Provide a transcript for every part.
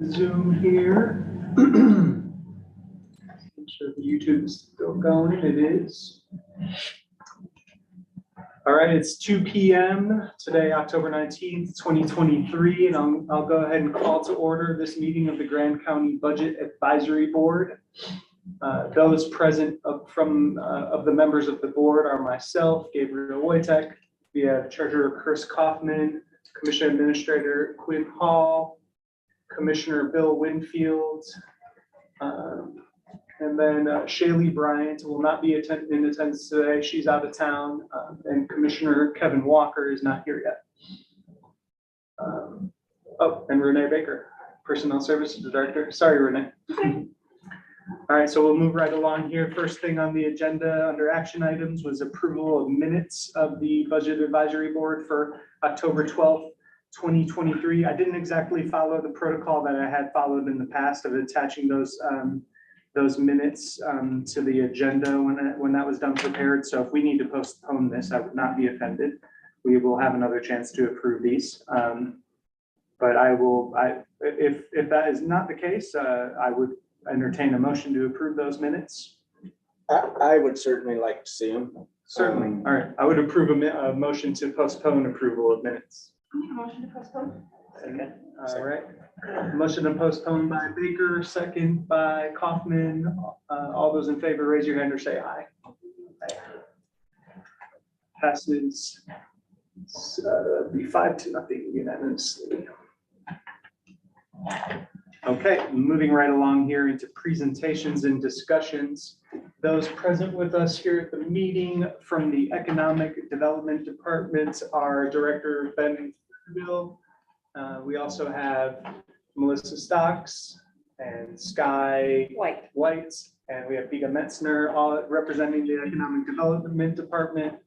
Zoom here. Make sure the YouTube is still going. It is. All right, it's 2 p.m. today, October 19th, 2023, and I'll go ahead and call to order this meeting of the Grand County Budget Advisory Board. Those present of the members of the board are myself, Gabriel Wojtek. We have Treasurer Chris Kaufman, Commissioner Administrator Quinn Hall, Commissioner Bill Winfield, and then Shaylee Bryant will not be in attendance today. She's out of town, and Commissioner Kevin Walker is not here yet. Oh, and Renee Baker, Personnel Services Director. Sorry, Renee. All right, so we'll move right along here. First thing on the agenda under action items was approval of minutes of the Budget Advisory Board for October 12th, 2023. I didn't exactly follow the protocol that I had followed in the past of attaching those minutes to the agenda when that was done prepared. So if we need to postpone this, I would not be offended. We will have another chance to approve these. But if that is not the case, I would entertain a motion to approve those minutes. I would certainly like to see them. Certainly. All right. I would approve a motion to postpone approval of minutes. Motion to postpone. All right. Motion to postpone by Baker, second by Kaufman. All those in favor, raise your hand or say aye. Passes be 5-0 unanimously. Okay, moving right along here into presentations and discussions. Those present with us here at the meeting from the Economic Development Department are Director Ben Bill. We also have Melissa Stocks and Sky White, and we have Biga Metzner, all representing the Economic Development Department.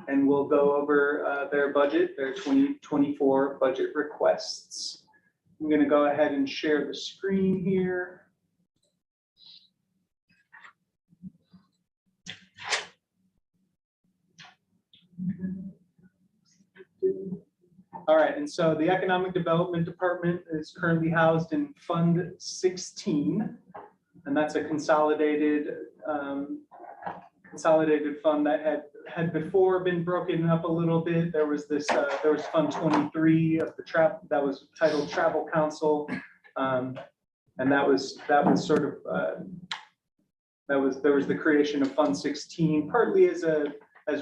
And we'll go over their budget, their 2024 budget requests. I'm going to go ahead and share the screen here. All right, and so the Economic Development Department is currently housed in Fund 16, and that's a consolidated fund that had before been broken up a little bit. There was Fund 23 of the that was titled Travel Council, and there was the creation of Fund 16, partly as a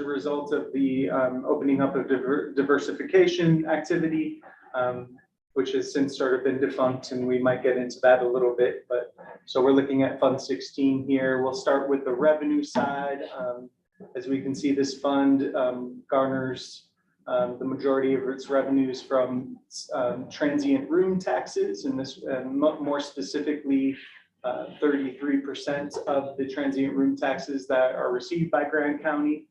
result of the opening up of diversification activity, which has since sort of been defunct, and we might get into that a little bit. But so we're looking at Fund 16 here. We'll start with the revenue side. As we can see, this fund garners the majority of its revenues from transient room taxes, and this more specifically 33% of the transient room taxes that are received by Grand County.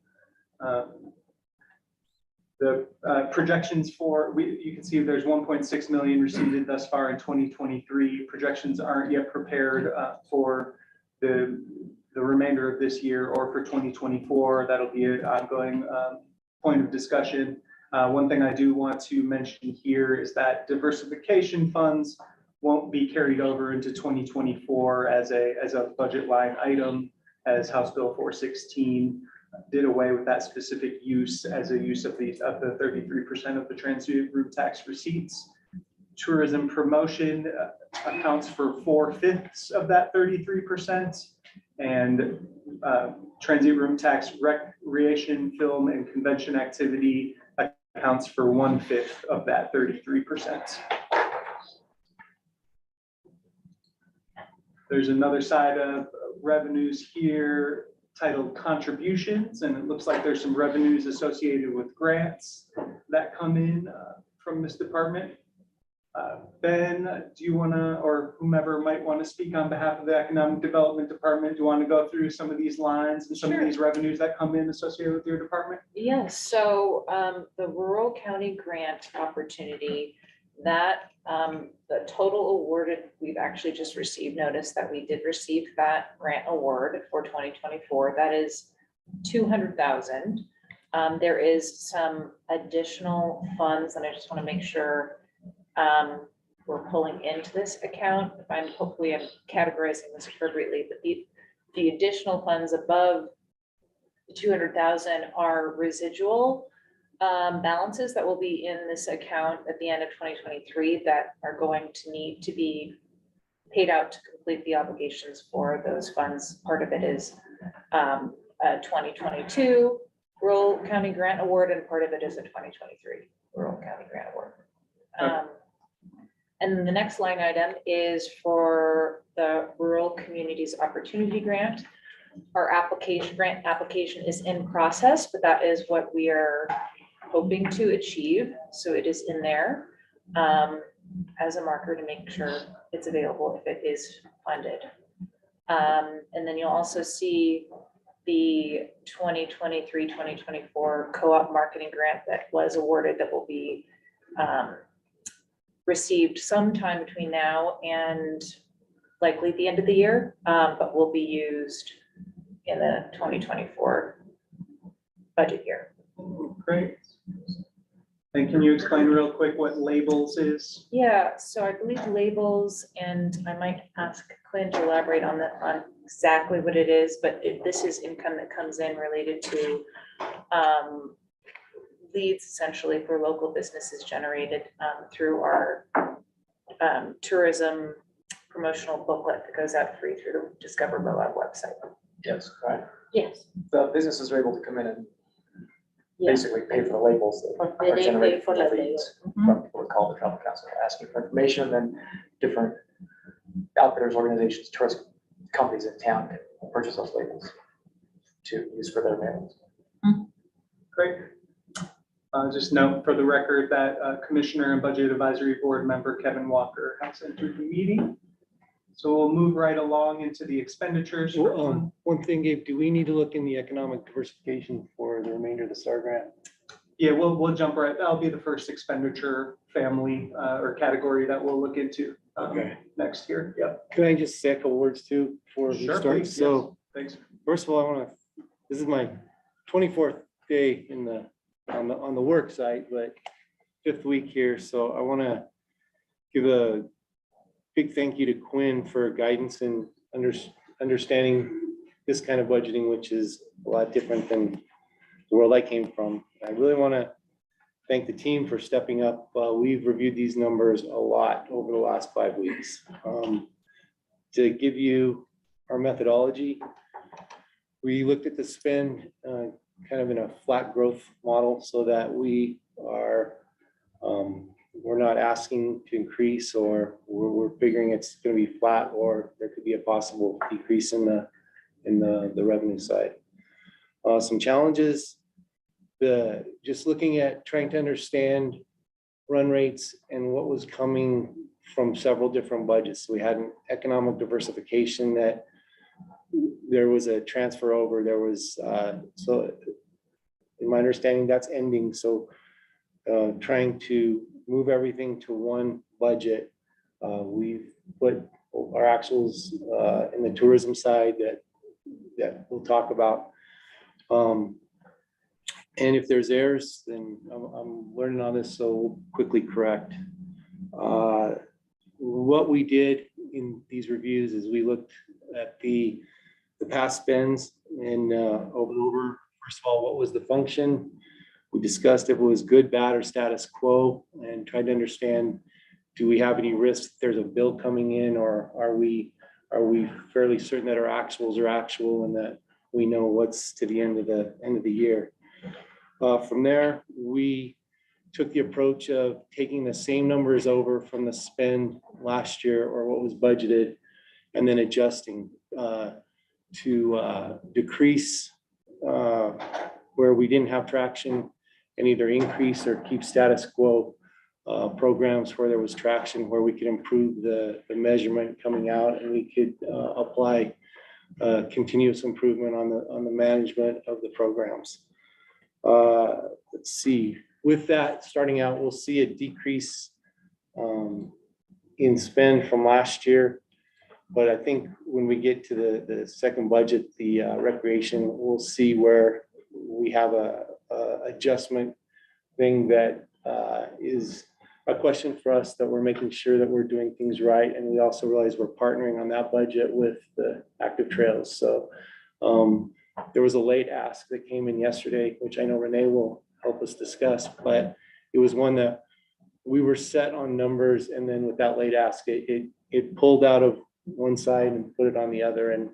The projections you can see there's 1.6 million received thus far in 2023. Projections aren't yet prepared for the remainder of this year or for 2024. That'll be an ongoing point of discussion. One thing I do want to mention here is that diversification funds won't be carried over into 2024 as a budget line item, as House Bill 416 did away with that specific use as a use of the 33% of the transient room tax receipts. Tourism promotion accounts for 4/5 of that 33%, and transient room tax recreation, film, and convention activity accounts for 1/5 of that 33%. There's another side of revenues here titled contributions, and it looks like there's some revenues associated with grants that come in from this department. Ben, do you want to, or whomever might want to speak on behalf of the Economic Development Department, do you want to go through some of these lines and some of these revenues that come in associated with your department? Yes, so the rural county grant opportunity, that the total awarded, we've actually just received notice that we did receive that grant award for 2024. That is $200,000. There is some additional funds, and I just want to make sure we're pulling into this account. If I'm, hopefully I'm categorizing this appropriately, but the additional funds above the 200,000 are residual balances that will be in this account at the end of 2023 that are going to need to be paid out to complete the obligations for those funds. Part of it is a 2022 rural county grant award, and part of it is a 2023 rural county grant award. And then the next line item is for the Rural Communities Opportunity Grant. Our grant application is in process, but that is what we are hoping to achieve. So it is in there as a marker to make sure it's available if it is funded. And then you'll also see the 2023-2024 co-op marketing grant that was awarded that will be received sometime between now and likely the end of the year, but will be used in the 2024 budget year. Great. And can you explain real quick what labels is? Yeah, so I believe labels, and I might ask Quinn to elaborate on exactly what it is, but this is income that comes in related to leads essentially for local businesses generated through our tourism promotional booklet that goes out free through the Discover Moab website. Yes, right. Yes. The businesses are able to come in and Yeah. basically pay for the labels that They are pay generated for from the the leads. Mhm. From people who call the travel council, asking for information, then different outfitters, organizations, tourist companies in town can purchase those labels to use for their mailings. Great. Just note for the record that Commissioner and Budget Advisory Board member Kevin Walker has entered the meeting. So we'll move right along into the expenditures. One thing, Gabe, do we need to look in the economic diversification for the remainder of the STAR grant? Yeah, we'll jump right. That'll be the first expenditure family or category that we'll look into Okay. next year. Yep. Can I just say a couple words too before we Sure, start? please, So Thanks. first of all, this is my 24th day on the work site, but 5th week here. So I want to give a big thank you to Quinn for guidance and understanding this kind of budgeting, which is a lot different than the world I came from. I really want to thank the team for stepping up. We've reviewed these numbers a lot over the last 5 weeks. To give you our methodology, we looked at the spend kind of in a flat growth model so that we are we're not asking to increase, or we're figuring it's going to be flat, or there could be a possible decrease in the revenue side. Some challenges, just looking at trying to understand run rates and what was coming from several different budgets. We had an economic diversification that there was a transfer over. There was so in my understanding that's ending. So trying to move everything to one budget. We've put our actuals in the tourism side that we'll talk about. And if there's errors, then I'm learning on this, so we'll quickly correct. What we did in these reviews is we looked at the past spends and over. First of all, what was the function? We discussed if it was good, bad, or status quo, and tried to understand, do we have any risk there's a bill coming in, or are we fairly certain that our actuals are actual and that we know what's to the end of the year. From there, we took the approach of taking the same numbers over from the spend last year or what was budgeted, and then adjusting to decrease where we didn't have traction, and either increase or keep status quo programs where there was traction, where we could improve the measurement coming out, and we could apply continuous improvement on the management of the programs. Let's see, with that starting out, we'll see a decrease in spend from last year. But I think when we get to the second budget, the recreation, we'll see where we have a adjustment thing that is a question for us that we're making sure that we're doing things right. And we also realize we're partnering on that budget with the Active Trails. So there was a late ask that came in yesterday, which I know Renee will help us discuss, but it was one that we were set on numbers, and then with that late ask, it pulled out of one side and put it on the other, and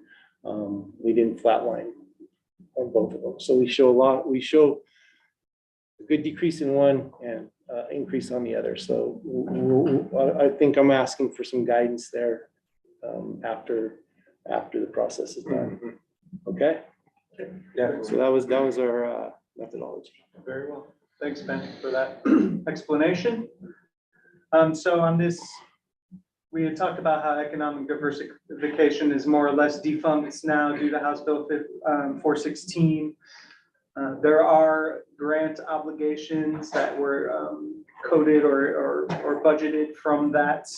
we didn't flatline on both of them. So we show a good decrease in one and increase on the other. So I think I'm asking for some guidance there after the process is done. Okay? Yeah. So that was our methodology. Very well. Thanks, Ben, for that explanation. So on this, we had talked about how economic diversification is more or less defunct now due to House Bill 416. There are grant obligations that were coded or budgeted from that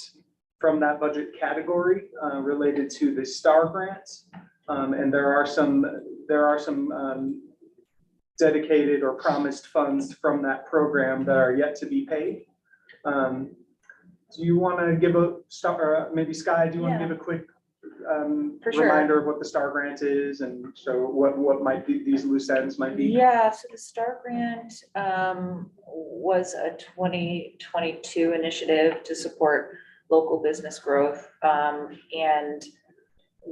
budget category related to the STAR grants. And there are some dedicated or promised funds from that program that are yet to be paid. Do you want to give a STAR, maybe Sky, do you want to Yeah. give a quick For sure. reminder of what the STAR grant is, and so what might be these loose ends might be? Yeah, so the STAR grant was a 2022 initiative to support local business growth. And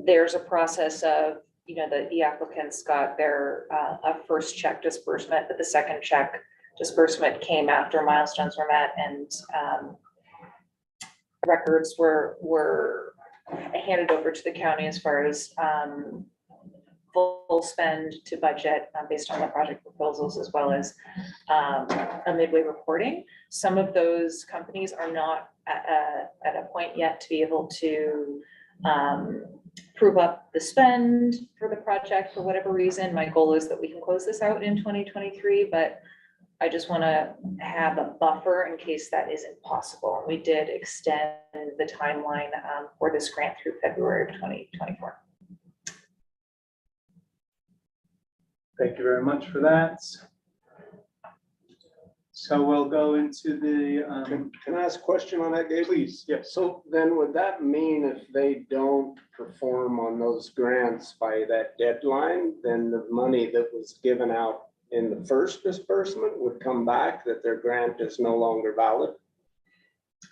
there's a process of, the applicants got their a first check disbursement, but the second check disbursement came after milestones were met and records were handed over to the county as far as full spend to budget based on the project proposals, as well as a midway reporting. Some of those companies are not at a point yet to be able to prove up the spend for the project for whatever reason. My goal is that we can close this out in 2023, but I just want to have a buffer in case that isn't possible. We did extend the timeline for this grant through February of 2024. Thank you very much for that. So we'll go into the, Can I ask a question on that, Gabe? please, yes. So then would that mean if they don't perform on those grants by that deadline, then the money that was given out in the first disbursement would come back, that their grant is no longer valid?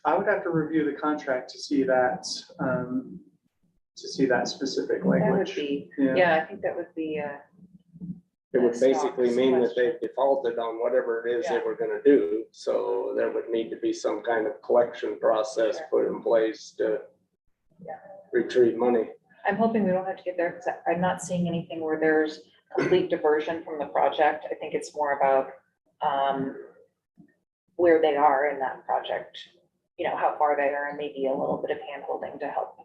I would have to review the contract to see that specific That would language. be, Yeah. yeah, I think that would be, It would That's basically not mean that they question. defaulted on whatever it is they Yeah. were gonna do. So there would need to be some kind of collection process Sure. put in place to Yeah. retrieve money. I'm hoping we don't have to get there because I'm not seeing anything where there's complete diversion from the project. I think it's more about where they are in that project, how far they are, and maybe a little bit of handholding to help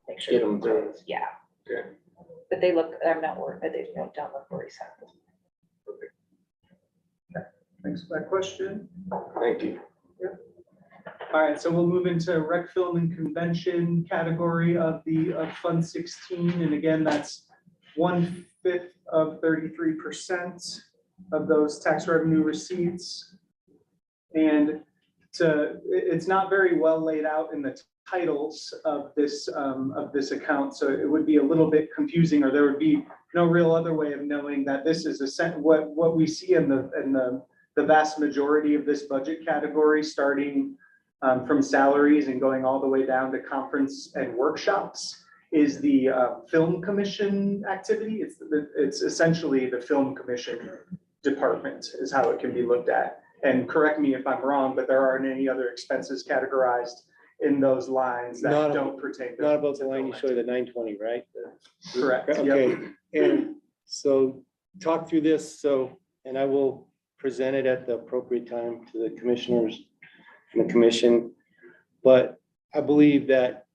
make sure. Get them through. Yeah. Okay. But they look, I'm not worried, they don't look worrisome. Thanks for that question. Thank you. All right, so we'll move into rec film and convention category of Fund 16. And again, that's 1/5 of 33% of those tax revenue receipts. And it's not very well laid out in the titles of this account, so it would be a little bit confusing, or there would be no real other way of knowing that this is what we see in the vast majority of this budget category, starting from salaries and going all the way down to conference and workshops, is the film commission activity. It's essentially the film commission department is how it can be looked at. And correct me if I'm wrong, but there aren't any other expenses categorized in those lines that Not- don't pertain. to- Not about the to line you film showed, the 920, right? Correct, yep. Okay, and so talk through this, and I will present it at the appropriate time to the commissioners and the commission. But I believe that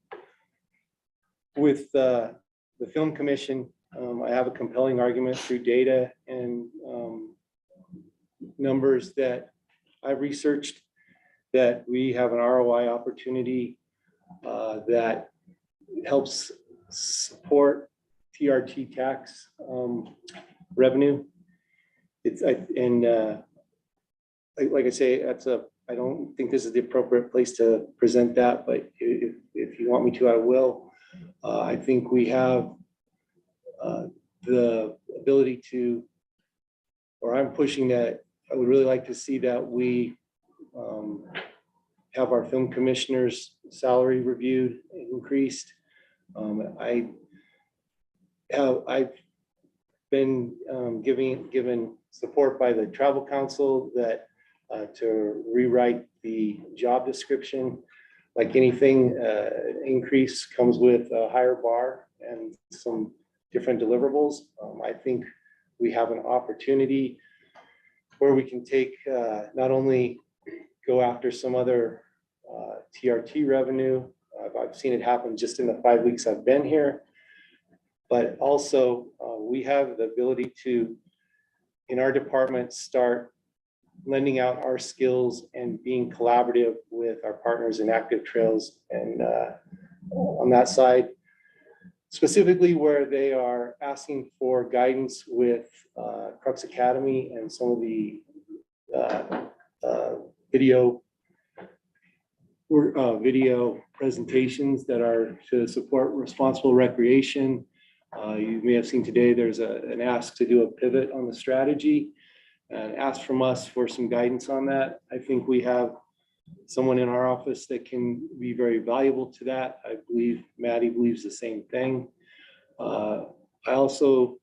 with the film commission, I have a compelling argument through data and numbers that I researched, that we have an ROI opportunity that helps support TRT tax like I say, I I don't think this is the appropriate place to present that, but if you want me to, I will. I think we have the ability to, or I'm pushing that, I would really like to see that we have our film commissioner's salary reviewed, increased. I've been given support by the travel council that to rewrite the job description. Like anything, increase comes with a higher bar and some different deliverables. I think we have an opportunity where we can take, not only go after some other TRT revenue. I've seen it happen just in the 5 weeks I've been here. But also we have the ability to, in our department, start lending out our skills and being collaborative with our partners in Active Trails. And on that side, specifically where they are asking for guidance with Crux Academy and some of the video presentations that are to support responsible recreation. You may have seen today, there's an ask to do a pivot on the strategy and ask from us for some guidance on that. I think we have someone in our office that can be very valuable to that. I believe Maddie believes the same thing. I also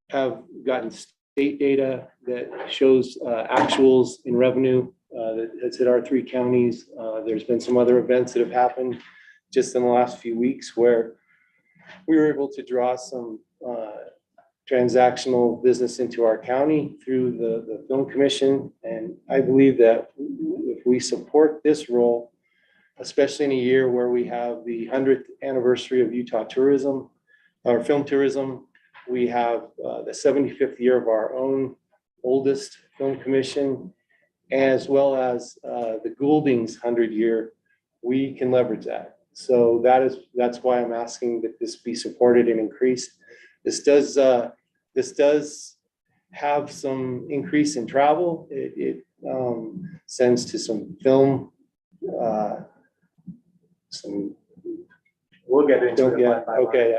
have gotten state data that shows actuals in revenue that's hit our 3 counties. There's been some other events that have happened just in the last few weeks where we were able to draw some transactional business into our county through the Film Commission. And I believe that if we support this role, especially in a year where we have the 100th anniversary of Utah tourism, or film tourism, we have the 75th year of our own oldest film commission, as well as the Goulding's 100 year, we can leverage that. So that's why I'm asking that this be supported and increased. This does have some increase in travel. It sends to some film, some. We'll get into it. Yeah,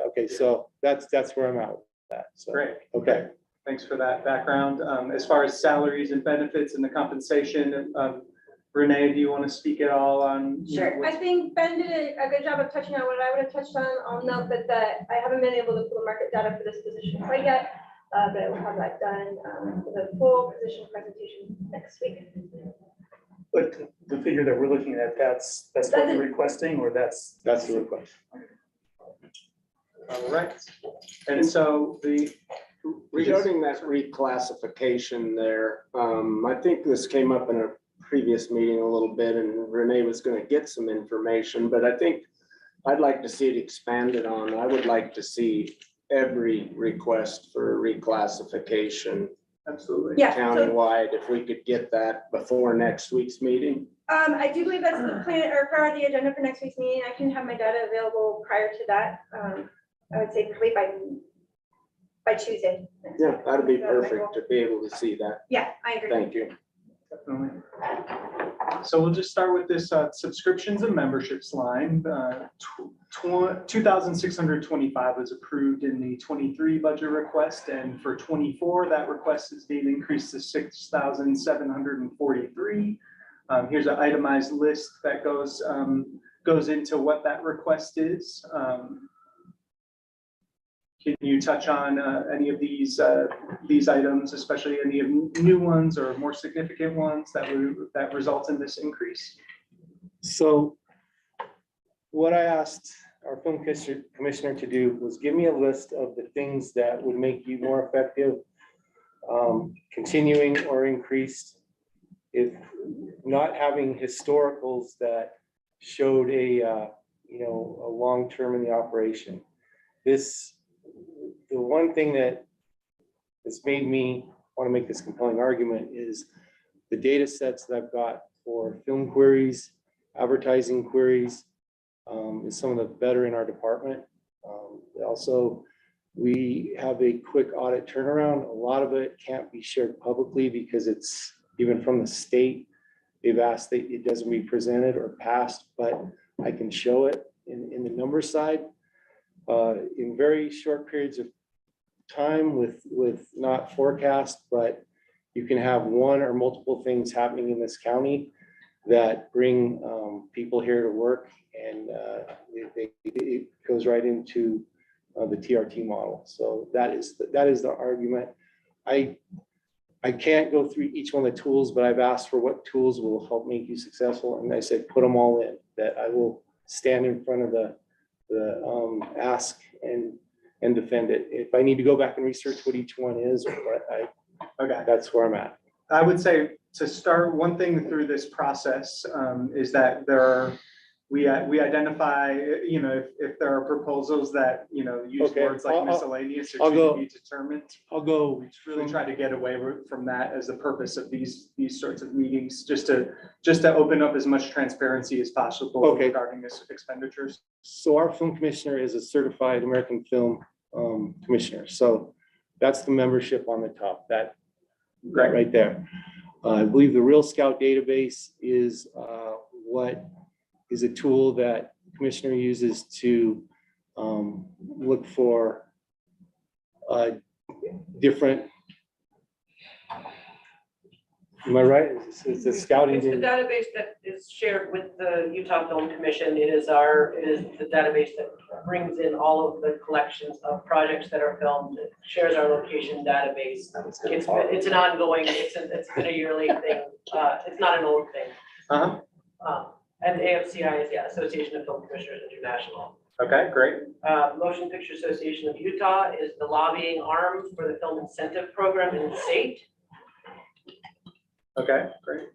okay. So that's where I'm at with that. So, Great. okay. Thanks for that background. As far as salaries and benefits and the compensation, Renee, do you want to speak at all on? Sure, I think Ben did a good job of touching on what I would have touched on. I'll note that I haven't been able to pull the market data for this position quite yet, but I will have that done for the full position presentation next week. But the figure that we're looking at, that's what That's you're it. requesting, or that's? That's the request. All right. And so Regarding that reclassification there, I think this came up in a previous meeting a little bit, and Renee was going to get some information, but I think I'd like to see it expanded on. I would like to see every request for reclassification Absolutely. Yeah, so countywide, if we could get that before next week's meeting. I do believe that's the plan or part of the agenda for next week's meeting. I can have my data available prior to that. I would say probably by Tuesday. next Yeah, week. that'd be Is that my goal? perfect to be able to see that. Yeah, I agree. Thank you. Definitely. So we'll just start with this subscriptions and memberships line. 2,625 was approved in the 23 budget request, and for 24, that request is being increased to 6,743. Here's an itemized list that goes into what that request is. Can you touch on any of these items, especially any of new ones or more significant ones that result in this increase? So what I asked our film commissioner to do was give me a list of the things that would make you more effective, continuing or increased, if not having historicals that showed a long term in the operation. The one thing that has made me want to make this compelling argument is the data sets that I've got for film queries, advertising queries, is some of the better in our department. Also, we have a quick audit turnaround. A lot of it can't be shared publicly because it's even from the state. they've asked that it doesn't be presented or passed, but I can show it in the number side. In very short periods of time with not forecast, but you can have one or multiple things happening in this county that bring people here to work, and it goes right into the TRT model. So that is the argument. I can't go through each one of the tools, but I've asked for what tools will help make you successful, and I said put them all in. That I will stand in front of the ask and defend it. If I need to go back and research what each one is, but Okay. that's where I'm at. I would say to start, one thing through this process is that we identify, if there are proposals that, use Okay, words like I'll- miscellaneous or I'll to go- be determined. I'll go. We really try to get away from that as the purpose of these sorts of meetings, just to open up as much transparency as possible Okay. regarding this expenditures. So our film commissioner is a certified American film commissioner. So that's the membership on the top, that right there. I believe the Real Scout database is what is a tool that the commissioner uses to look for different. Am I right? It's a scouting. It's the database that is shared with the Utah Film Commission. It is the database that brings in all of the collections of projects that are filmed. It shares our location database. It's an ongoing, it's been a yearly thing. It's not an old thing. And AFCI is, Association of Film Commissioners International. Okay, great. Motion Picture Association of Utah is the lobbying arm for the film incentive program in the state. Okay, great.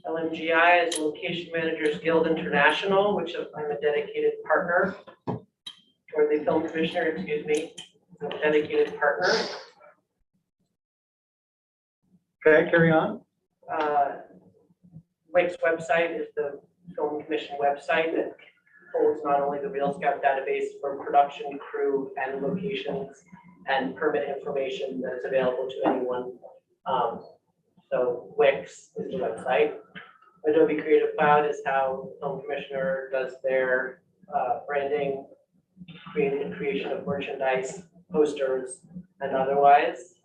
LMGI is Location Managers Guild International, which I'm a dedicated partner, or the film commissioner, excuse me, I'm a dedicated partner. Okay, carry on. WIC's website is the film commission website that holds not only the Real Scout database for production crew and locations and permit information that is available to anyone. So WIC's is the website. Adobe Creative Cloud is how the film commissioner does their branding, creation of merchandise, posters, and otherwise.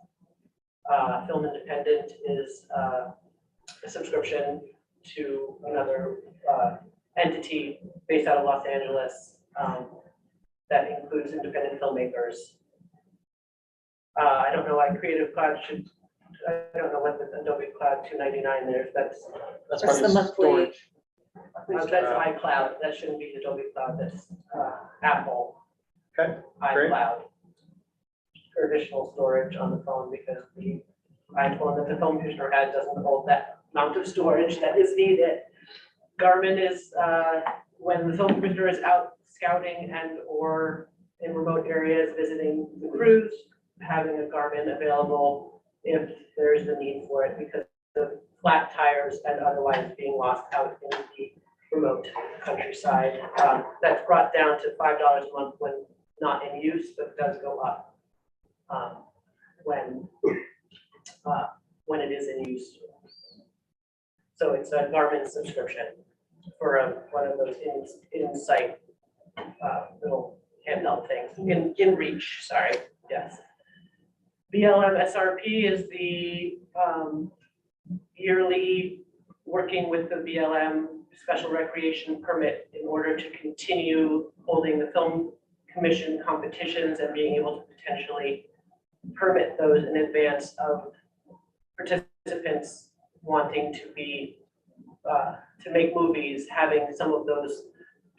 Film Independent is a subscription to another entity based out of Los Angeles that includes independent filmmakers. I don't know why Creative Cloud I don't know what the Adobe Cloud 299 there, That's That's part the of the monthly. storage. that's iCloud, that shouldn't be Adobe Cloud, that's Apple. Okay, great. iCloud. For additional storage on the phone because the iPhone that the film commissioner had doesn't hold that amount of storage that is needed. Garmin is when the film commissioner is out scouting and or in remote areas visiting the crews, having a Garmin available if there is the need for it because of flat tires and otherwise being lost out in the remote countryside. That's brought down to $5 a month when not in use, but does go up when it is in use. So it's a Garmin subscription for one of those in-site little handheld things, in reach, sorry, yes. BLM SRP is the yearly working with the BLM special recreation permit in order to continue holding the film commission competitions and being able to potentially permit those in advance of participants wanting to be to make movies, having some of those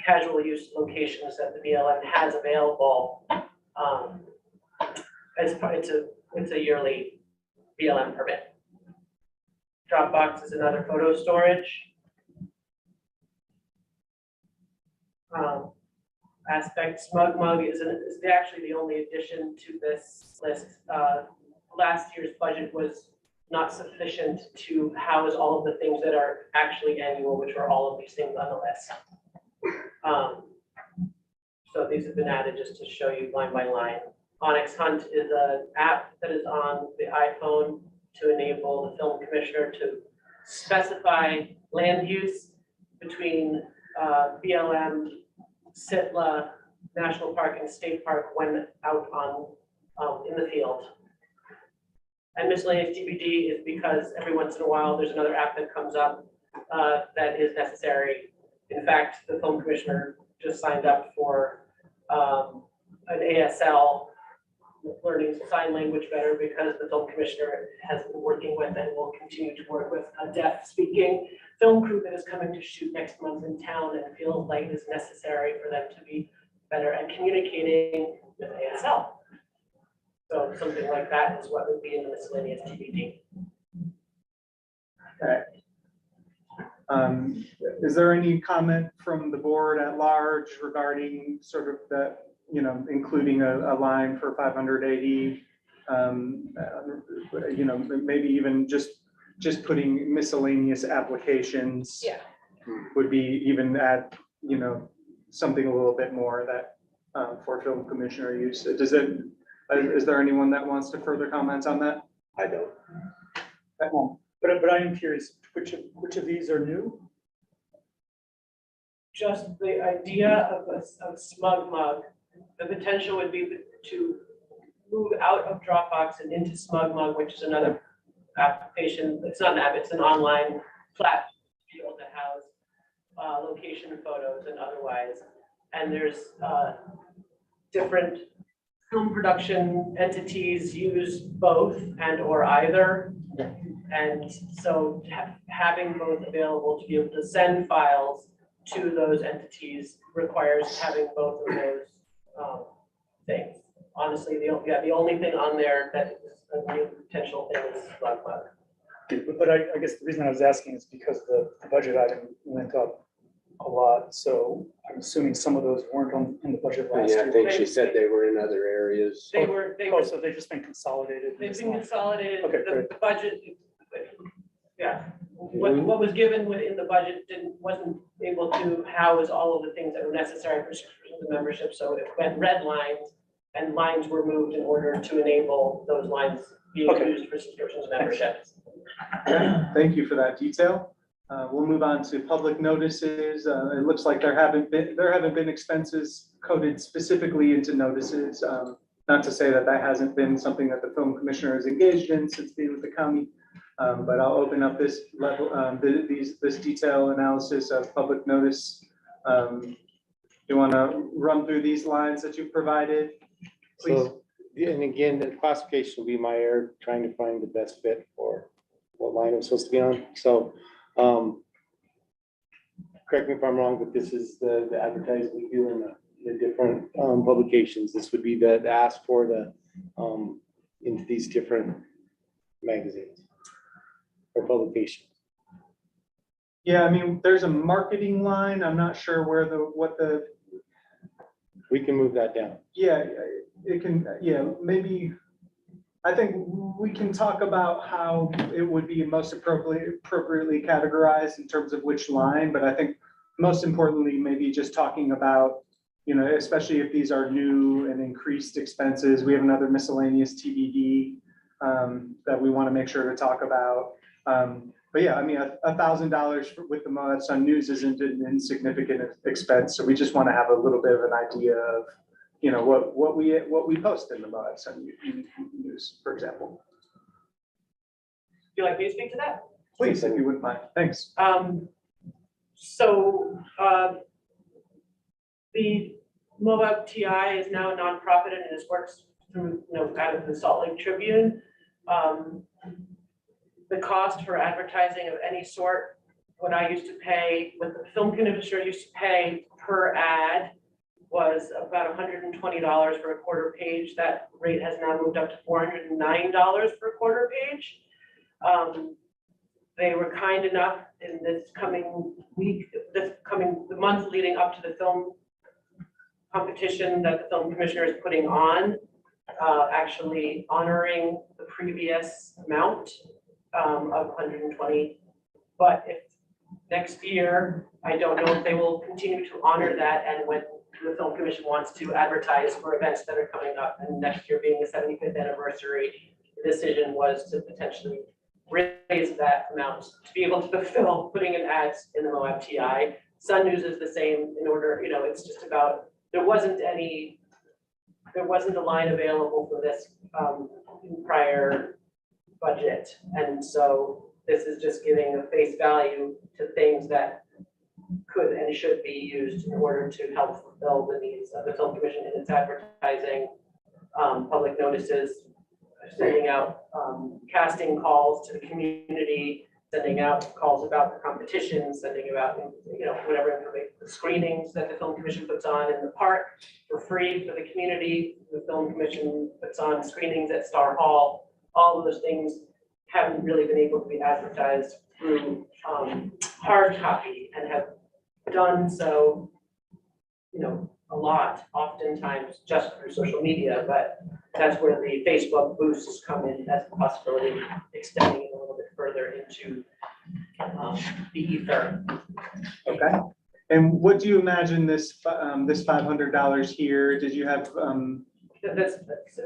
casual use locations that the BLM has available. It's a yearly BLM permit. Dropbox is another photo storage. Aspect SmugMug is actually the only addition to this list. Last year's budget was not sufficient to house all of the things that are actually annual, which are all of these things on the list. So these have been added just to show you line by line. Onyx Hunt is an app that is on the iPhone to enable the film commissioner to specify land use between BLM, Sitla, National Park and State Park when out on, in the field. And miscellaneous TBD is because every once in a while, there's another app that comes up that is necessary. In fact, the film commissioner just signed up for an ASL, learning sign language better, because the film commissioner has been working with and will continue to work with a deaf-speaking film crew that is coming to shoot next month in town, and feels like it's necessary for them to be better at communicating with ASL. So something like that is what would be in the miscellaneous TBD. Okay. Is there any comment from the board at large regarding sort of the, you know, including a line for 580? You know, maybe even just putting miscellaneous applications. Yeah. Would be even add, you know, something a little bit more that for film commissioner use. Does it? Is there anyone that wants to further comment on that? I don't. But I am curious, which of these are new? Just the idea of Smug Mug, the potential would be to move out of Dropbox and into Smug Mug, which is another application. It's not an app, it's an online platform that has location photos and otherwise. And there's different film production entities use both and or either. And so having both available to be able to send files to those entities requires having both of those things. Honestly, the only thing on there that is a new potential thing is Smug Mug. But I guess the reason I was asking is because the budget item went up a lot, so I'm assuming some of those weren't in the budget last Yeah, year. I think she said they were in other areas. They were, Oh, so they've just been consolidated. they've been consolidated, Okay, the great. the budget, yeah. What was given within the budget wasn't able to house all of the things that were necessary for subscriptions and membership, so it went red lines, and lines were moved in order to enable those lines being Okay. used for subscriptions and memberships. Thank you for that detail. We'll move on to public notices. It looks like there haven't been expenses coded specifically into notices. Not to say that hasn't been something that the film commissioner has engaged in since being with the county. But I'll open up this level, this detail analysis of public notice. You want to run through these lines that you provided, please? So, yeah, and again, the classification will be my error, trying to find the best fit for what line I'm supposed to be on. So, correct me if I'm wrong, but this is the advertising we do in the different publications. This would be the ask for the into these different magazines or publications. Yeah, I mean, there's a marketing line. I'm not sure where We can move that down. yeah, it can, yeah, maybe. I think we can talk about how it would be most appropriately categorized in terms of which line, but I think most importantly, maybe just talking about, you know, especially if these are new and increased expenses. We have another miscellaneous TBD that we want to make sure to talk about. But yeah, I mean, $1,000 with the Moab Sun News isn't an insignificant expense. So we just want to have a little bit of an idea of, you know, what we post in the Moab Sun News, for example. Would you like me to speak to that? Please, if you wouldn't mind. Thanks. The Moab TI is now a nonprofit and it works through, you know, out of the Salt Lake Tribune. The cost for advertising of any sort, what I used to pay, what the film commissioner used to pay per ad was about $120 for a quarter page. That rate has now moved up to $409 for a quarter page. They were kind enough in this coming week, the month leading up to the film competition that the film commissioner is putting on, actually honoring the previous amount of 120. But if next year, I don't know if they will continue to honor that, and when the film commission wants to advertise for events that are coming up, and next year being the 75th anniversary, the decision was to potentially raise that amount to be able to fulfill putting in ads in the Moab TI. Sun News is the same in order, it's just about, there wasn't a line available for this in prior budget. And so this is just giving a face value to things that could and should be used in order to help fulfill the needs of the Film Commission in its advertising, public notices, sending out casting calls to the community, sending out calls about the competition, sending about, whatever information, the screenings that the Film Commission puts on in the park for free for the community. The Film Commission puts on screenings at Star Hall. All of those things haven't really been able to be advertised through hard copy and have done so, a lot, oftentimes just through social media, but that's where the Facebook boosts come in as a possibility, of extending it a little bit further into the ether. Okay. And what do you imagine this $500 here? Did you have, That's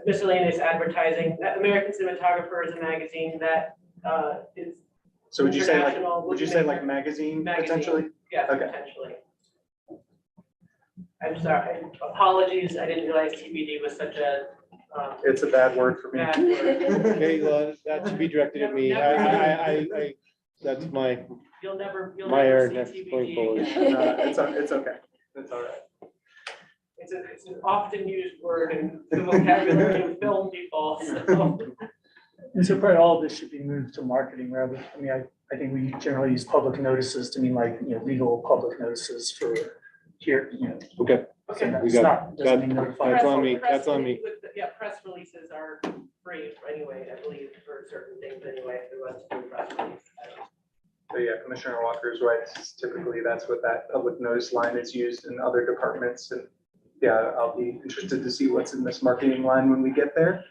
miscellaneous advertising. American Cinematographer is a magazine that is, so would you say International, like magazine Magazine. potentially? yes, Okay. potentially. I'm sorry, apologies, I didn't realize TBD was such a It's a bad word for me. bad word. Okay, well, that should be directed at me. That's my, You'll never my error see next going TBD forward. again. It's okay. It's all right. It's an often used word in the vocabulary of film people, so. And so probably all of this should be moved to marketing rather, I think we generally use public notices to mean like, legal public notices for here, okay, So we it's got not, doesn't mean notified. That's on me, Press that's on me. release- Yeah, press releases are free anyway, I believe, for certain things anyway, if there was to be a press release. So yeah, Commissioner Walker's right. Typically, that's what that public notice line is used in other departments. And yeah, I'll be interested to see what's in this marketing line when we get there.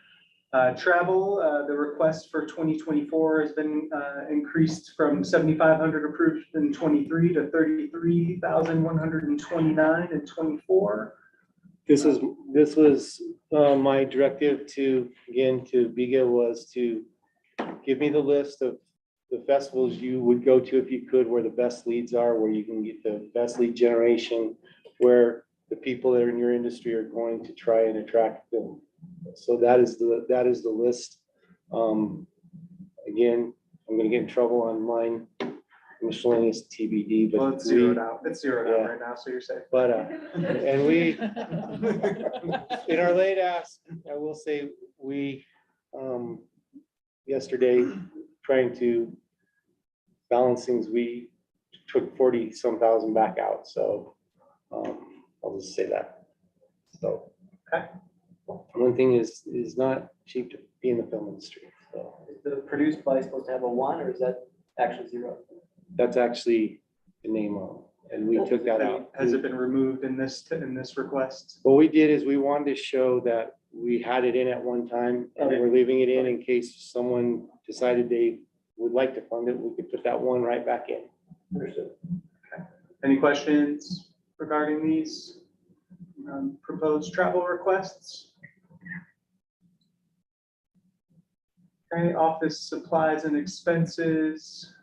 Travel, the request for 2024 has been increased from 7,500 approved in 23 to 33,129 in 24. This was my directive to BIGA was to give me the list of the festivals you would go to if you could, where the best leads are, where you can get the best lead generation, where the people that are in your industry are going to try and attract them. So that is the list. Again, I'm gonna get in trouble on mine, miscellaneous TBD, but Well, it's zeroed out. It's zeroed out right now, so you're safe. But, and we, in our late ask, I will say, we, yesterday, trying to balance things, we took 40-some thousand back out, so, I'll just say that. So. Okay. One thing is not cheap to be in the film industry, so Is the produced by supposed to have a 1 or is that actually 0? that's actually the name of, and we took that out. Has it been removed in this request? What we did is we wanted to show that we had it in at one time and we're leaving it in case someone decided they would like to fund it, we could put that 1 right back in. Understood. Any questions regarding these proposed travel requests? Okay, office supplies and expenses.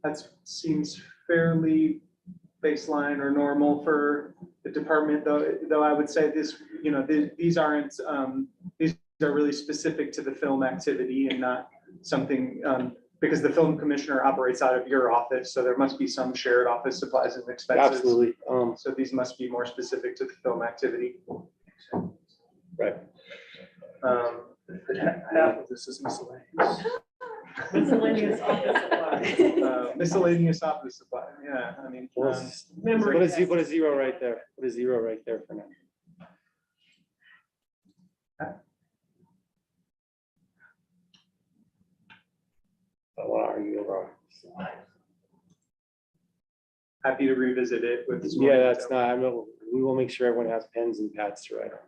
That seems fairly baseline or normal for the department, though I would say this, these aren't, these are really specific to the film activity and not something, because the film commissioner operates out of your office, so there must be some shared office supplies and expenses. Absolutely. So these must be more specific to the film activity. Right. Half of this is miscellaneous. Miscellaneous office supplies. Miscellaneous office supply, yeah, I mean. Put a 0 right there. Put a 0 right there for now. I want to argue over. Happy to revisit it with. some more Yeah, that's detail. we will make sure everyone has pens and pads to write on.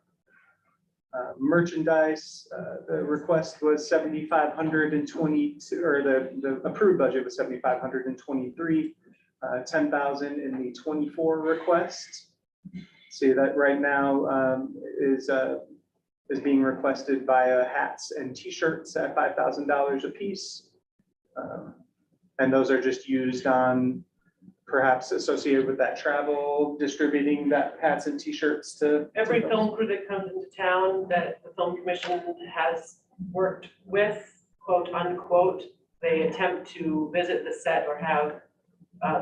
Merchandise, the request was 7,522, or the approved budget was 7,523, 10,000 in the 24 request. See that right now is being requested via hats and t-shirts at $5,000 a piece. And those are just used on, perhaps associated with that travel, distributing that hats and t-shirts to. Every film crew that comes into town that the film commission has worked with, quote unquote, they attempt to visit the set or have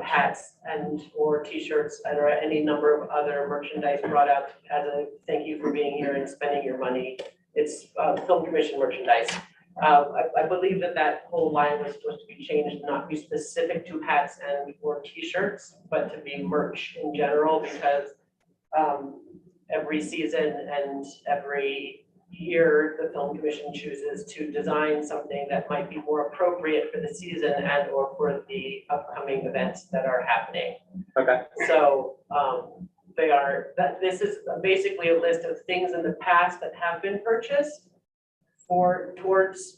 hats and or t-shirts and or any number of other merchandise brought out as a thank you for being here and spending your money. It's film commission merchandise. I believe that whole line was supposed to be changed, not be specific to hats and or t-shirts, but to be merch in general, because every season and every year, the film commission chooses to design something that might be more appropriate for the season and or for the upcoming events that are happening. Okay, So this is basically a list of things in the past that have been purchased towards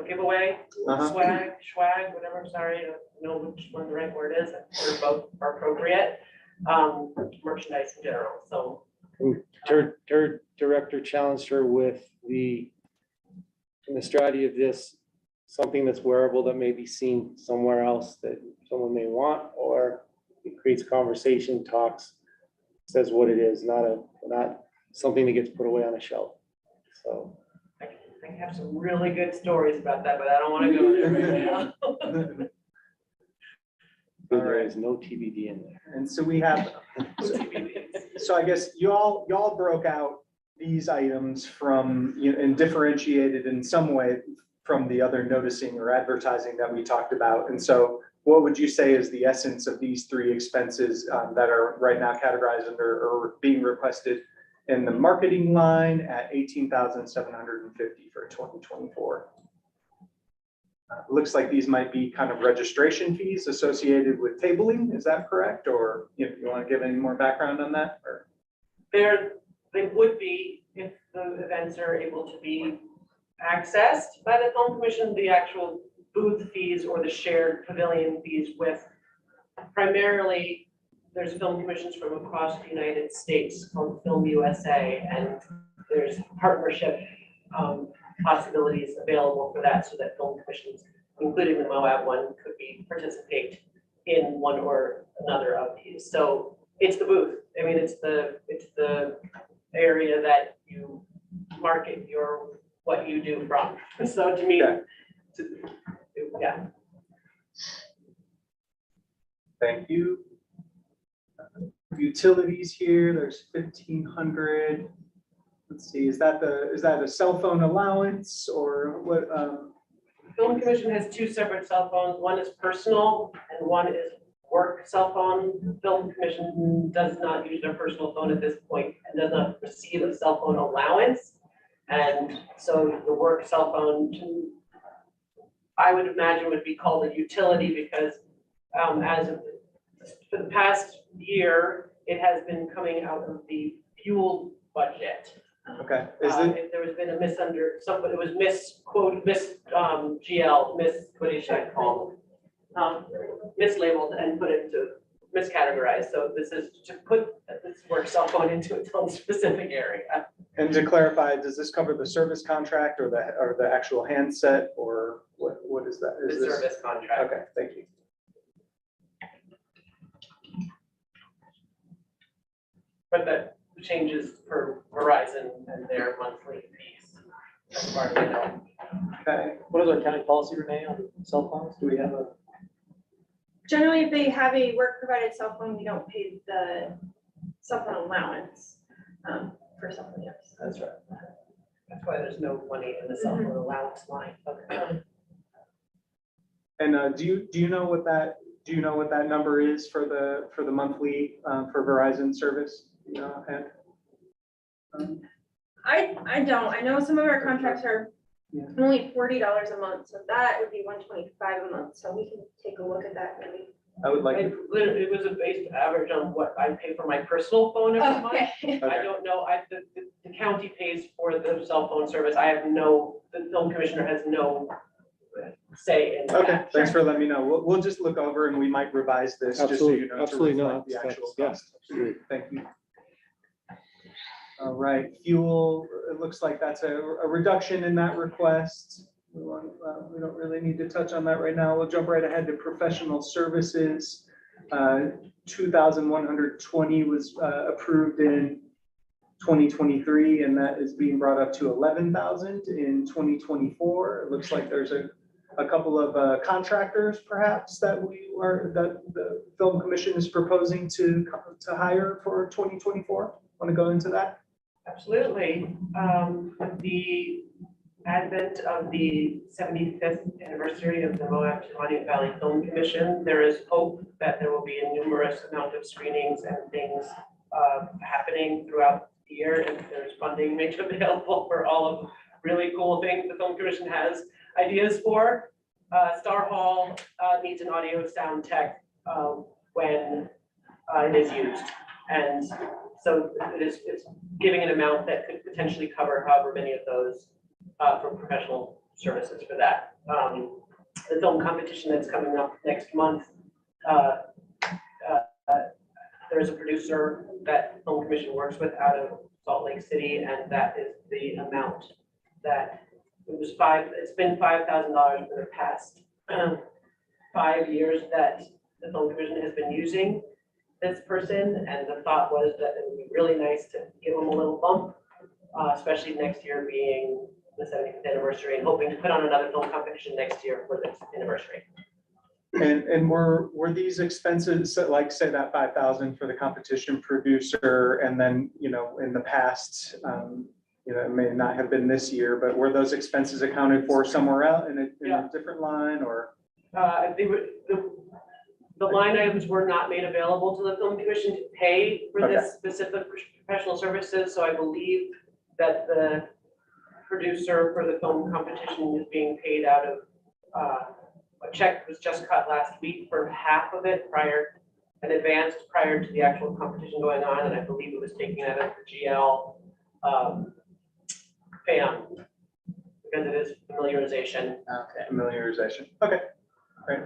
giveaway, swag, whatever, sorry, I don't know which one the right word is, they're both are appropriate, merchandise in general, so. Her director challenged her with in the strategy of this, something that's wearable that may be seen somewhere else that someone may want, or it creates conversation, talks, says what it is, not something that gets put away on a shelf. So. I have some really good stories about that, but I don't want to go there right now. There is no TBD in there. and so we have, so I guess y'all broke out these items from, and differentiated in some way from the other noticing or advertising that we talked about. And so what would you say is the essence of these three expenses that are right now categorized under or being requested in the marketing line at $18,750 for 2024? Looks like these might be kind of registration fees associated with tabling. Is that correct? Or you want to give any more background on that? Or They would be if the events are able to be accessed by the film commission, the actual booth fees or the shared pavilion fees with primarily, there's film commissions from across the United States called Film USA, and there's partnership possibilities available for that, so that film commissions, including the Moab one, could participate in one or another of these. So it's the booth. I mean, it's the area that you market what you do from. So to me, Okay. Yeah. thank you. Utilities here, there's 1,500. Let's see, is that a cell phone allowance or what? Film commission has two separate cell phones. One is personal and one is work cell phone. Film commission does not use their personal phone at this point and does not receive a cell phone allowance. And so the work cell phone, I would imagine, would be called a utility because for the past year, it has been coming out of the fuel budget. Okay, If there has been a it was mislabeled and put into miscategorized. So this is to put this work cell phone into its own specific area. and to clarify, does this cover the service contract or the actual handset or what is that? The Is this? service contract. Okay, thank you. But that changes for Verizon and their monthly fees. As far as I know. Okay, What is our county policy, Renee, on cell phones? Do we have a? Generally, if they have a work provided cell phone, we don't pay the cell phone allowance for cell phone use. That's right. That's why there's no money in the cell phone allowance line. Okay. and do you know what that number is for the monthly for Verizon service? You know, and I don't. I know some of our contracts are Yeah. only $40 a month, so that would be $125 a month. So we can take a look at that maybe. I would like. It was a based average on what I pay for my personal phone every month. Okay. I don't know, the county pays for the cell phone service. The film commissioner has no say in that. Okay, thanks for letting me know. We'll just look over and we might revise this just so you know. to Absolutely reflect not. The actual Yeah, cost. absolutely. Thank you. All right, fuel, it looks like that's a reduction in that request. We don't really need to touch on that right now. We'll jump right ahead to professional services. 2,120 was approved in 2023, and that is being brought up to 11,000 in 2024. It looks like there's a couple of contractors perhaps that the Film Commission is proposing to hire for 2024. Want to go into that? Absolutely. With the advent of the 75th anniversary of the Monument Valley Film Commission, there is hope that there will be a numerous amount of screenings and things happening throughout the year, and there's funding made available for all of the really cool things the Film Commission has ideas for. Star Hall needs an audio sound tech when it is used, and so it's giving an amount that could potentially cover however many of those for professional services for that. The film competition that's coming up next month, there is a producer that Film Commission works with out of Salt Lake City, and that is the amount that it's been $5,000 for the past 5 years that the Film Commission has been using this person, and the thought was that it would be really nice to give them a little bump, especially next year being the 75th anniversary, and hoping to put on another film competition next year for this anniversary. And were these expenses, like say that 5,000 for the competition producer, and then, in the past, it may not have been this year, but were those expenses accounted for somewhere else in a different line, or? The line items were not made available to the Film Commission to pay for this specific professional services, so I believe that the producer for the film competition is being paid out of, a check was just cut last week for half of it prior to the actual competition going on, and I believe it was taken out of the GL FAM, because it is familiarization. Okay. Familiarization. Okay, great.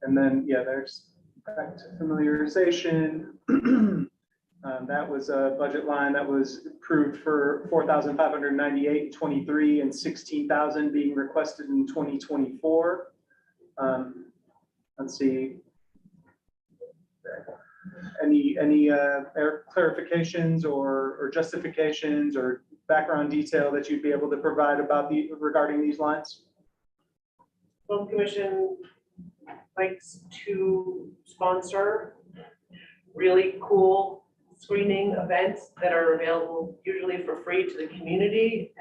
And then, there's back to familiarization. That was a budget line that was approved for 4,598 in 23 and 16,000 being requested in 2024. Let's see. Any clarifications or justifications or background detail that you'd be able to provide regarding these lines? Film Commission likes to sponsor really cool screening events that are available usually for free to the community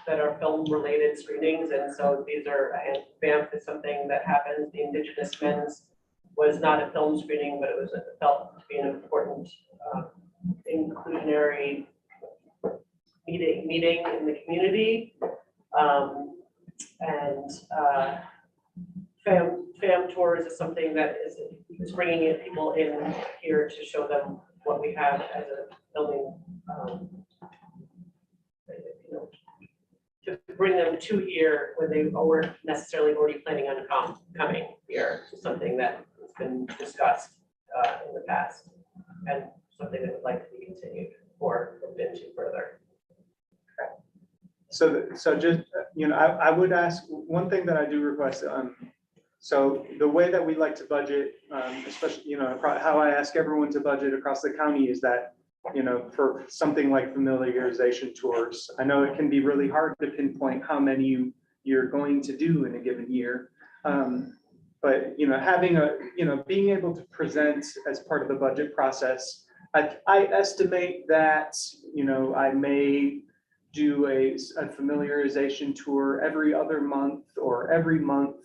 that are film related screenings. And so these are, and BAMF is something that happens. The Indigenous Men's was not a film screening, but it was felt to be an important inclusionary meeting in the community. FAM tours is something that is bringing in people in here to show them what we have as a building, to bring them to here when they weren't necessarily already planning on coming here. So something that has been discussed in the past, and something that would like to be continued or looked into further. So just, I would ask one thing that I do request. So the way that we like to budget, especially, how I ask everyone to budget across the county is that, for something like familiarization tours, I know it can be really hard to pinpoint how many you're going to do in a given year. But, having being able to present as part of the budget process, I estimate that, I may do a familiarization tour every other month or every month.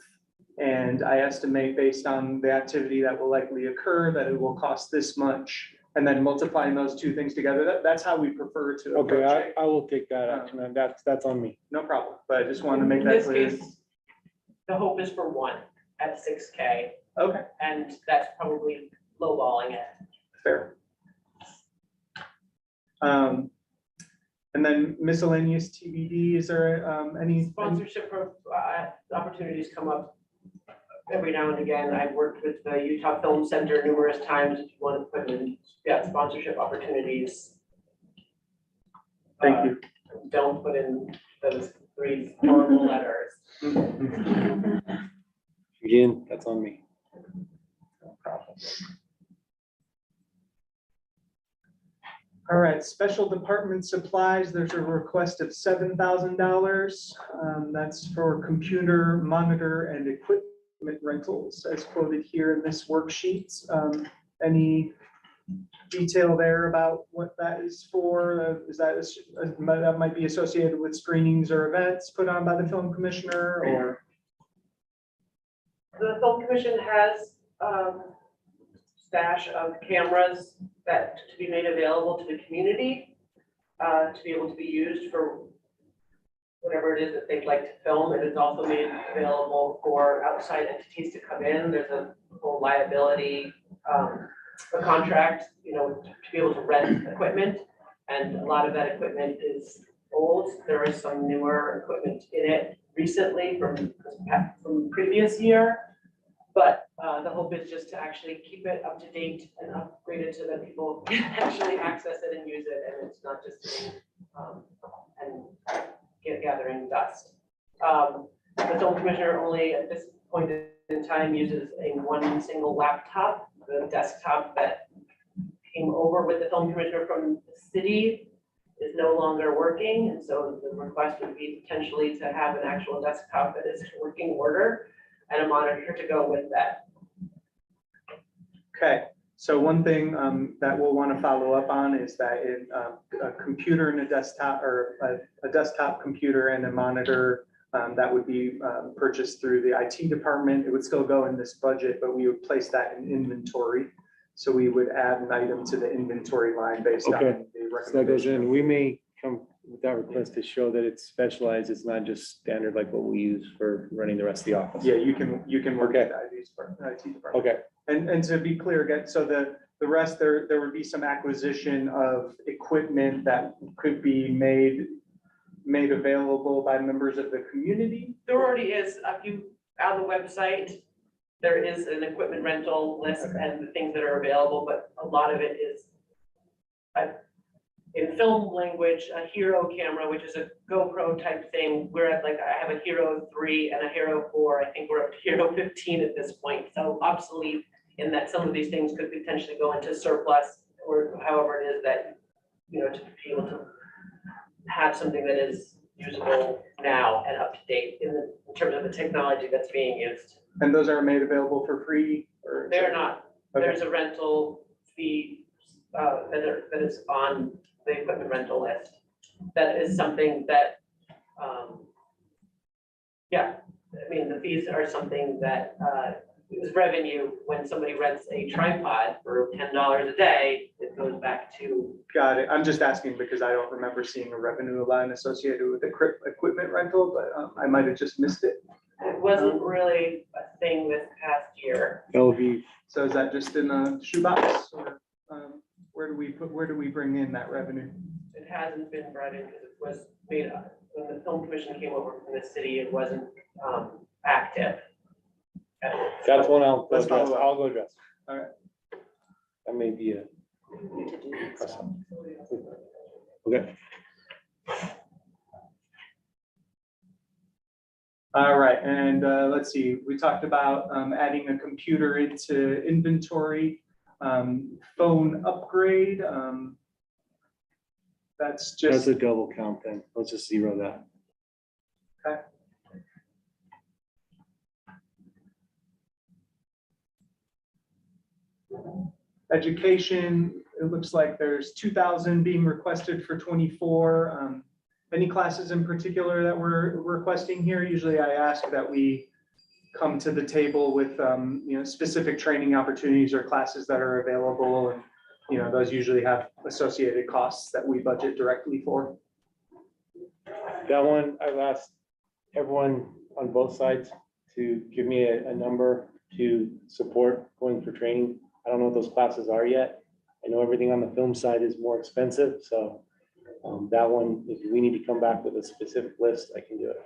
And I estimate based on the activity that will likely occur, that it will cost this much, and then multiplying those two things together. That's how we prefer to approach Okay, it. I will take that action, and that's on me. No problem, but I just wanted to make In that this clear. case, the hope is for one at 6K, Okay, and that's probably lowballing it. fair. And then miscellaneous TBD, is there any? Sponsorship opportunities come up every now and again. I've worked with the Utah Film Center numerous times. If you want to put in, sponsorship opportunities. Thank you. Don't put in those three horrible letters. Again, that's on me. All right, special department supplies, there's a request of $7,000. That's for computer, monitor, and equipment rentals as quoted here in this worksheet. Any detail there about what that is for? Is that, that might be associated with screenings or events put on by the film commissioner or? The film commission has stash of cameras that to be made available to the community, to be able to be used for whatever it is that they'd like to film. It is also made available for outside entities to come in. There's a whole liability, a contract, you know, to be able to rent equipment. And a lot of that equipment is old. There is some newer equipment in it recently from previous year. But the hope is just to actually keep it up to date and upgrade it so that people can actually access it and use it, and it's not just sitting and gathering dust. The film commissioner only at this point in time uses one single laptop. The desktop that came over with the film commissioner from the city is no longer working, and so the request would be potentially to have an actual desktop that is in working order and a monitor to go with that. Okay, so one thing that we'll want to follow up on is that a computer and a desktop, or a desktop computer and a monitor that would be purchased through the IT department. It would still go in this budget, but we would place that in inventory. So we would add an item to the inventory line based on Okay. the So that goes recommendation. in. We may come with that request to show that it's specialized. It's not just standard like what we use for running the rest of the office. Yeah, you can work Okay. at the IT department. Okay, And to be clear again, so the rest, there would be some acquisition of equipment that could be made available by members of the community. There already is, if you, on the website, there is an equipment rental list and the things that are available, but a lot of it is in film language, a Hero camera, which is a GoPro type thing. We're at like, I have a Hero 3 and a Hero 4. I think we're up to Hero 15 at this point. So obsolete in that some of these things could potentially go into surplus or however it is that, you know, to be able to have something that is usable now and up to date in terms of the technology that's being used. And those are made available for free or? They're not. Okay. There's a rental fee that is on the equipment rental list. That is something that, yeah, I mean, the fees are something that is revenue. When somebody rents a tripod for $10 a day, it goes back to. Got it. I'm just asking because I don't remember seeing a revenue line associated with equipment rental, but I might have just missed it. It wasn't really a thing this past year. that'll be, So is that just in a shoebox or where do we bring in that revenue? It hasn't been brought in because it was made up. When the film commission came over from the city, it wasn't active. that's one I'll go Let's address. follow up. I'll go address. All right. That may be a, Need to do that stuff. okay. All right, and let's see, we talked about adding a computer into inventory, phone upgrade. That's That's just, a double count then. Let's just zero that. education, it looks like there's 2,000 being requested for 24. Any classes in particular that we're requesting here? Usually I ask that we come to the table with, you know, specific training opportunities or classes that are available. And, you know, those usually have associated costs that we budget directly for. That one, I've asked everyone on both sides to give me a number to support going for training. I don't know what those classes are yet. I know everything on the film side is more expensive, so that one, if we need to come back with a specific list, I can do it.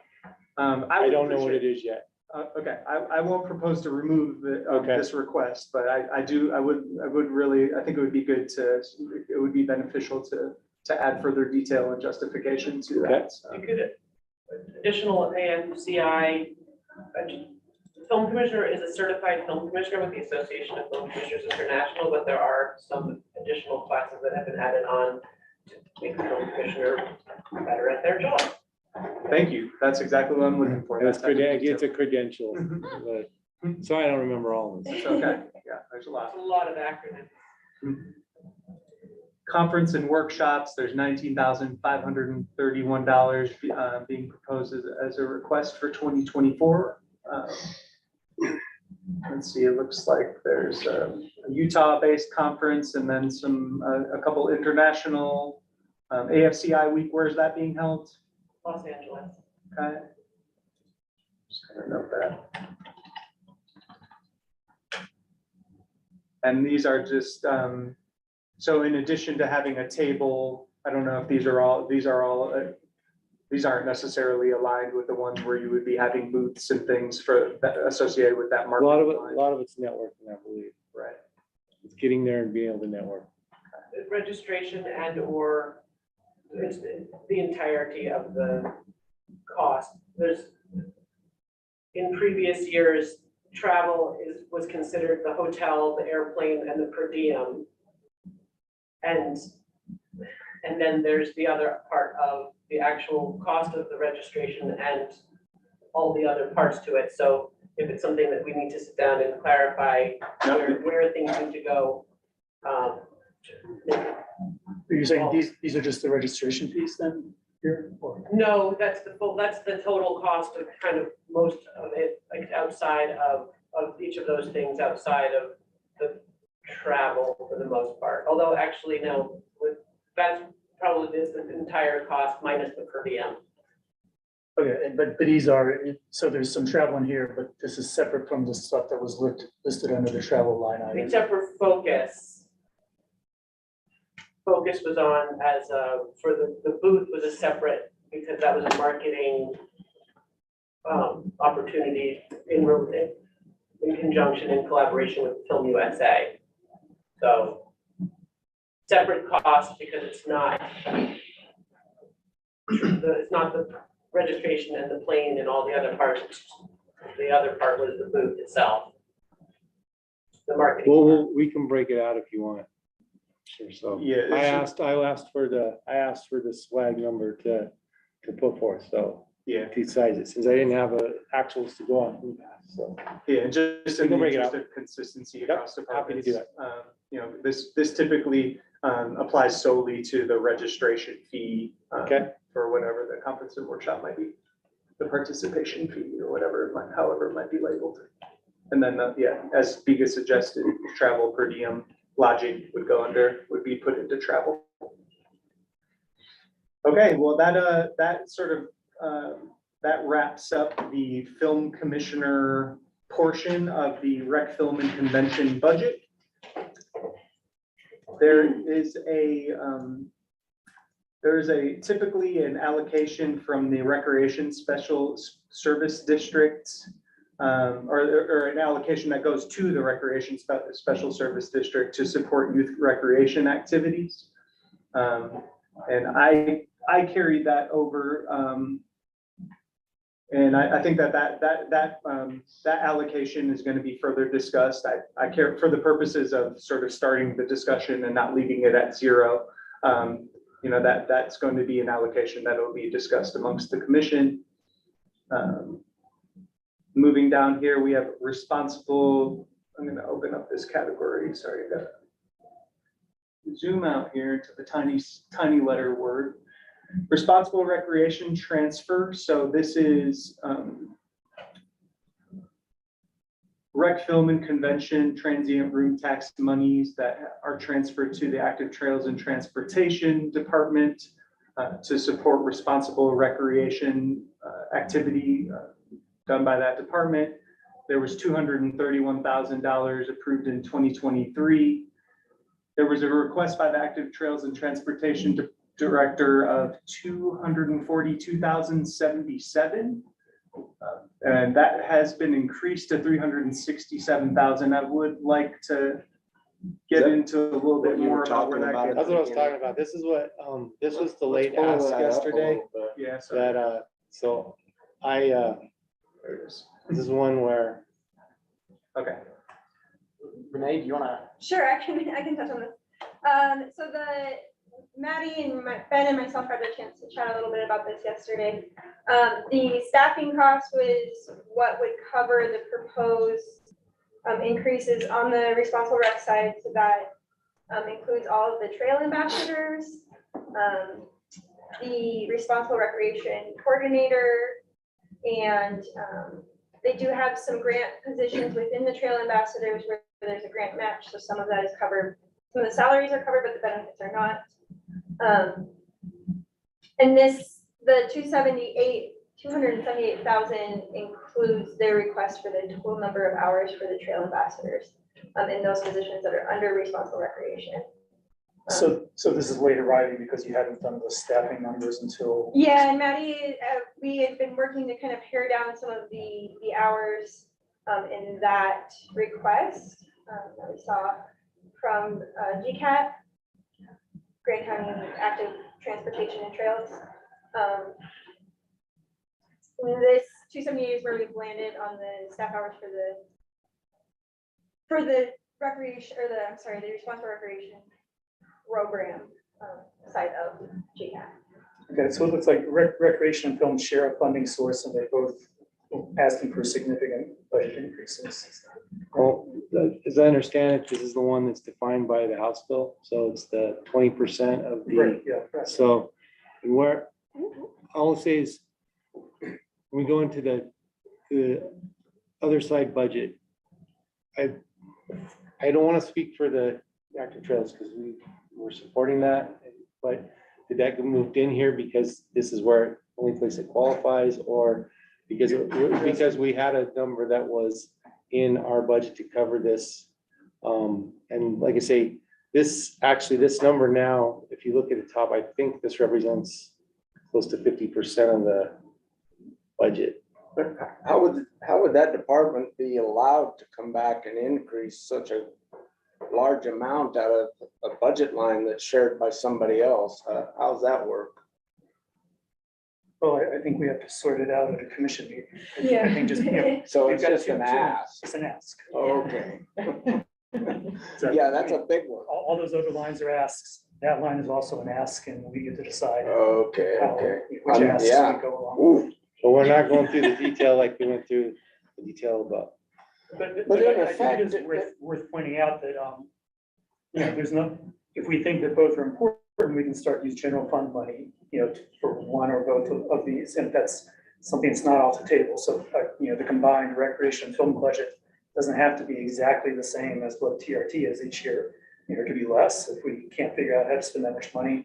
I don't know what it is yet. Okay, I won't propose to remove Okay. this request, but I would really, I think it would be good to, it would be beneficial to to add further detail and justification to that. So, You could, additional ANCI, film commissioner is a certified film commissioner with the Association of Film Commissioners International, but there are some additional classes that have been added on to make the film commissioner better at their job. Thank you. That's exactly what I'm looking for. It's that type of it's a detail. credential, but, so I don't remember all of them. It's okay. Yeah, there's a lot. That's a lot of acronyms. Conference and workshops, there's $19,531 being proposed as a request for 2024. Let's see, it looks like there's a Utah-based conference and then a couple international, AFCI week. Where's that being held? Los Angeles. Okay. Just kind of note that. And these are just, so in addition to having a table, I don't know if these aren't necessarily aligned with the ones where you would be having booths and things for that associated with that A market. lot of line. it's networking, I believe. Right. It's getting there and being able to network. Registration and or it's the entirety of the cost. In previous years, travel was considered the hotel, the airplane, and the per diem. And then there's the other part of the actual cost of the registration and all the other parts to it. So if it's something that we need to sit down and clarify where things need to go. Are you saying these are just the registration fees then here? Or- No, that's the total cost of kind of most of it, like outside of each of those things, outside of the travel for the most part. Although actually, no, that's probably the entire cost minus the per diem. Okay, but these are, so there's some travel in here, but this is separate from the stuff that was listed under the travel line item. Except for Focus. Focus was on as for the booth was a separate, because that was a marketing opportunity in conjunction, in collaboration with Film USA. So separate cost because it's not the registration and the plane and all the other parts. The other part was the booth itself. The marketing. Well, we can break it out if you want. Sure, so. Yeah, I it's- asked for the swag number to put forth, so. Yeah. To size it, since I didn't have actuals to go on, so. Yeah, just We in can the break it interest out. of consistency Yep, across happy to departments. do This typically applies solely to the registration fee. Okay. For whatever the conference and workshop might be, the participation fee or whatever, however it might be labeled. And then, as Biga suggested, travel per diem, lodging would be put into travel. Okay, well, that sort of, that wraps up the film commissioner portion of the rec film and convention budget. There is typically an allocation from the Recreation Special Service District, or an allocation that goes to the Recreation Special Service District to support youth recreation activities. And I carried that over, and I think that allocation is going to be further discussed. I care for the purposes of sort of starting the discussion and not leaving it at zero. That's going to be an allocation that will be discussed amongst the commission. Moving down here, we have responsible, I'm going to open up this category. Sorry, I got to zoom out here to the tiny letter word. Responsible recreation transfer. So this is rec film and convention transient room tax monies that are transferred to the Active Trails and Transportation Department to support responsible recreation activity done by that department. There was $231,000 approved in 2023. There was a request by the Active Trails and Transportation Director of $242,077. And that has been increased to $367,000. I would like to get that into a little bit what you were more about where talking that about? could. That's what I was talking about. This is what, this was the late Let's pull ask that up a yesterday little bit. Yeah, so that, so I, there it is. this is one where, Okay. Renee, do you wanna? Sure, I can touch on this. So Maddie and Ben and myself had a chance to chat a little bit about this yesterday. The staffing cost was what would cover the proposed increases on the responsible rec side. So that includes all of the trail ambassadors, the responsible recreation coordinator, and they do have some grant positions within the trail ambassadors where there's a grant match, so some of that is covered. Some of the salaries are covered, but the benefits are not. And the 278,000 includes their request for the total number of hours for the trail ambassadors in those positions that are under responsible recreation. So this is late arriving because you hadn't done the staffing numbers until. Yeah, and Maddie, we had been working to kind of pare down some of the hours in that request that we saw from GCAT, Grant County Active Transportation and Trails. This 278 is where we've landed on the staff hours for the recreation, or the responsible recreation program side of GCAT. Okay, so it looks like recreation and film share a funding source, and they're both asking for significant budget increases. well, as I understand it, this is the one that's defined by the House bill. So it's the 20% of the, Right, yeah. Right. so where, all I'll say is, when we go into the other side budget, I don't want to speak for the active trails because we were supporting that, but did that get moved in here because this is where only place it qualifies, or because we had a number that was in our budget to cover this? And like I say, this number now, if you look at the top, I think this represents close to 50% of the budget. But how would that department be allowed to come back and increase such a large amount out of a budget line that's shared by somebody else? How's that work? Well, I think we have to sort it out at a commission meeting. Yeah. I think just, So we've it's got just two- an two- ask. It's an ask. Okay. So, Yeah, that's a big one. All those other lines are asks. That line is also an ask, and we get to decide Okay, how, okay. which asks Yeah. we go along. Ooh, But we're not going through the detail like we went through the detail about. But in I think effect, it is worth pointing out that, there's no, if we think that both are important, we can start use general fund money, for one or both of these, and that's something that's not off the table. So, the combined recreation and film budget doesn't have to be exactly the same as what TRT is each year. It could be less if we can't figure out how to spend that much money.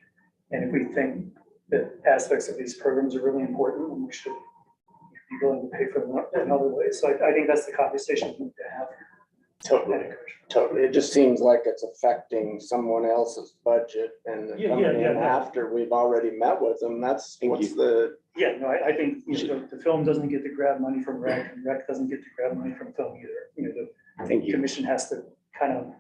And if we think that aspects of these programs are really important, then we should be willing to pay for them in other ways. So I think that's the conversation we need to have. totally, totally. It just seems like it's affecting someone else's budget and they're Yeah, coming in no. after we've already met with them. That's Thank what's you. the, Yeah, no, I think the film doesn't get to grab money from rec, and rec doesn't get to grab money from film either. Thank The you. commission has to kind of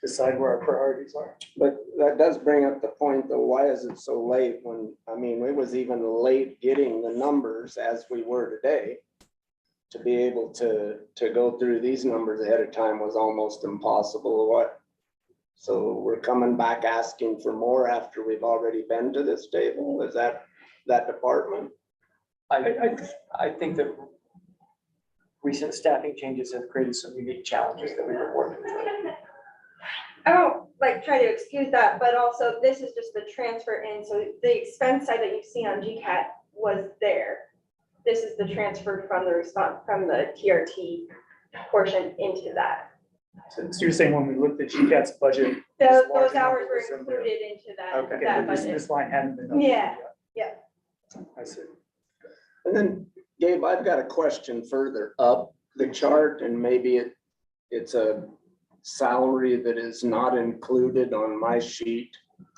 decide where our priorities are. but that does bring up the point though, why is it so late when, it was even late getting the numbers as we were today. To be able to go through these numbers ahead of time was almost impossible. What? So we're coming back asking for more after we've already been to this table? Is that department? I think that recent staffing changes have created some unique challenges that we've been working through. I don't try to excuse that, but also this is just the transfer in. So the expense side that you've seen on GCAT was there. This is the transfer from the TRT portion into that. So you're saying when we looked at GCAT's budget. this Those large hours number were was in there. included into that, Okay, that but budget. this line hadn't been. updated Yeah, yet. I see. And then Gabe, I've got a question further up the chart and maybe it's a salary that is not included on my sheet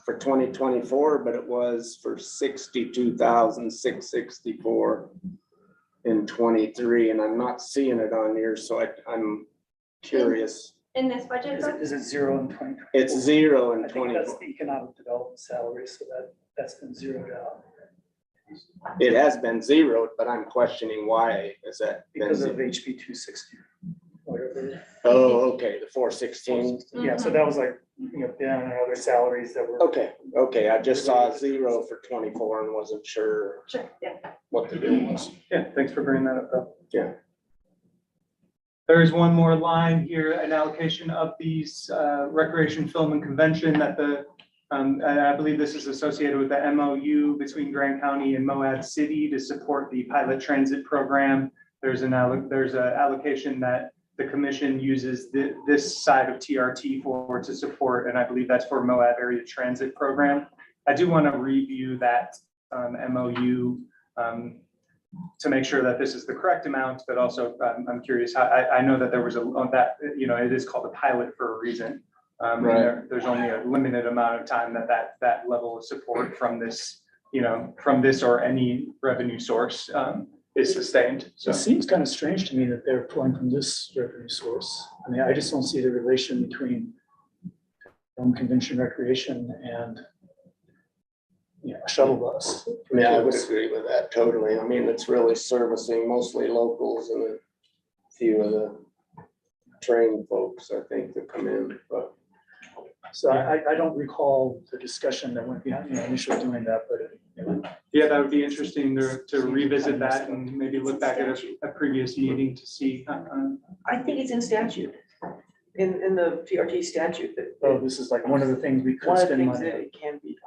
for 2024, but it was for 62,664 in 23, and I'm not seeing it on here, so I'm curious. in this budget? Is it 0 in 2020? It's 0 in I think that's 24. the economic development salary, so that's been zeroed out It has been zeroed, but I'm questioning why is that? been because of ze- HB 260. Whatever. Oh, okay, the 416. Yeah, so that was like, down and other salaries that were. Okay, I just saw 0 for 24 and wasn't sure Sure, yeah. what the deal was. Yeah, thanks for bringing that up, though. Yeah. There is one more line here, an allocation of these recreation, film and convention that and I believe this is associated with the MOU between Grand County and Moab City to support the pilot transit program. There's an allocation that the commission uses this side of TRT for to support, and I believe that's for Moab Area Transit Program. I do want to review that MOU to make sure that this is the correct amount, but also I'm curious how, I know that there was it is called a pilot for a reason. And Right. there's only a limited amount of time that level of support from this, from this or any revenue source is sustained. So So, it seems kind of strange to me that they're pulling from this revenue source. I mean, I just don't see the relation between convention recreation and, a shuttle bus. Yeah, I would agree with that totally. I mean, it's really servicing mostly locals and a few of the trained folks, I think, that come in, but. So I don't recall the discussion that went behind, initially doing that, but. yeah, that would be interesting to revisit that and maybe look back at a previous meeting to see. I think it's in statute, in the TRT statute that. Oh, this is like one of the things we could One of the spend things money that on. it can be,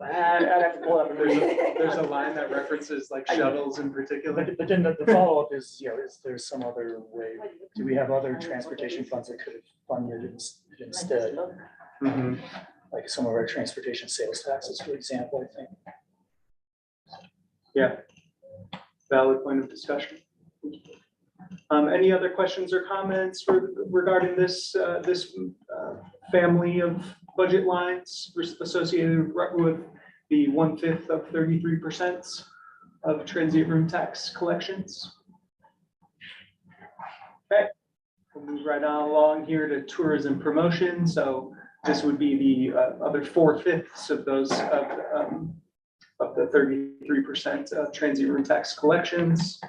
I'd have to pull it up and read it. There's a line that references like shuttles in particular. But then the follow-up is, is there some other way? Do we have other transportation funds that could have funded it instead? Mhm. Like some of our transportation sales taxes, for example, I think. Yeah. Valid point of discussion. Any other questions or comments regarding this family of budget lines associated with the 1/5 of 33% of transient room tax collections? Okay, we'll move right on along here to tourism promotion. So this would be the other 4/5 of those of the 33% of transient room tax collections.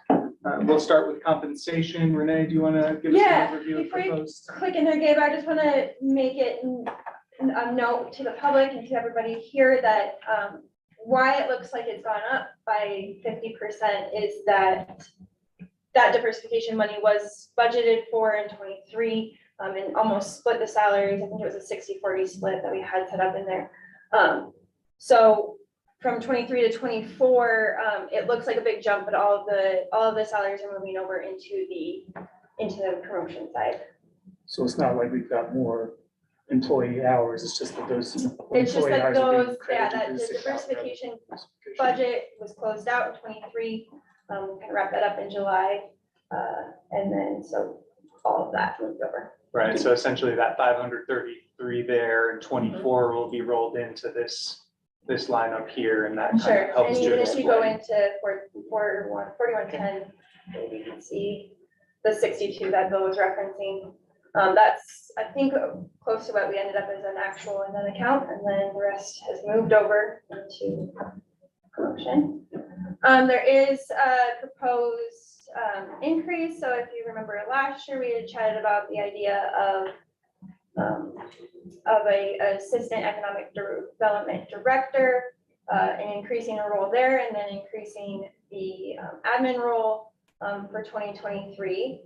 We'll start with compensation. Renee, do you want to give us Yeah, an overview of before you proposed? Quick in there, Gabe, I just want to make it a note to the public and to everybody here that why it looks like it's gone up by 50% is that diversification money was budgeted for in 23 and almost split the salaries. I think it was a 60-40 split that we had set up in there. So from 23 to 24, it looks like a big jump, but all of the salaries are moving over into the promotion side. So it's not like we've got more employee hours, it's just that those. It's just employee that hours are being those, credited that to the this account rather than diversification diversification. budget was closed out in 23. Kind of wrap that up in July. And then, so all of that moved over. Right, so essentially that 533 there and 24 will be rolled into this line up here, and that kind Sure, of and helps to even if you go explain. into 4110, maybe you can see the 62 that Bill was referencing. That's, I think, close to what we ended up as an actual in an account, and then the rest has moved over into promotion. There is a proposed increase, so if you remember last year, we had chatted about the idea of a assistant economic development director, and increasing a role there, and then increasing the admin role for 2023.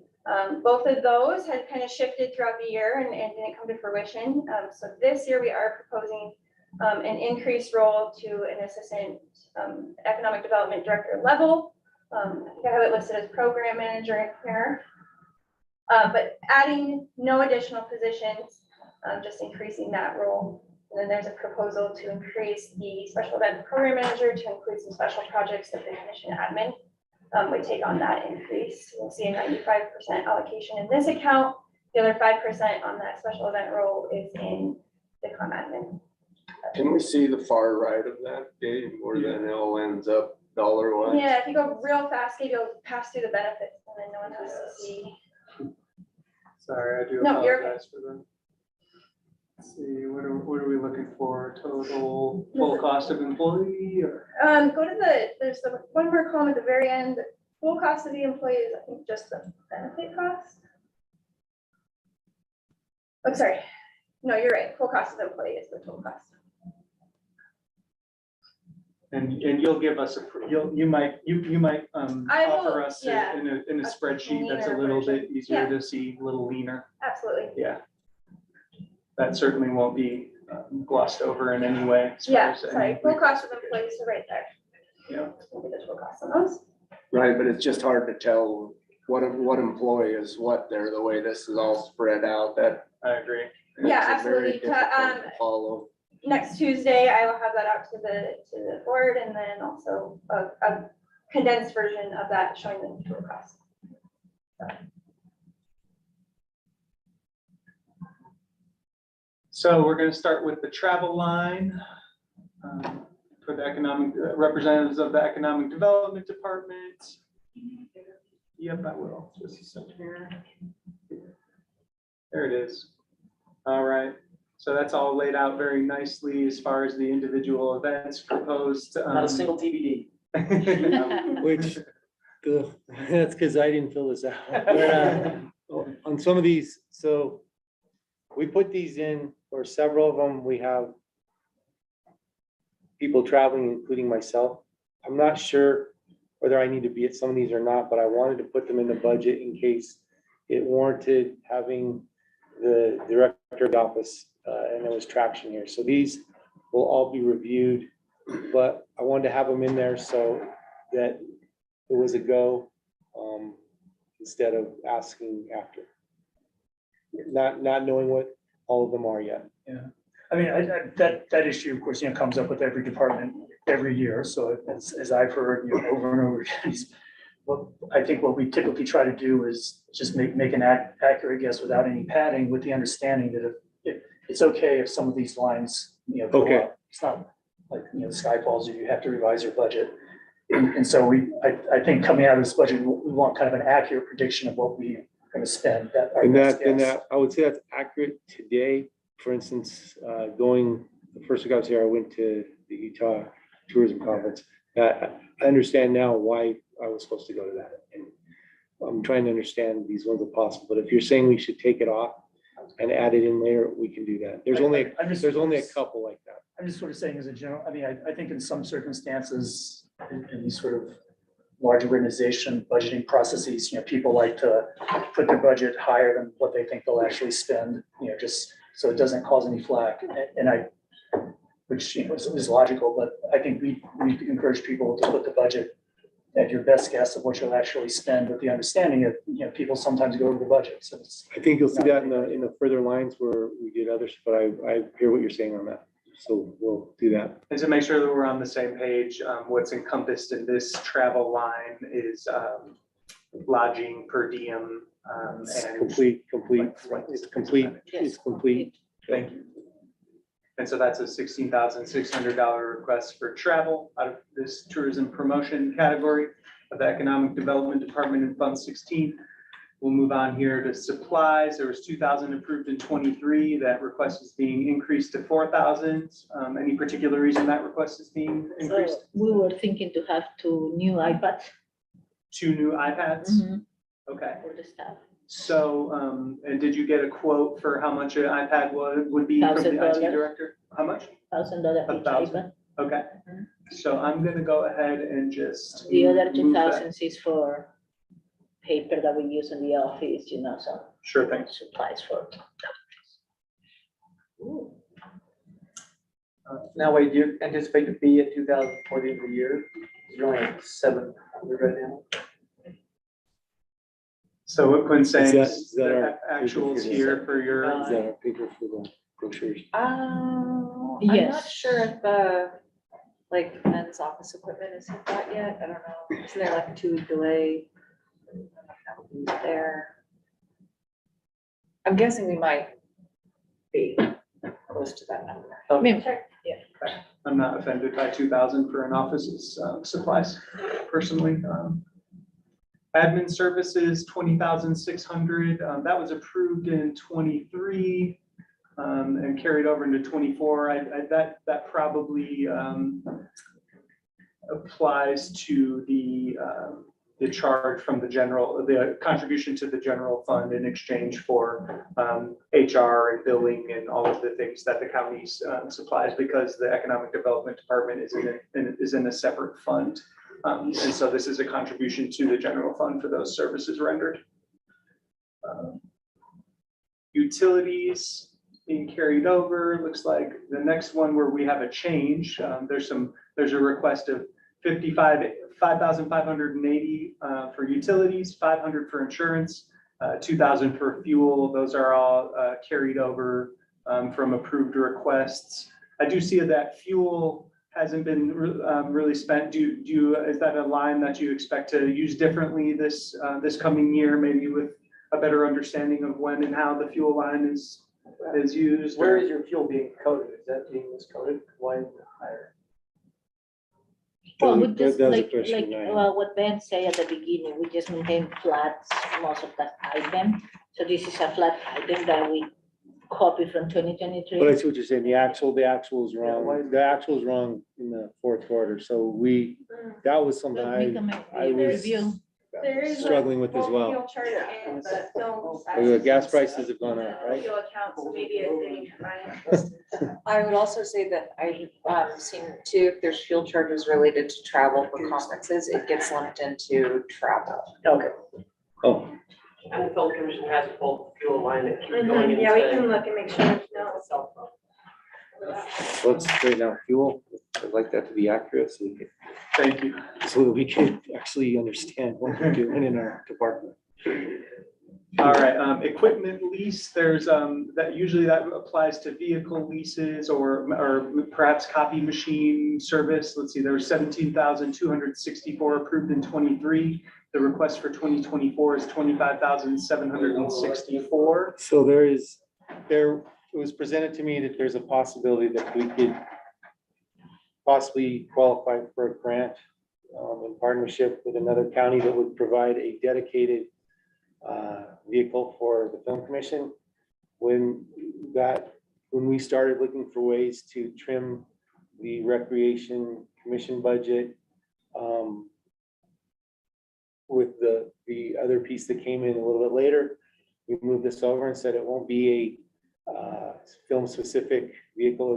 Both of those had kind of shifted throughout the year and didn't come to fruition. So this year we are proposing an increased role to an assistant economic development director level. I think I have it listed as program manager in here. But adding no additional positions, just increasing that role. And then there's a proposal to increase the special event program manager to include some special projects that the commission admin would take on that increase. We'll see a 95% allocation in this account. The other 5% on that special event role is in the com admin. Can we see the far right of that, Dave, where then it all ends up dollar wise? Yeah, if you go real fast, Gabe, you'll pass through the benefits and then no one has to see. Sorry, I do No, you're okay. apologize for them. Let's see, what are we looking for? Total full cost of employee or? Go to there's the one more column at the very end, full cost of the employee is, I think, just the benefit cost. I'm sorry, no, you're right, full cost of the employee is the total cost. And you'll give us you might I will, offer us yeah, in a spreadsheet that's a leaner little version. bit easier Yeah. to see, a little leaner. Absolutely, Yeah. That certainly won't be glossed over in any way. as far yeah, as sorry, any- full cost of employees, so right there. Yeah. Will be the total cost on those. Right, but it's just hard to tell what employee is what there, the way this is all spread out, that. I agree. Yeah, makes it very absolutely. difficult to follow. Next Tuesday, I will have that out to the board, and then also a condensed version of that showing the total cost. So we're gonna start with the travel line. For the economic, representatives of the Economic Development Department. Yep, I will, just a second here. There it is. All right, so that's all laid out very nicely as far as the individual events proposed. Not a single TBD. Which, that's because I didn't fill this out. But, on some of these, so we put these in, or several of them, we have people traveling, including myself. I'm not sure whether I need to be at some of these or not, but I wanted to put them in the budget in case it warranted having the director of the office, and there was traction here. So these will all be reviewed, but I wanted to have them in there so that it was a go, instead of asking after. Not knowing what all of them are yet. I mean, that issue, of course, comes up with every department every year. So as I've heard, over and over again, I think what we typically try to do is just make an accurate guess without any padding, with the understanding that if it's okay if some of these lines, go Okay. up. It's not like, the sky falls, you have to revise your budget. And so I think coming out of this budget, we want kind of an accurate prediction of what we're gonna spend. I would say that's accurate today. For instance, the first week I was here, I went to the Utah Tourism Conference. I understand now why I was supposed to go to that. And I'm trying to understand these ones if possible, but if you're saying we should take it off and add it in later, we can do that. There's only a couple like that. I'm just sort of saying as a general, I mean, I think in some circumstances, in these sort of large organization budgeting processes, people like to put their budget higher than what they think they'll actually spend, just so it doesn't cause any flack. Which is logical, but I think we encourage people to put the budget at your best guess of what you'll actually spend, with the understanding that, people sometimes go over the budget, so it's. I think you'll see that in the further lines where we did others, but I hear what you're saying on that. So we'll do that. And to make sure that we're on the same page, what's encompassed in this travel line is lodging, per diem, It's and. complete, Flight it's complete, it's complete. Thank you. And so that's a $16,600 request for travel out of this tourism promotion category of the Economic Development Department in Fund 16. We'll move on here to supplies. There was 2,000 approved in 23. That request is being increased to 4,000. Any particular reason that request is being So increased? we were thinking to have 2 new iPads 2 new iPads? Okay. for the staff. So, and did you get a quote for how much an iPad would be from the IT $1,000. director? How much? $1,000 each 1,000. iPad. Okay. So I'm gonna go ahead and just. The other move that. 2,000 is for paper that we use in the office, some Sure thing. supplies for. Now, wait, do you anticipate to be at 2,000 before the end of the year? You're only at 700 right now. So what Quinn's saying Is is that the actuals here for your, Is that our paper for the brochures? I'm not Yes. sure if the, men's office equipment is hit that yet. I don't know. Isn't there like a 2-week delay? There. I'm guessing we might be close to that number. I mean, I'm not offended by 2,000 for an office's supplies personally. Admin services, 20,600. That was approved in 23 and carried over into 24. That probably applies to the charge from the contribution to the general fund in exchange for HR and billing and all of the things that the county supplies, because the Economic Development Department is in a separate fund. And so this is a contribution to the general fund for those services rendered. Utilities being carried over. Looks like the next one where we have a change. There's a request of 5,580 for utilities, 500 for insurance, 2,000 for fuel. Those are all carried over from approved requests. I do see that fuel hasn't been really spent. Is that a line that you expect to use differently this coming year, maybe with a better understanding of when and how the fuel line is used? Where is your fuel being coated? Is that being miscoated? Why is it higher? Well, we That- just that was a like question I had. what Ben said at the beginning, we just maintain flats most of that item. So this is a flat item that we copy from twenty But I twenty-three. see what you're saying. The actual is wrong. The actual is wrong in the fourth quarter. So that was something I was There is struggling with as well. Fuel charge in the film. The gas prices have gone up, right? Fuel account, so maybe it's getting combined. I would also say that I've seen too, if there's fuel charges related to travel for conferences, it gets lumped into travel. Okay. Oh, And the film commission has a full fuel line that keeps going into. Yeah, we can look and make sure there's no. the cell phone. let's straighten out fuel. I'd like that to be accurate so Thank you. that we can actually understand what we're doing in our department. All right, equipment lease, there's, that usually that applies to vehicle leases or perhaps copy machine service. Let's see, there was 17,264 approved in 23. The request for 2024 is 25,764. So it was presented to me that there's a possibility that we could possibly qualify for a grant in partnership with another county that would provide a dedicated vehicle for the film commission. When we started looking for ways to trim the recreation commission budget, with the other piece that came in a little bit later, we moved this over and said it won't be a film specific vehicle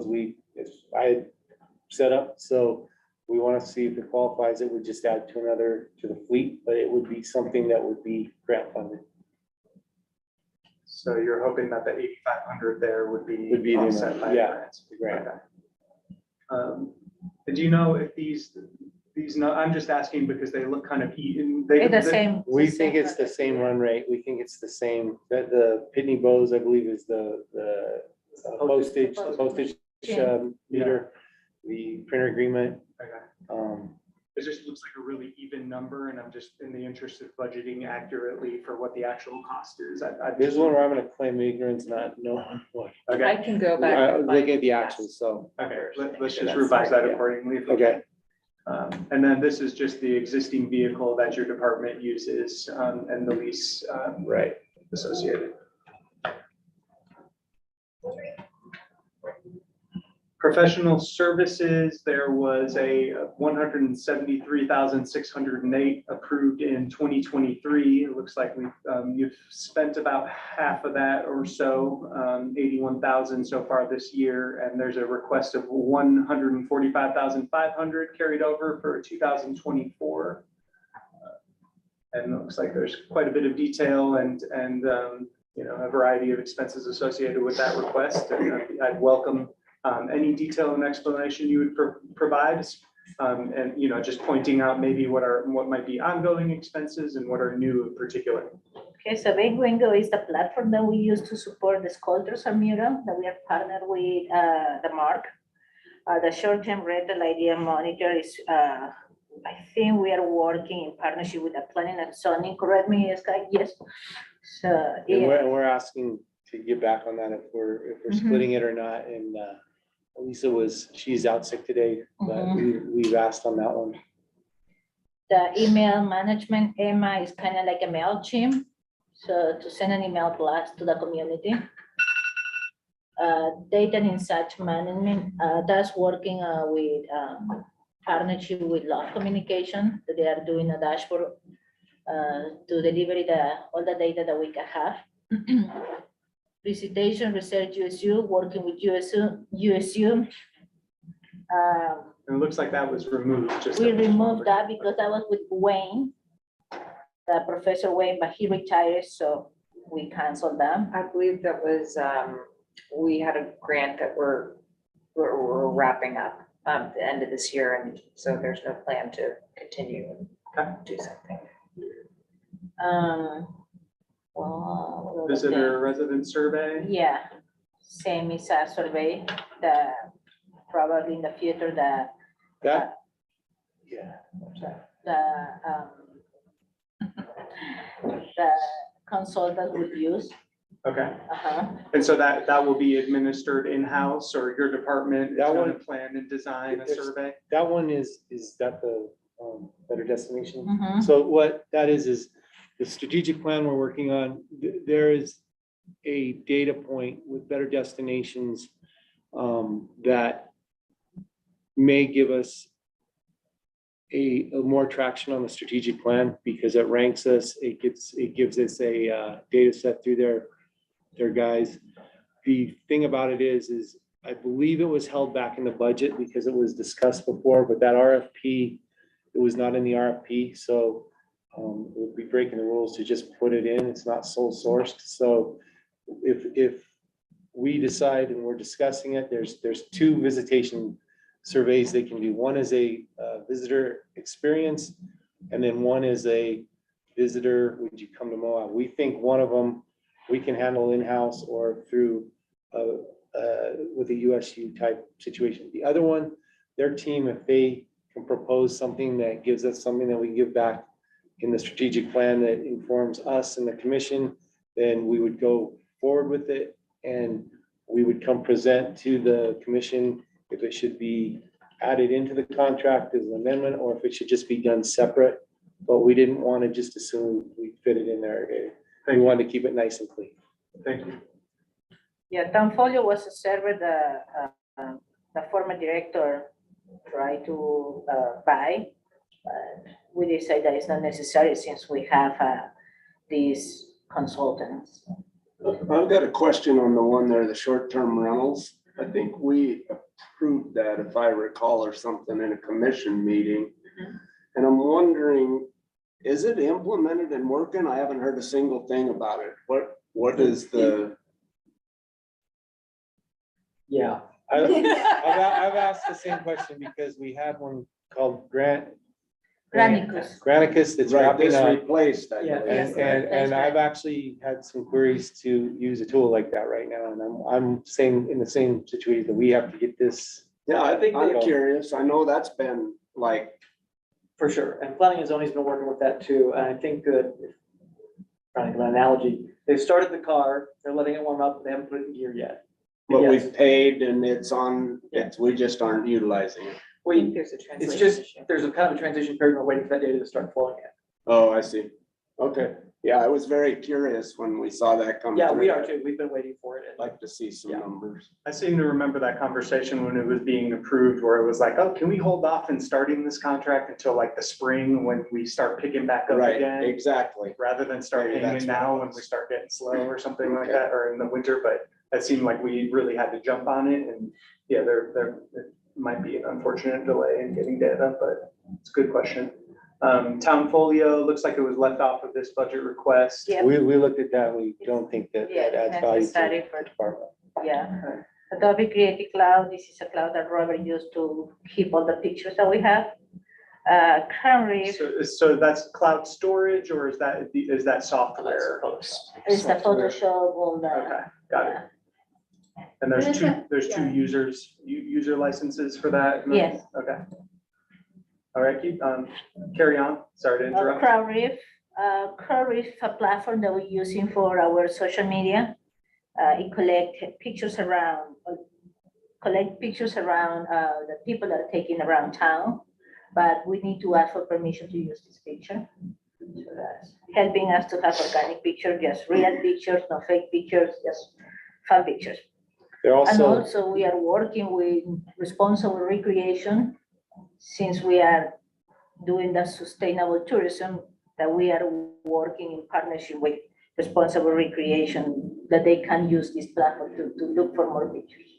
as I had set up. So we want to see if it qualifies. It would just add to the fleet, but it would be something that would be grant funded. So you're hoping that the 8,500 there would be Would be the offset amount, by yeah, grants? the grant. Okay. Do you know if these, no, I'm just asking because they look kind of even. The same. We think it's the same run rate. We think it's the same, that the Pitney Bowes, I believe, is the postage Yeah. meter, the printer agreement. Okay. Um, It just looks like a really even number, and I'm just in the interest of budgeting accurately for what the actual cost is. This is one where I'm gonna claim ignorance, not knowing what. I Okay, can go back. I and was find- looking at the actuals, so. okay, let's sure just that's revise right, that yeah. accordingly. if we Okay. can. And then this is just the existing vehicle that your department uses, and the lease Right. associated. Professional services, there was a 173,608 approved in 2023. It looks like you've spent about half of that or so, 81,000 so far this year. And there's a request of 145,500 carried over for 2024. And it looks like there's quite a bit of detail and a variety of expenses associated with that request. And I'd welcome any detail and explanation you would provide, and just pointing out maybe what might be ongoing expenses and what are new in particular. Okay, so Bingo is the platform that we use to support the sculptures and mural that we have partnered with the Mark. The short-term rental idea monitor is, I think we are working in partnership with the planning and zoning, correct me, Sky? Yes. So, And yeah. we're asking to get back on that if we're Mhm. splitting it or not. And Lisa she's out sick today, but Mhm. we've asked on that one. The email management, Emma, is kind of like a MailChimp. So to send an email blast to the community. Data and insight management, that's working with partnership with Love Communication. That they are doing a dashboard to deliver all the data that we can have. Visitation Research USU, working with USU. It looks like that was removed. Just We removed that because that was with Wayne, the Professor Wayne, but he retired, so we canceled them. I believe that was, we had a grant that we're wrapping up at the end of this year, and so there's no plan to continue and do something. Well, what other Visitor thing? resident survey. Yeah, same as a survey, probably in the future, That, the consultant would use. Okay. Uh-huh. And so that will be administered in-house, or your department is That going to one- plan and design a There's- survey? that one is that the Better Destination? Mhm. So what that is the strategic plan we're working on. There is a data point with Better Destinations that may give us a more traction on the strategic plan because it ranks us, it gives us a data set through their guys. The thing about it is I believe it was held back in the budget because it was discussed before, but that RFP, it was not in the RFP, so we'll be breaking the rules to just put it in. It's not sole sourced. So if we decide and we're discussing it, there's two visitation surveys they can do. One is a visitor experience, and then one is a visitor, would you come to Moab? We think one of them we can handle in-house or through with a USU type situation. The other one, their team, if they can propose something that gives us something that we can give back in the strategic plan that informs us and the commission, then we would go forward with it and we would come present to the commission if it should be added into the contract as an amendment or if it should just be done separate. But we didn't want to just assume we fit it in there. We wanted to keep it nice and clean. Thank you. Yeah, Townfolio was a server the former director tried to buy, but we decided that it's not necessary since we have these consultants. I've got a question on the one there, the short-term rentals. I think we approved that, if I recall, or something in a commission meeting. And I'm wondering, is it implemented and working? I haven't heard a single thing about it. What is the? Yeah, I've asked the same question because we had one called Granicus. Granicus that's Right, wrapping this up. replaced, I Yeah. believe. And I've actually had some queries to use a tool like that right now. And I'm saying in the same situation that we have to get this. Yeah, I think I'm they- curious. I know that's been like, for sure. And planning and zoning's been working with that too. And I think that, trying to give an analogy, they've started the car, they're letting it warm up, but they haven't put it in gear yet. what Yes. we've paid and it's on, we just aren't utilizing it. I think there's a It's translation just, issue. there's a kind of a transition period, we're waiting for that data to start flowing in. Oh, I see. Okay. Yeah, I was very curious when we saw that come. Yeah, we through. are too. We've been waiting for it. I'd like to see some Yeah. numbers. I seem to remember that conversation when it was being approved, where it was like, oh, can we hold off in starting this contract until like the spring when we start picking back up Right, again? exactly. Rather than start Maybe paying that's it what it now when was. we start getting slow or something like Okay. that, or in the winter, but that seemed like we really had to jump on it, and yeah, there might be an unfortunate delay in getting data, but it's a good question. Townfolio, looks like it was left off of this budget request. Yeah. We looked at that. We don't think that Yeah, adds value to necessary the for- department. Yeah. Adobe Creative Cloud, this is a cloud that Robert used to keep all the pictures that we have. Currently, So that's cloud storage, or is that software? it's the Photoshop, all the. Okay, got it. And there's two user licenses for that? Yes. Okay. All right, carry on. Sorry to interrupt. CrowdRiff, CrowdRiff, a platform that we're using for our social media. It collect pictures around the people that are taking around town. but we need to ask for permission to use this picture. So that's helping us to have organic pictures, just real pictures, no fake pictures, just fun pictures. They're And also, also, we are working with responsible recreation, since we are doing the sustainable tourism, that we are working in partnership with responsible recreation, that they can use this platform to look for more pictures.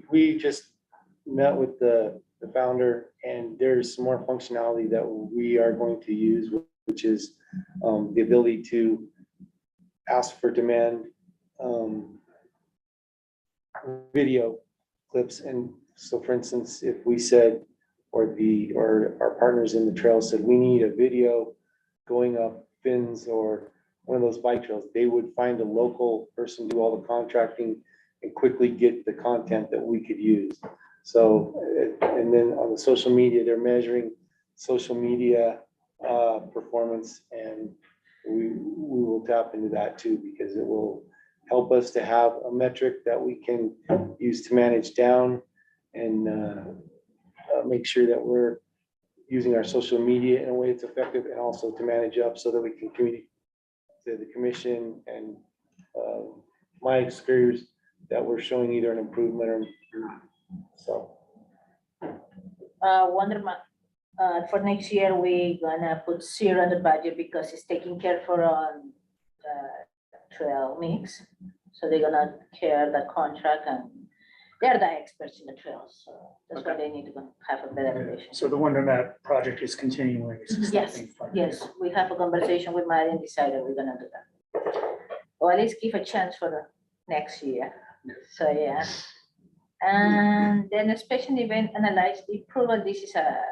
we just met with the founder, and there's some more functionality that we are going to use, which is the ability to ask for demand video clips. And so for instance, if we said, or our partners in the trail said, we need a video going up Fins or one of those bike trails, they would find a local person, do all the contracting and quickly get the content that we could use. So, and then on the social media, they're measuring social media performance, and we will tap into that too, because it will help us to have a metric that we can use to manage down and make sure that we're using our social media in a way that's effective, and also to manage up so that we can communicate to the commission and my experience that we're showing either an improvement or not. So. Wonderman, for next year, we gonna put 0 on the budget because it's taking care for on trail mix. So they're gonna care the contract, and they're the experts in the trails, so that's why they need to have a better relation. So the Wonder Map project is continuing. It's just Yes, nothing funded. yes, we have a conversation with Mari and decided we're gonna do that. Or at least give a chance for the next year. So, yeah. And then a special event analyze the approval. This is a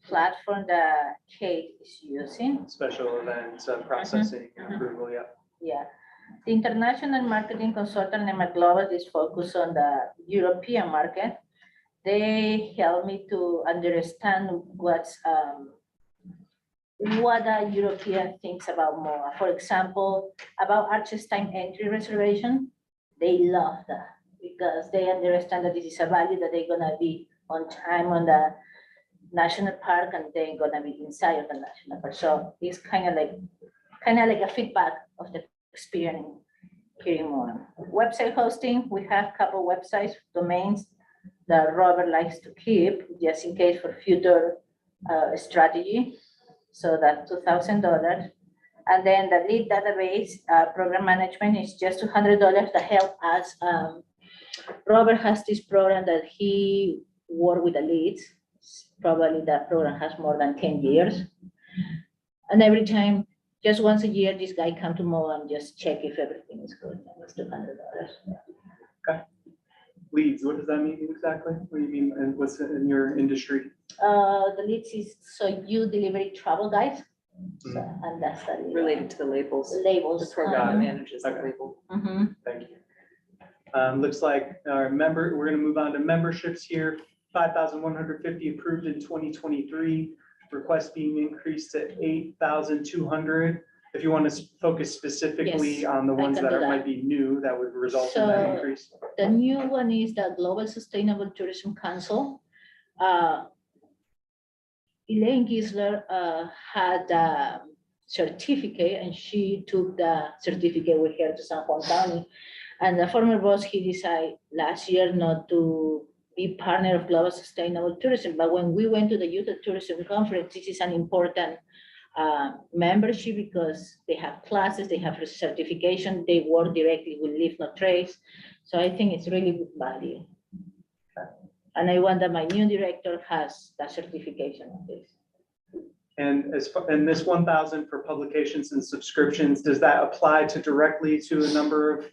platform that Kate is using. Special events, processing and approval, yeah. Yeah. The international marketing consultant, Emma Glover, is focused on the European market. They help me to understand what the European thinks about MOA. For example, about Arches Time entry reservation, they love that because they understand that this is a value that they're gonna be on time on the national park, and they're gonna be inside of the national park. So it's kind of like a feedback of the experience here in MOA. Website hosting, we have a couple websites, domains that Robert likes to keep just in case for future strategy. So that's $2,000. And then the lead database program management is just $200 to help us. Robert has this program that he worked with the leads. Probably that program has more than 10 years. And every time, just once a year, this guy come to MOA and just check if everything is good. And it's $200. Leads, what does that mean exactly? What do you mean, and what's in your industry? The leads is, so you deliver travel guides. So, and that's the lead. Related to the labels. Labels. The program manages the Okay. label. Mhm. Thank you. Looks like our we're gonna move on to memberships here. 5,150 approved in 2023. Request being increased to 8,200. If you want to focus specifically Yes, on the I ones can that do that. might be new, that would result in that So- increase. The new one is the Global Sustainable Tourism Council. Elaine Gisler had a certificate, and she took the certificate with her to San Juan County. And the former boss, he decided last year not to be partner of Global Sustainable Tourism. But when we went to the Youth Tourism Conference, this is an important membership because they have classes, they have certification, they work directly with Leave No Trace. So I think it's really good value. And I want that my new director has that certification of this. And and this 1,000 for publications and subscriptions, does that apply to directly to a number of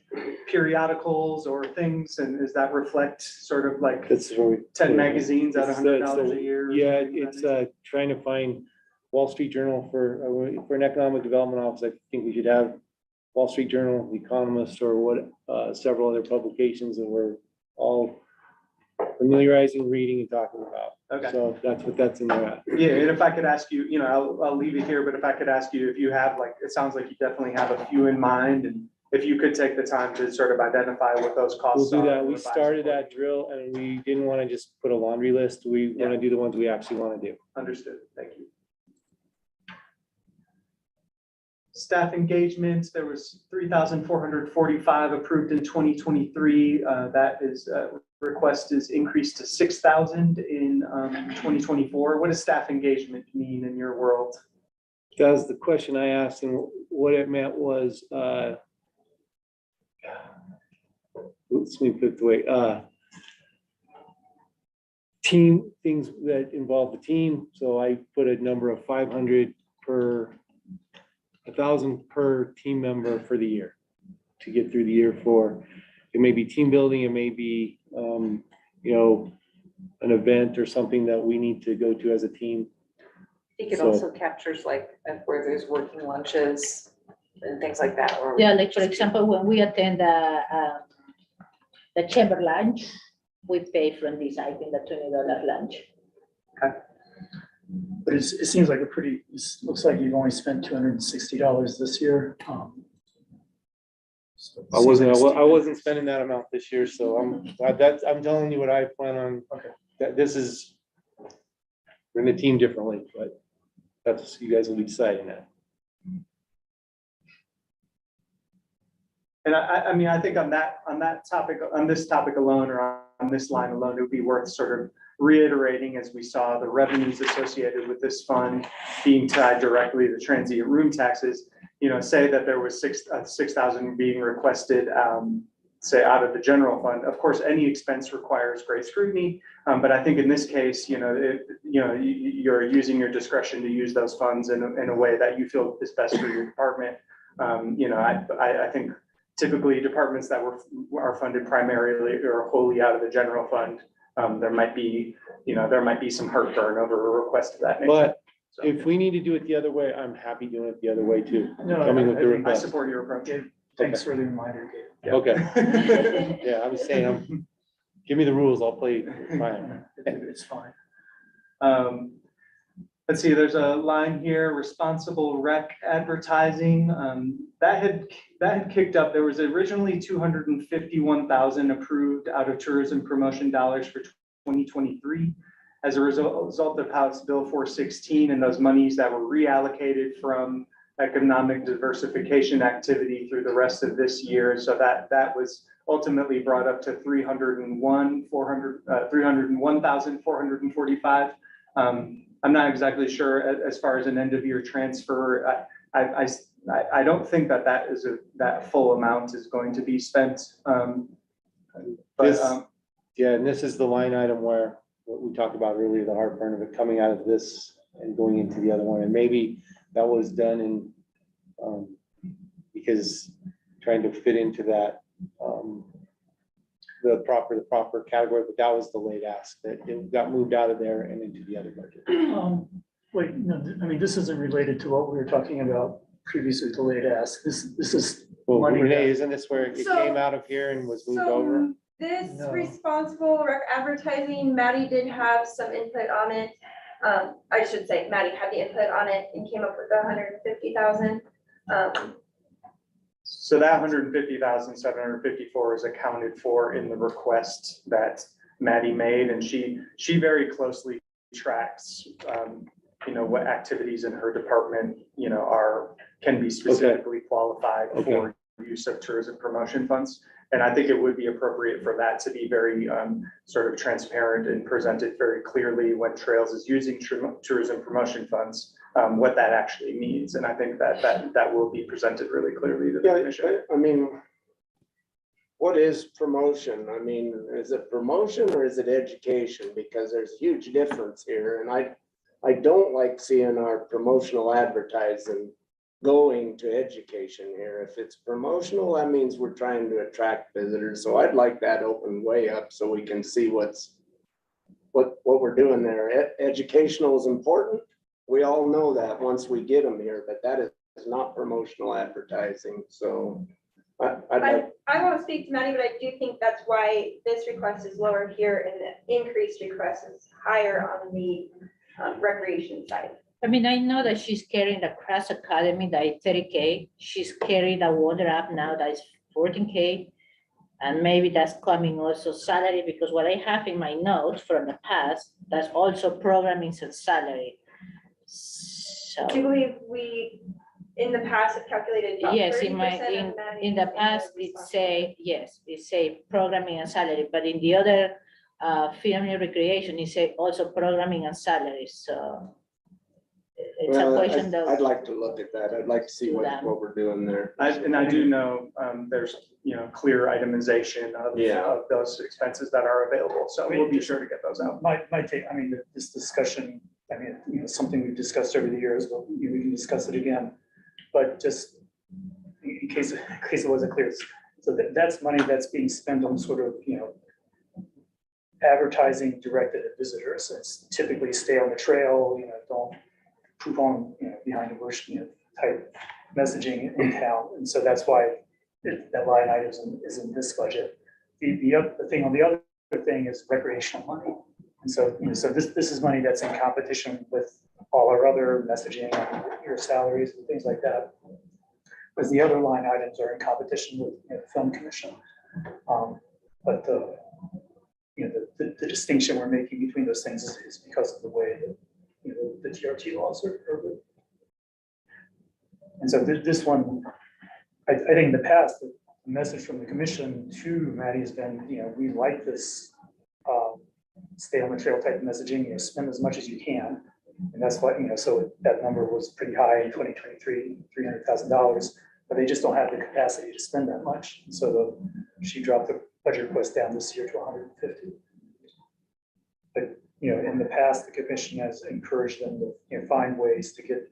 periodicals or things? And does that reflect sort of like That's where we. 10 magazines at It's $100 a year? Yeah, it's trying to find Wall Street Journal for an economic development office. I think we should have Wall Street Journal, The Economist, or several other publications that we're all familiarizing, reading, and talking about. Okay. So that's in there. Yeah, and if I could ask you, I'll leave it here, but if I could ask you if you have, like, it sounds like you definitely have a few in mind, and if you could take the time to sort of identify what those costs We'll are. do that. and We revise started that accordingly. drill and we didn't want to just put a laundry list. We want to do the ones we actually want to do. Understood, thank you. Staff engagement, there was 3,445 approved in 2023. That is, request is increased to 6,000 in 2024. What does staff engagement mean in your world? That was the question I asked, and what it meant was, let's me put it away, team, things that involve the team. So I put a number of 500 per, 1,000 per team member for the year to get through the year for, it may be team building, it may be, an event or something that we need to go to as a team. I think it So- also captures like where there's working lunches and things like that. or Yeah, like for just- example, when we attend the chamber lunch, we pay from this item, the $20 lunch. But it seems like looks like you've only spent $260 this year. So it I wasn't seems like spending that amount this year, so I'm telling you what I plan on. Okay. That this is, we're in the team differently, but that's, you guys will be deciding that. And I mean, I think on that topic, on this topic alone, or on this line alone, it would be worth sort of reiterating, as we saw the revenues associated with this fund being tied directly to transient room taxes. Say that there was 6,000 being requested, say out of the general fund. Of course, any expense requires great scrutiny, but I think in this case, you're using your discretion to use those funds in a way that you feel is best for your department. I think typically departments that are funded primarily or wholly out of the general fund, there might be some heartburn over a request of that nature. But So, if we need to do it the other way, I'm happy doing it the other way too. No, Tell me what the I think- I request. support your approach. Thanks for the reminder, Gabe. Okay, yeah, I was saying, give me the rules, I'll play fine. It's fine. Let's see, there's a line here, responsible rec advertising. That had kicked up. There was originally 251,000 approved out of tourism promotion dollars for 2023. As a result of House Bill 416 and those monies that were reallocated from economic diversification activity through the rest of this year. So that was ultimately brought up to 301,445. I'm not exactly sure as far as an end of year transfer. I don't think that full amount is going to be spent. This- Yeah, and this is the line item where, what we talked about earlier, the heartburn of it coming out of this and going into the other one, and maybe that was done in, because trying to fit into that, the proper category, but that was the late ask, that it got moved out of there and into the other budget. Wait, no, I mean, this isn't related to what we were talking about previously, the late ask. This is, Well, Money Renee, back. isn't this where it So- came out of here and was moved over? This No. responsible rec advertising, Maddie did have some input on it. I should say Maddie had the input on it and came up with 150,000. So that 150,754 is accounted for in the request that Maddie made, and she very closely tracks, what activities in her department, can be specifically qualified Okay. for use of tourism promotion funds. And I think it would be appropriate for that to be very sort of transparent and presented very clearly when Trails is using tourism promotion funds, what that actually means. And I think that will be presented really clearly to the commission. I mean, what is promotion? I mean, is it promotion or is it education? Because there's a huge difference here, and I don't like seeing our promotional advertising going to education here. If it's promotional, that means we're trying to attract visitors. So I'd like that open way up so we can see what we're doing there. Educational is important. We all know that once we get them here, but that is not promotional advertising. So I'd like, I won't speak to Maddie, but I do think that's why this request is lower here and the increased request is higher on the recreation side. I mean, I know that she's carrying the Crash Academy, that is 30K. She's carrying the Wonder App now, that is 14K. And maybe that's coming also salary, because what I have in my notes from the past, that's also programming and salary. So, Do you believe we, in the past, have calculated about yes, 30% in my, of Maddie's in the past, it say, yes, it say programming and salary, but in the other family recreation, it say also programming and salary, so. It's a Well, question that. I'd like to look at that. I'd like to see Do what, that. what we're doing there. And I do know, there's, clear itemization Yeah. of those expenses that are available, so we'll be sure to get those out. My take, I mean, this discussion, I mean, something we've discussed over the years, but we can discuss it again. But just in case it wasn't clear, so that's money that's being spent on sort of, advertising directed at visitors. It's typically stay on the trail, don't poop on, behind the bush, type messaging in town. And so that's why that line item is in this budget. The other thing on the other thing is recreational money. And so, so this is money that's in competition with all our other messaging, your salaries and things like that. Whereas the other line items are in competition with the film commission. But the distinction we're making between those things is because of the way that the TRT laws are written. And so this one, I think in the past, the message from the commission to Maddie has been, we like this stay on the trail type of messaging, spend as much as you can. And that's what, so that number was pretty high in 2023, $300,000, but they just don't have the capacity to spend that much. And so she dropped the budget request down this year to 150. But, in the past, the commission has encouraged them to find ways to get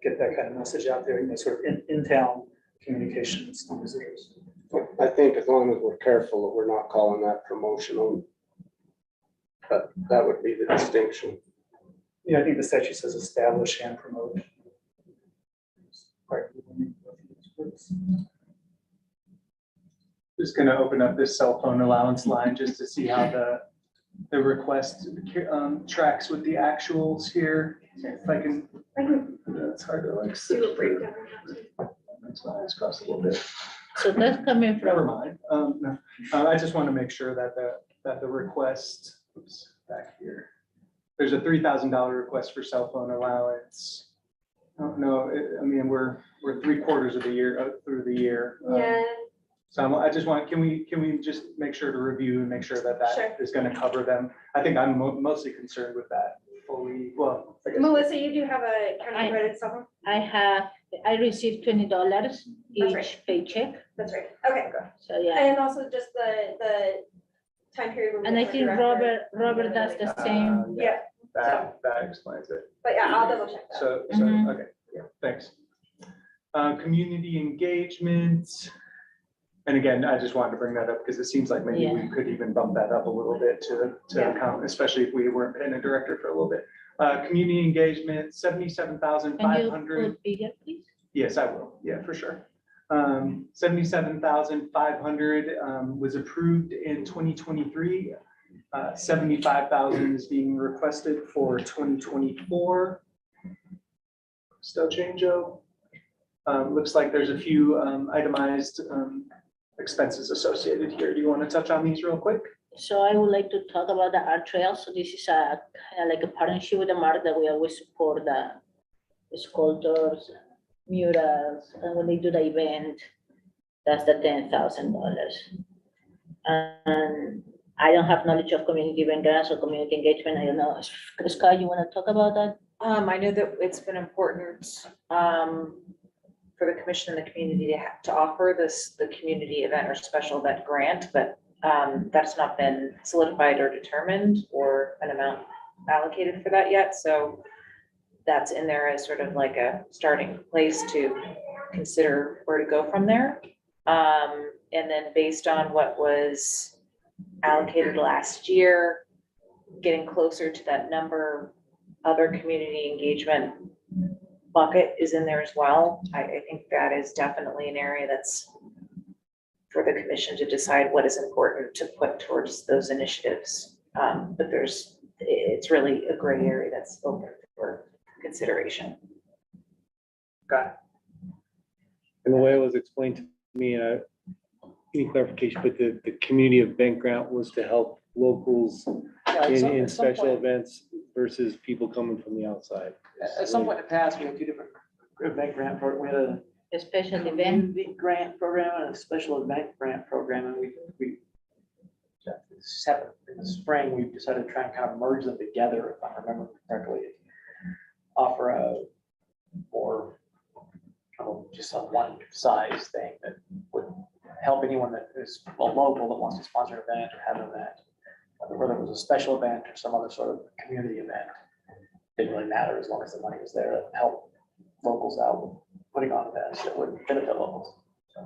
that kind of message out there, sort of in-town communications to visitors. I think as long as we're careful that we're not calling that promotional, but that would be the distinction. Yeah, I think the statute says establish and promote. Just gonna open up this cell phone allowance line just to see how the request tracks with the actuals here. If I can, it's hard to like. Do a breakdown. That's my eyes crossed a little bit. So that's coming Never from, mind. No. I just want to make sure that the request, oops, back here. There's a $3,000 request for cell phone allowance. No, I mean, we're 3/4 of the year, through the year. Yeah, So I just want, can we just make sure to review and make sure that Sure. is going to cover them? I think I'm mostly concerned with that fully, well. I guess- Melissa, you do have a I- county credit cell phone? I received $20 each right. paycheck, That's right. Okay, good. so yeah. And also just the time period. where we And I have a think director. Robert does the same. Yeah, That explains it. but yeah, I'll double check that. So, Mhm. okay, yeah, thanks. Community engagement. And again, I just wanted to bring that up because it seems like maybe we could even bump that up a little bit to Yeah. account, especially if we weren't paying a director for a little bit. Community engagement, Can 77,500. you put bigger, please? Yes, I will. Yeah, for sure. 77,500 was approved in 2023. 75,000 is being requested for 2024. Still change, Joe. Looks like there's a few itemized expenses associated here. Do you want to touch on these real quick? So I would like to talk about the art trail. So this is a kind of like a partnership with the MARC that we always support the sculptors, murals, and when they do the event, that's the $10,000. And I don't have knowledge of community event grants or community engagement. I don't know. Scott, you want to talk about that? I know that it's been important for the commission and the community to offer the community event or special event grant, but that's not been solidified or determined or an amount allocated for that yet. So that's in there as sort of like a starting place to consider where to go from there. And then based on what was allocated last year, getting closer to that number, other community engagement bucket is in there as well. I think that is definitely an area that's for the commission to decide what is important to put towards those initiatives. But it's really a gray area that's open for consideration. And the way it was explained to me, any clarification, but the community event grant was to help locals Yeah, in at some special point- events versus people coming from the outside. At some point in the past, we had two different event grant programs. We had a A special event. community grant program and a special event grant program, and we in the spring, we decided to try and kind of merge them together, if I remember correctly. Offer a more, just a one size thing that would help anyone that is a local that wants to sponsor an event or have an event. Whether it was a special event or some other sort of community event, didn't really matter as long as the money was there to help locals out with putting on events that would benefit locals. So,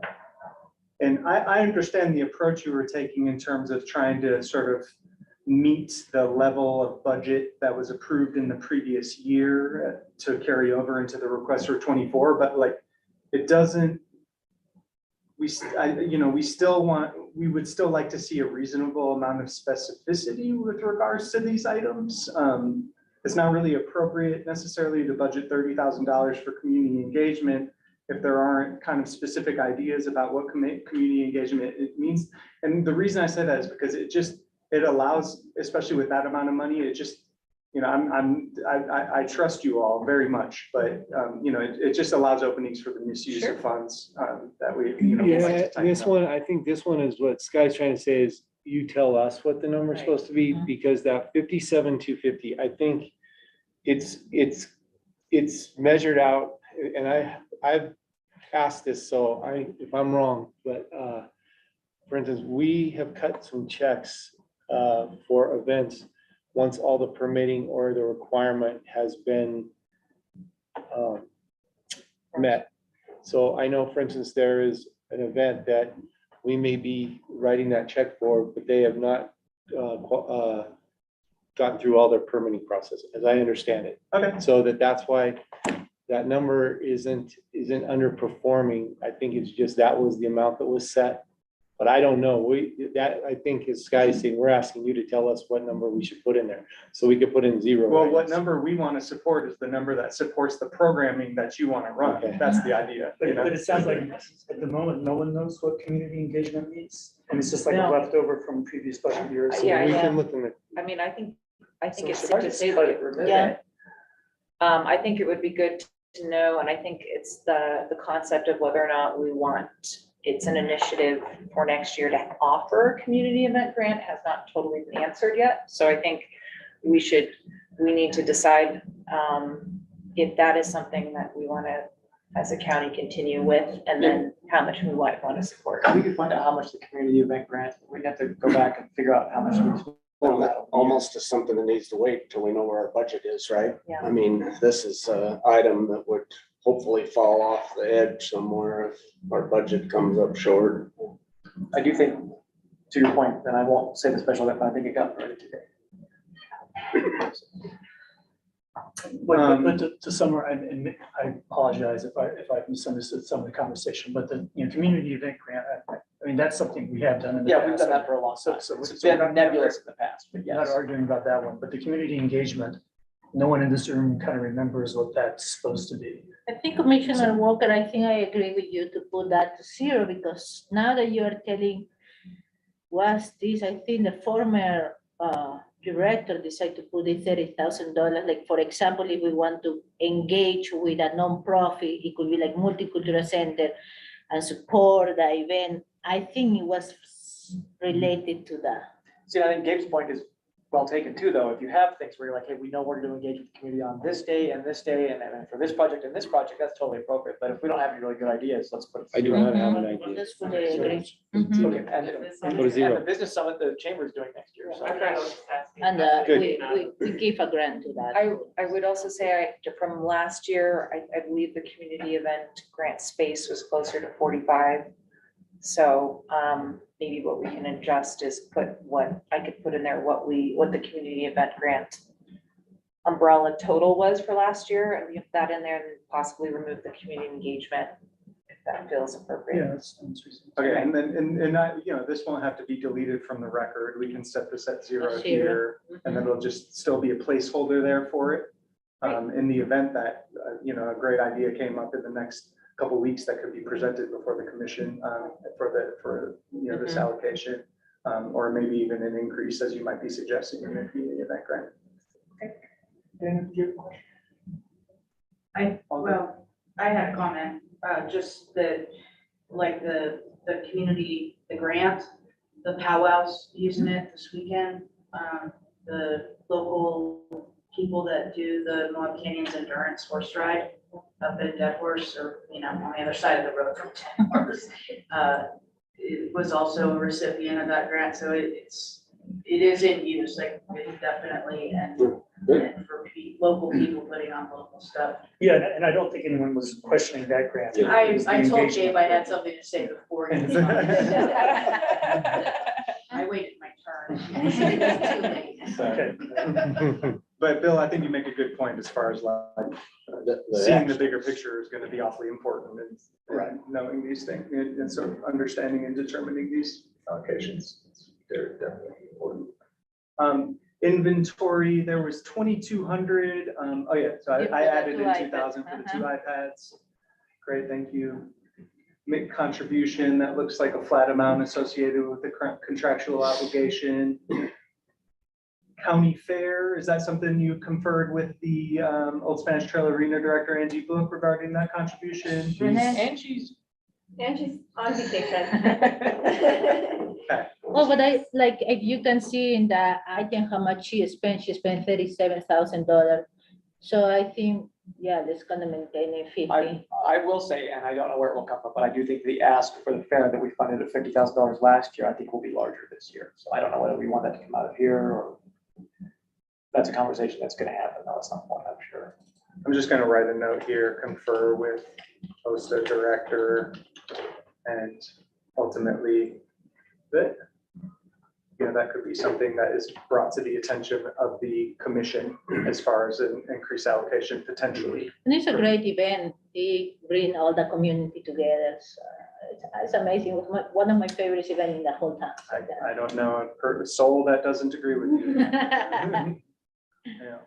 And I understand the approach you were taking in terms of trying to sort of meet the level of budget that was approved in the previous year to carry over into the request for 24, but like, it doesn't, we would still like to see a reasonable amount of specificity with regards to these items. It's not really appropriate necessarily to budget $30,000 for community engagement if there aren't kind of specific ideas about what community engagement it means. And the reason I say that is because it allows, especially with that amount of money, it just, I trust you all very much, but, it just allows openings for the misuse of funds that we, would like Yeah, to tighten this up. one, I think this one is what Sky's trying to say is you tell us what the number's Right. supposed to be, Mhm. because that 57,250, I think it's measured out, and I've asked this, so if I'm wrong, but, for instance, we have cut some checks, for events once all the permitting or the requirement has been, met. So I know, for instance, there is an event that we may be writing that check for, but they have not gotten through all their permitting process, as I understand it. Okay, So that's why that number isn't underperforming. I think it's just that was the amount that was set. But I don't know. I think as Sky is saying, we're asking you to tell us what number we should put in there. So we could put in zero. well, what items. number we want to support is the number that supports the programming that you want to run. Okay. That's the idea. But it sounds like at the moment, no one knows what community engagement means. And it's just like No. leftover from previous budget years. Yeah, We yeah. can look in the, I mean, I think So it's if safe I to just say cut that it, remove yeah. it. I think it would be good to know, and I think it's the concept of whether or not we want, it's an initiative for next year to offer a community event grant has not totally been answered yet. So I think we need to decide if that is something that we want to, as a county, continue with, and then how much we want to support. We could find out how much the community event grant, we'd have to go back and figure out how much we spent on that. Almost as something that needs to wait until we know where our budget is, right? Yeah. I mean, this is an item that would hopefully fall off the edge somewhere if our budget comes up short. I do think, to your point, and I won't say the special event, but I think it got ready today. But to summarize, and I apologize if I misunderstood some of the conversation, but the, community event grant, I mean, that's something we have done in the past. Yeah, we've done that for a long time. So It's we're been not- nebulous in the past, but We're not yes. arguing about that one, but the community engagement, no one in this room kind of remembers what that's supposed to be. I think Commissioner Walker, I think I agree with you to put that to zero, because now that you are telling was this, I think the former director decided to put in $30,000. Like, for example, if we want to engage with a nonprofit, it could be like Multicultural Center and support the event. I think it was related to that. See, I think Gabe's point is well taken too, though. If you have things where you're like, hey, we know we're going to engage with the community on this day and this day, and then for this project and this project, that's totally appropriate. But if we don't have any really good ideas, let's put it. I do not have an idea. That's fully agree. Okay, Go to zero. and the business summit, the chamber is doing next year, so. And Good. we give a grant to that. I would also say, from last year, I believe the community event grant space was closer to 45. So maybe what we can adjust is I could put in there what the community event grant umbrella total was for last year, and leave that in there, and possibly remove the community engagement if that feels appropriate. Yeah, that's reasonable. Okay, and then, this won't have to be deleted from the record. We can set this at zero Zero. here, and then it'll just still be a placeholder there for it. In the event that, a great idea came up in the next couple weeks that could be presented before the commission, for this allocation, or maybe even an increase as you might be suggesting in the event grant. Dan, do you have a question? I had a comment, just that, like the community, the grant, the powwows using it this weekend, the local people that do the Moab Canyons Endurance Horse Ride up in Dead Horse, or, on the other side of the road from Dead Horse. It was also a recipient of that grant, so it is in use, like, it definitely, and for local people putting on local stuff. Yeah, and I don't think anyone was questioning that grant. It was the I told engagement. Gabe I had something to say before. he was on. I waited my turn. Too late. Okay. But Bill, I think you make a good point as far as seeing the bigger picture is going to be awfully important and knowing these things and sort of understanding and determining these allocations. They're definitely important. Inventory, there was 2,200. So I added in 2,000 for the 2 iPads. Great, thank you. Make contribution, that looks like a flat amount associated with the contractual obligation. County fair, is that something you conferred with the Old Spanish Trail Arena Director Angie Book regarding that contribution? And she's And she's on vacation. Well, but if you can see in the item how much she spent $37,000. So I think, that's gonna maintain it 50. I will say, and I don't know where it will come from, but I do think the ask for the fair that we funded at $50,000 last year, I think will be larger this year. So I don't know whether we want that to come out of here or that's a conversation that's gonna happen though at some point, I'm sure. I'm just gonna write a note here, confer with OSTA director, and ultimately that could be something that is brought to the attention of the commission as far as an increased allocation potentially. And it's a great event. They bring all the community together. So it's amazing. It was one of my favorite events in the whole town. I don't know a soul that doesn't agree with you. Yeah.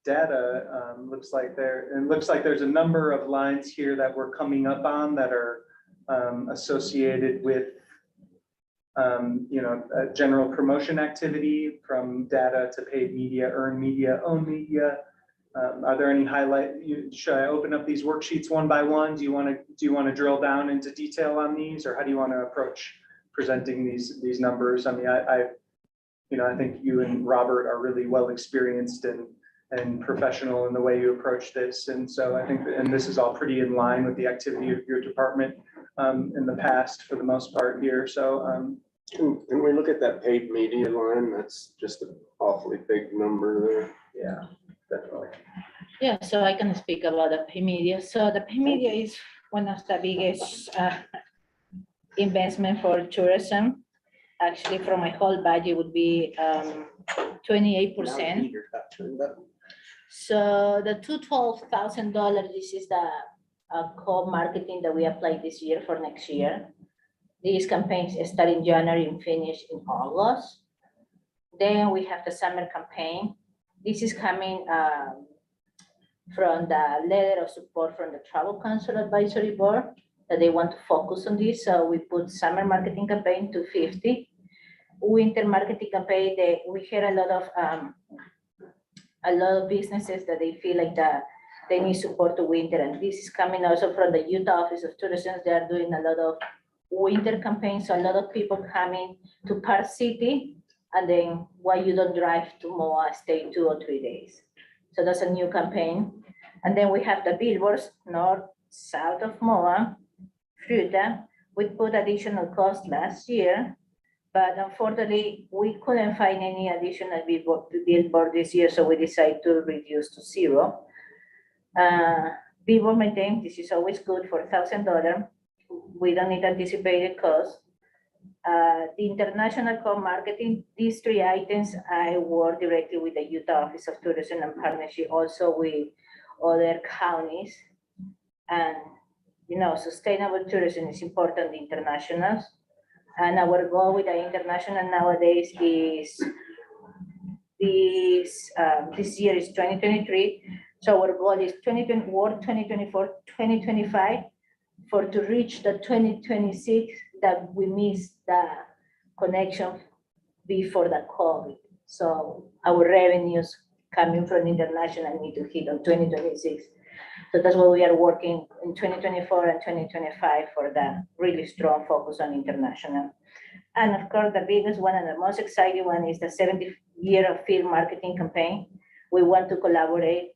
Data looks like there's a number of lines here that we're coming up on that are associated with general promotion activity, from data to paid media, earned media, owned media. Are there any should I open up these worksheets one by one? Do you want to drill down into detail on these, or how do you want to approach presenting these numbers? I mean, I think you and Robert are really well experienced and professional in the way you approach this. And so I think, and this is all pretty in line with the activity of your department in the past for the most part here. So When we look at that paid media line, that's just an awfully big number there. yeah, definitely. Yeah, so I can speak about the pay media. So the pay media is one of the biggest investment for tourism. Actually, from my whole budget would be 28%. So the $212,000, this is the co-marketing that we applied this year for next year. These campaigns start in January and finish in August. Then we have the summer campaign. This is coming from the letter of support from the Travel Council Advisory Board that they want to focus on this. So we put summer marketing campaign to 50. Winter marketing campaign, we hear a lot of businesses that they feel like they need support to winter. And this is coming also from the Utah Office of Tourism. They are doing a lot of winter campaigns. So a lot of people coming to Park City, and then why you don't drive to Moa, stay 2 or 3 days. So that's a new campaign. And then we have the billboards north, south of Moa, Fruta. We put additional cost last year, but unfortunately, we couldn't find any additional billboard this year, so we decided to reduce to 0. Billboard maintenance, this is always good for $1,000. We don't need anticipated cost. The international co-marketing, these 3 items, I work directly with the Utah Office of Tourism and partnership also with other counties. And, sustainable tourism is important in internationals. And our goal with the international nowadays is this year is 2023. So our goal is 2024, 2025, for to reach the 2026 that we missed the connection before the COVID. So our revenues coming from international need to hit on 2026. So that's why we are working in 2024 and 2025 for the really strong focus on international. And of course, the biggest one and the most exciting one is the 70th year of field marketing campaign. We want to collaborate,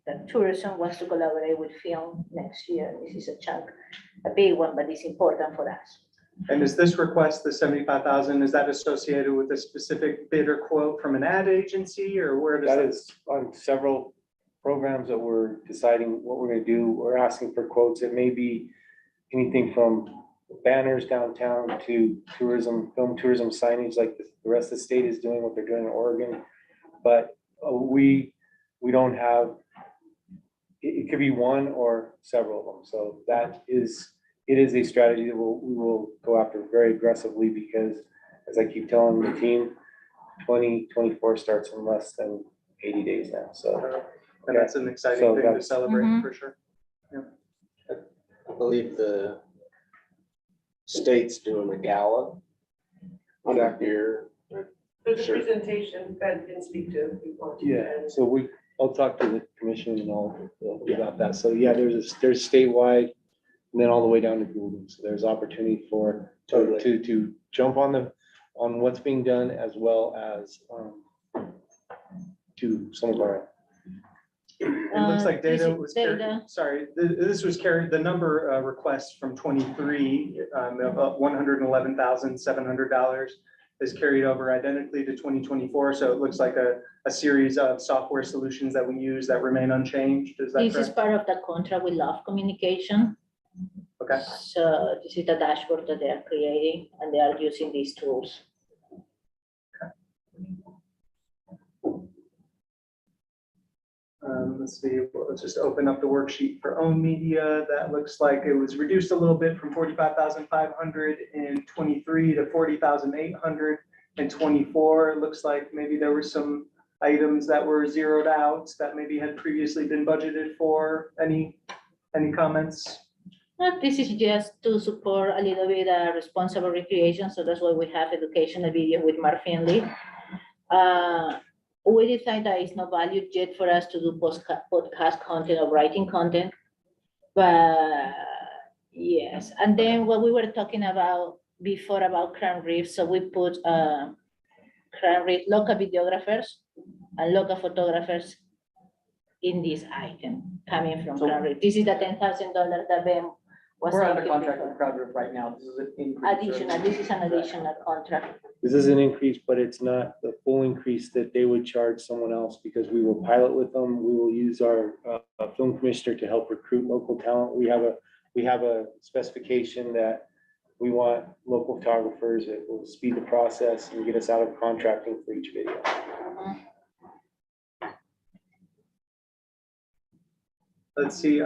the tourism wants to collaborate with film next year. This is a chunk, a big one, but it's important for us. And is this request, the 75,000, is that associated with a specific bid or quote from an ad agency, or where does That that? is on several programs that we're deciding what we're gonna do. We're asking for quotes. It may be anything from banners downtown to tourism, film tourism signage, like the rest of the state is doing, what they're doing in Oregon. But we don't have, it could be one or several of them. So it is a strategy that we will go after very aggressively, because as I keep telling the team, 2024 starts in less than 80 days now, so. And that's an exciting So thing to that's- celebrate Mhm. for sure. I believe the state's doing a gala on that year. There's a Sure. presentation Ben can speak to if you want to. Yeah, so I'll talk to the commission and all about that. So yeah, there's statewide, and then all the way down to Goulden. So there's opportunity for, to jump on what's being done, as well as to some of our. It looks like This data is was carried, data. sorry, this was carried, the number requests from 23 of $111,700 is carried over identically to 2024. So it looks like a series of software solutions that we use that remain unchanged. Is that This is correct? part of the contract with Love Communication. Okay. So this is the dashboard that they are creating, and they are using these tools. Let's see, let's just open up the worksheet for own media. That looks like it was reduced a little bit from 45,500 in 23 to 40,800 in 24. It looks like maybe there were some items that were zeroed out that maybe had previously been budgeted for. Any comments? This is just to support a little bit responsible recreation, so that's why we have educational video with Mark Finley. We decided that it's not valued yet for us to do podcast content or writing content. But yes, and then what we were talking about before about Crown Reef, so we put Crown Reef local videographers and local photographers in this item coming from Crown Reef. This is the $10,000 that Ben was We're under thinking contract before. with Crowd Roof right now. This is an increase. Additional, this is an additional contract. This is an increase, but it's not the full increase that they would charge someone else, because we will pilot with them. We will use our film commissioner to help recruit local talent. We have a specification that we want local photographers. It will speed the process and get us out of contracting for each video. Let's see,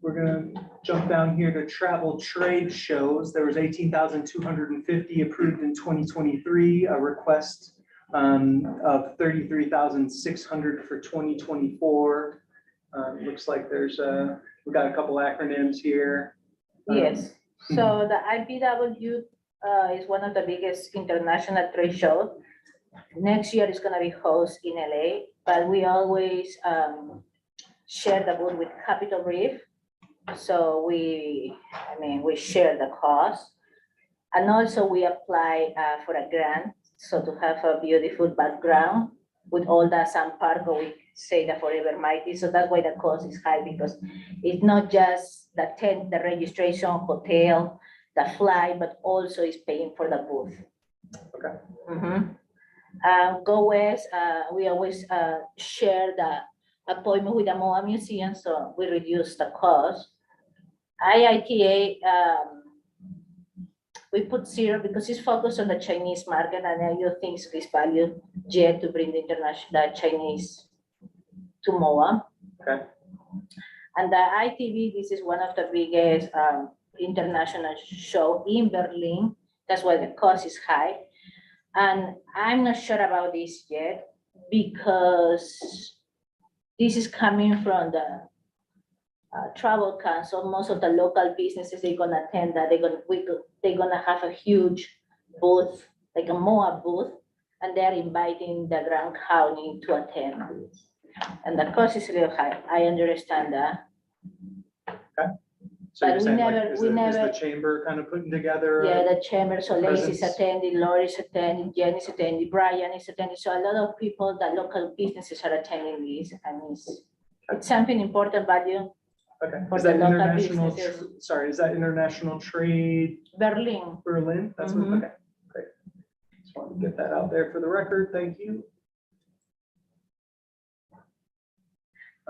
we're gonna jump down here to travel trade shows. There was 18,250 approved in 2023, a request of 33,600 for 2024. Looks like we've got a couple acronyms here. Yes, so the IPW is one of the biggest international trade shows. Next year is gonna be hosted in LA, but we always share the booth with Capitol Reef. So we share the cost. And also we apply for a grant, so to have a beautiful background with all the San Parco, we say the Forever Mighty. So that's why the cost is high, because it's not just the tent, the registration, hotel, the flight, but also is paying for the booth. Okay. Go West, we always share the appointment with the MOA Museum, so we reduce the cost. IITA, we put 0 because it's focused on the Chinese market, and I don't think it's value yet to bring the Chinese to MOA. Okay. And the ITV, this is one of the biggest international show in Berlin. That's why the cost is high. And I'm not sure about this yet because this is coming from the travel council. Most of the local businesses, they're gonna attend that. They're gonna have a huge booth, like a MOA booth, and they're inviting the Grand County to attend. And the cost is real high. I understand that. So you're But we saying like, never- is we the never- chamber kind of putting together? Yeah, the chamber, so Lacey's presence. attending, Lori's attending, Jenny's attending, Brian is attending, so a lot of people, the local businesses are attending this, and it's something important value. Okay, For is the that local international, businesses. sorry, is that International Trade Berlin, Berlin? That's what, Mhm. okay, great. Just wanted to get that out there for the record, thank you.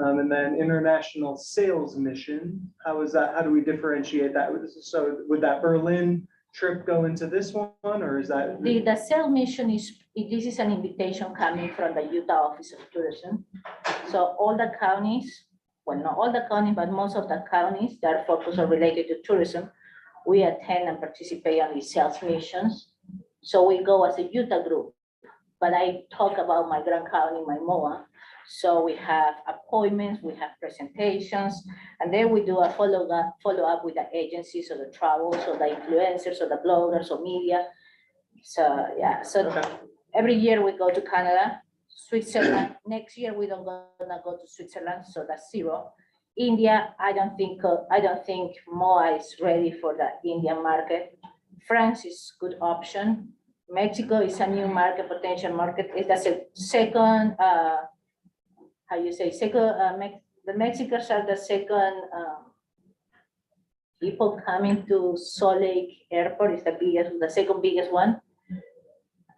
And then International Sales Mission, how is that, how do we differentiate that? So would that Berlin trip go into this one, or is that? the sales mission this is an invitation coming from the Utah Office of Tourism. So all the counties, well, not all the counties, but most of the counties that are focused or related to tourism, we attend and participate on these sales missions. So we go as a Utah group, but I talk about my Grand County, my MOA. So we have appointments, we have presentations, and then we do a follow up with the agencies or the travels or the influencers or the bloggers or media. So, yeah, so Okay. every year we go to Canada, Switzerland. Next year, we don't gonna go to Switzerland, so that's zero. India, I don't think MOA is ready for the Indian market. France is good option. Mexico is a new market, potential market. That's a second, how you say, the Mexicans are the second people coming to Salt Lake Airport is the second biggest one.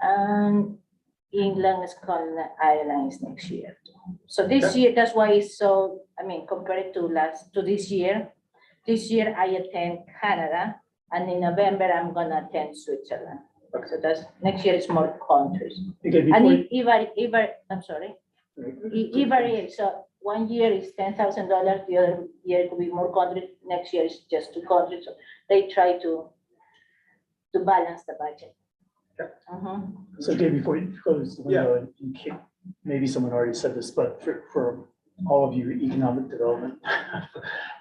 And England is calling the airlines next year. So this year, that's why it's so, I mean, compared to this year I attend Canada, and in November, I'm gonna attend Switzerland. So that's, next year is more countries. Okay, And before, I'm sorry. It varies. So one year is $10,000, the other year could be more countries, next year is just 2 countries. So they try to balance the budget. Mhm. so Dave, before you close the window, and you can't, maybe someone already said this, but for all of you economic development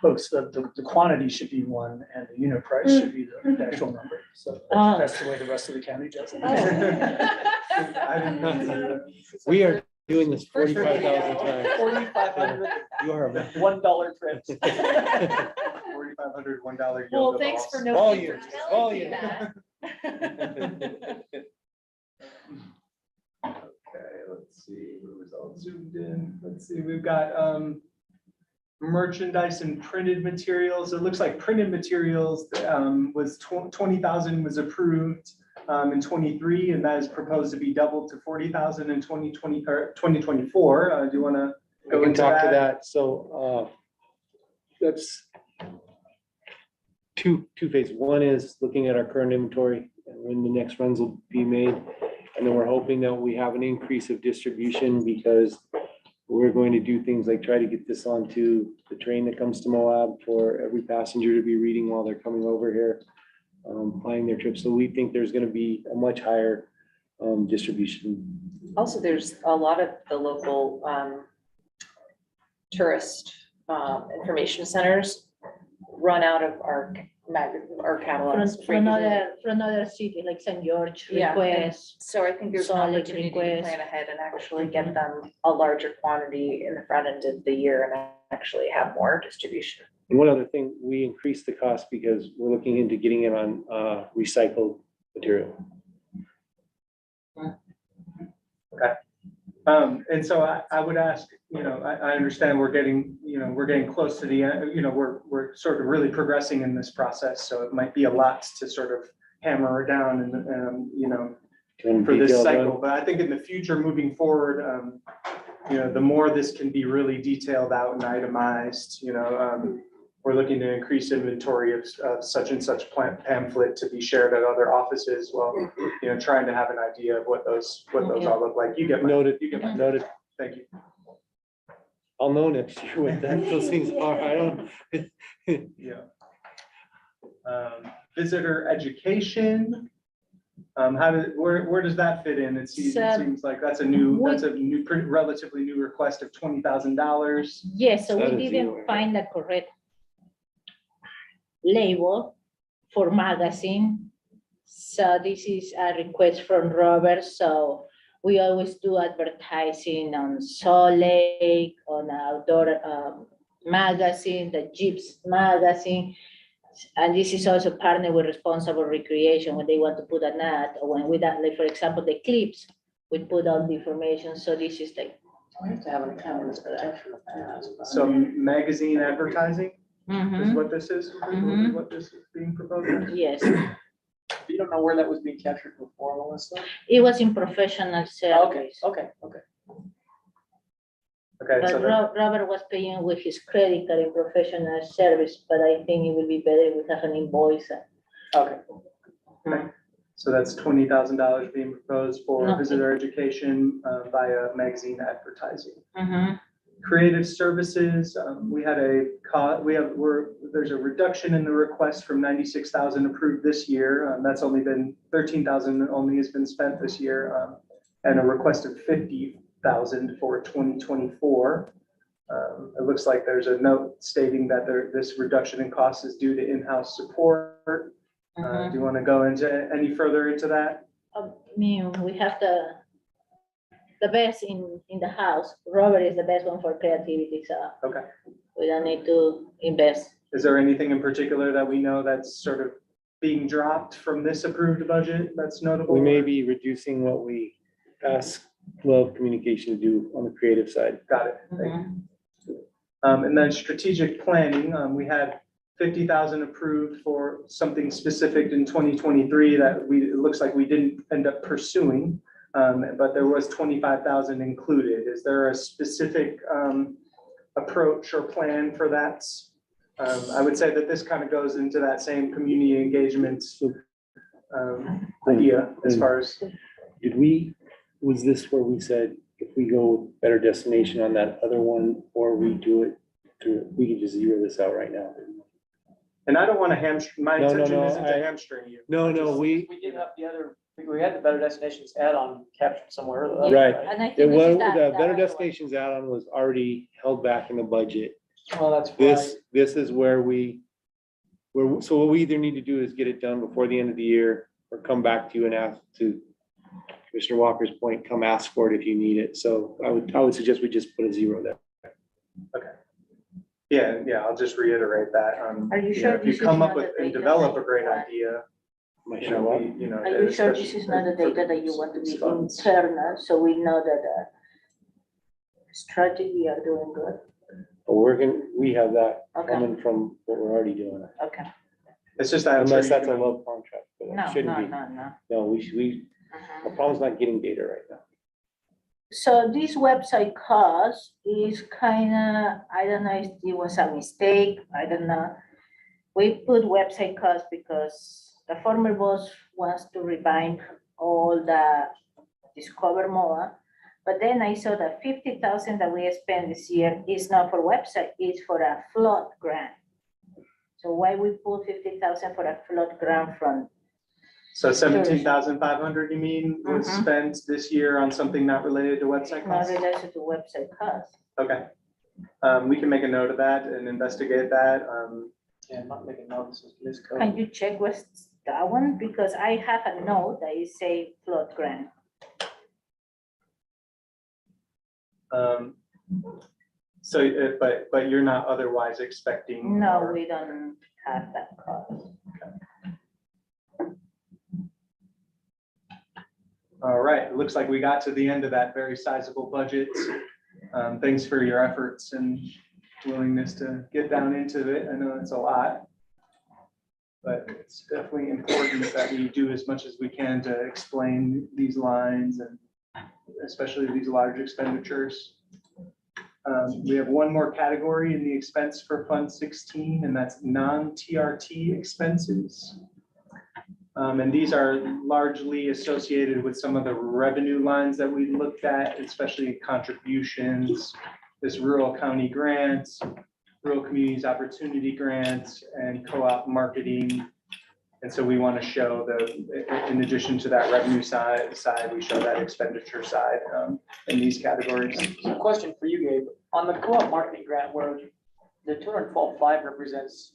folks, the quantity should be one and the unit price should be the actual number. So that's the way the rest of the county does it. I didn't know. We are doing this 45,000 times. 4,500 You are a $1 trips. $4,500, $1 yoga Well, thanks balls. for no. Volume, volume. Okay, let's see, it was all zoomed in. Let's see, we've got merchandise and printed materials. It looks like printed materials was 20,000 was approved in 23, and that is proposed to be doubled to 40,000 in 2020 or 2024. Do you want to We go can into talk to that? that. So that's two phases. One is looking at our current inventory and when the next runs will be made. And then we're hoping that we have an increase of distribution because we're going to do things like try to get this onto the train that comes to Moab for every passenger to be reading while they're coming over here, planning their trip. So we think there's going to be a much higher distribution. Also, there's a lot of the local tourist information centers run out of our catalogs. For another city, like St. George, Yeah. request. So I think there's an Solid opportunity to request. plan ahead and actually get them a larger quantity in the front end of the year and actually have more distribution. And one other thing, we increased the cost because we're looking into getting it on recycled material. And so I would ask, I understand we're getting, we're getting close to the end, we're sort of really progressing in this process. So it might be a lot to sort of hammer down and, for this Detailed cycle. one. But I think in the future, moving forward, the more this can be really detailed out and itemized, we're looking to increase inventory of such and such pamphlet to be shared at other offices. Well, trying to have an idea of what those all look like. You get Noted, my, noted. thank you. I'll know next year what those things are. I don't. Yeah. Visitor education. Where does that fit in? It seems, So, like that's a pretty relatively new request of $20,000. Yes, so That we is didn't zero. find the correct label for magazine. So this is a request from Robert, so we always do advertising on Salt Lake, on outdoor magazine, the Jeeps magazine. And this is also partnered with Responsible Recreation when they want to put an ad, or when we done, like, for example, the clips, we put all the information, so this is like. We have to have an account that's protection of that. So magazine advertising is Mhm, what this is, Mhm. what this is being proposed. yes, You don't know where that was being captured before, Melissa? it was in professional Okay, service. okay. Okay, so But Robert was paying with his credit card in professional service, but I think it would be better if we have an invoice. Okay. so that's $20,000 being proposed for No. visitor education via magazine advertising. Mhm, Creative services, there's a reduction in the request from 96,000 approved this year. That's only been 13,000 only has been spent this year, and a request of 50,000 for 2024. It looks like there's a note stating that this reduction in cost is due to in-house support. Do mhm. you want to go into any further into that? I mean, we have the best in the house. Robert is the best one for creativity, so. Okay. We don't need to invest. Is there anything in particular that we know that's sort of being dropped from this approved budget that's notable? We may be reducing what we ask Love Communication to do on the creative side. Got it. Thank you. Mhm. And then strategic planning, we had 50,000 approved for something specific in 2023 that it looks like we didn't end up pursuing. But there was 25,000 included. Is there a specific approach or plan for that? I would say that this kind of goes into that same community engagement idea as far as, Was this where we said if we go with Better Destination on that other one, or we do it through, we can just zero this out right now? and I don't want to hamstring, my No, no, intention no, isn't to I- hamstring you. No, We did have the other, we had the Better Destinations add-on captured somewhere. Right. And I It think this was, is the that Better other one. Destinations add-on was already held back in the budget. Well, that's right. This is where so what we either need to do is get it done before the end of the year, or come back to you and ask, to Commissioner Walker's point, come ask for it if you need it. So I would suggest we just put a zero there. Yeah, I'll just reiterate that. Are you know, sure If you this is come up not with the and data develop that a great you want? idea, Am I you sure know, what? Are you sure this is not the data that you want to be internal, so we know that strategy we are doing good? But we have that Okay, coming from what we're already doing, okay. It's just that I'm sure unless you that's a can- love contract, but No, it shouldn't no, be. no. No, we, Mhm. the problem's not getting data right now. So this website cost is kinda, I don't know if it was a mistake, I don't know. We put website cost because the former boss wants to rebind all the Discover MOA. But then I saw that 50,000 that we spent this year is not for website, it's for a flood grant. So why we put 50,000 for a flood grant from, So 17,500, you mean, was Mhm. spent this year on something not related to website not costs? related to website cost? Okay. We can make a note of that and investigate that. Yeah, I'm not making notes, this is Liz code. Can you check what's that one? Because I have a note that is say flood grant. So, but you're not otherwise expecting? No, or- we don't have that cost. All right, it looks like we got to the end of that very sizable budget. Thanks for your efforts and willingness to get down into it. I know it's a lot. But it's definitely important that we do as much as we can to explain these lines and especially these large expenditures. We have one more category in the expense for Fund 16, and that's non-TRT expenses. And these are largely associated with some of the revenue lines that we looked at, especially contributions, this rural county grants, rural communities opportunity grants, and co-op marketing And so we want to show in addition to that revenue side, we show that expenditure side in these categories. So question for you, Gabe, on the co-op marketing grant where the 212.5 represents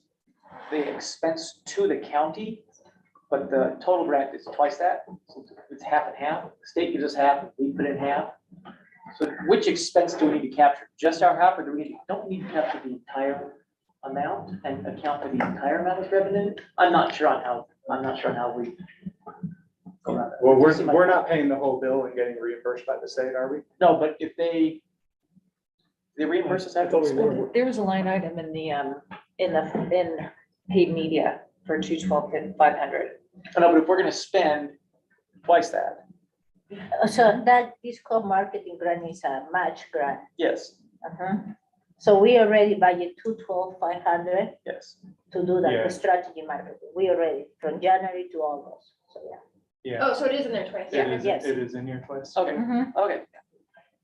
the expense to the county, but the total grant is twice that, so it's half and half. The state gives us half, we put in half. So which expense do we need to capture? Just our half, or don't we need to capture the entire amount and account for the entire amount as revenue? I'm not sure on how we go around that. Well, we're not paying the whole bill and getting reimbursed by the state, are we? No, but if they reimburse us after we spend it. There was a line item in paid media for 212,500. No, but if we're gonna spend twice that, So that, this co-marketing grant is a match grant. yes, So we already budget 212,500 yes. to do that, Yeah. the strategy marketing. We already, from January to August, so yeah. Yeah, Oh, so it is in there twice. Yes. it is in here twice. Okay, okay.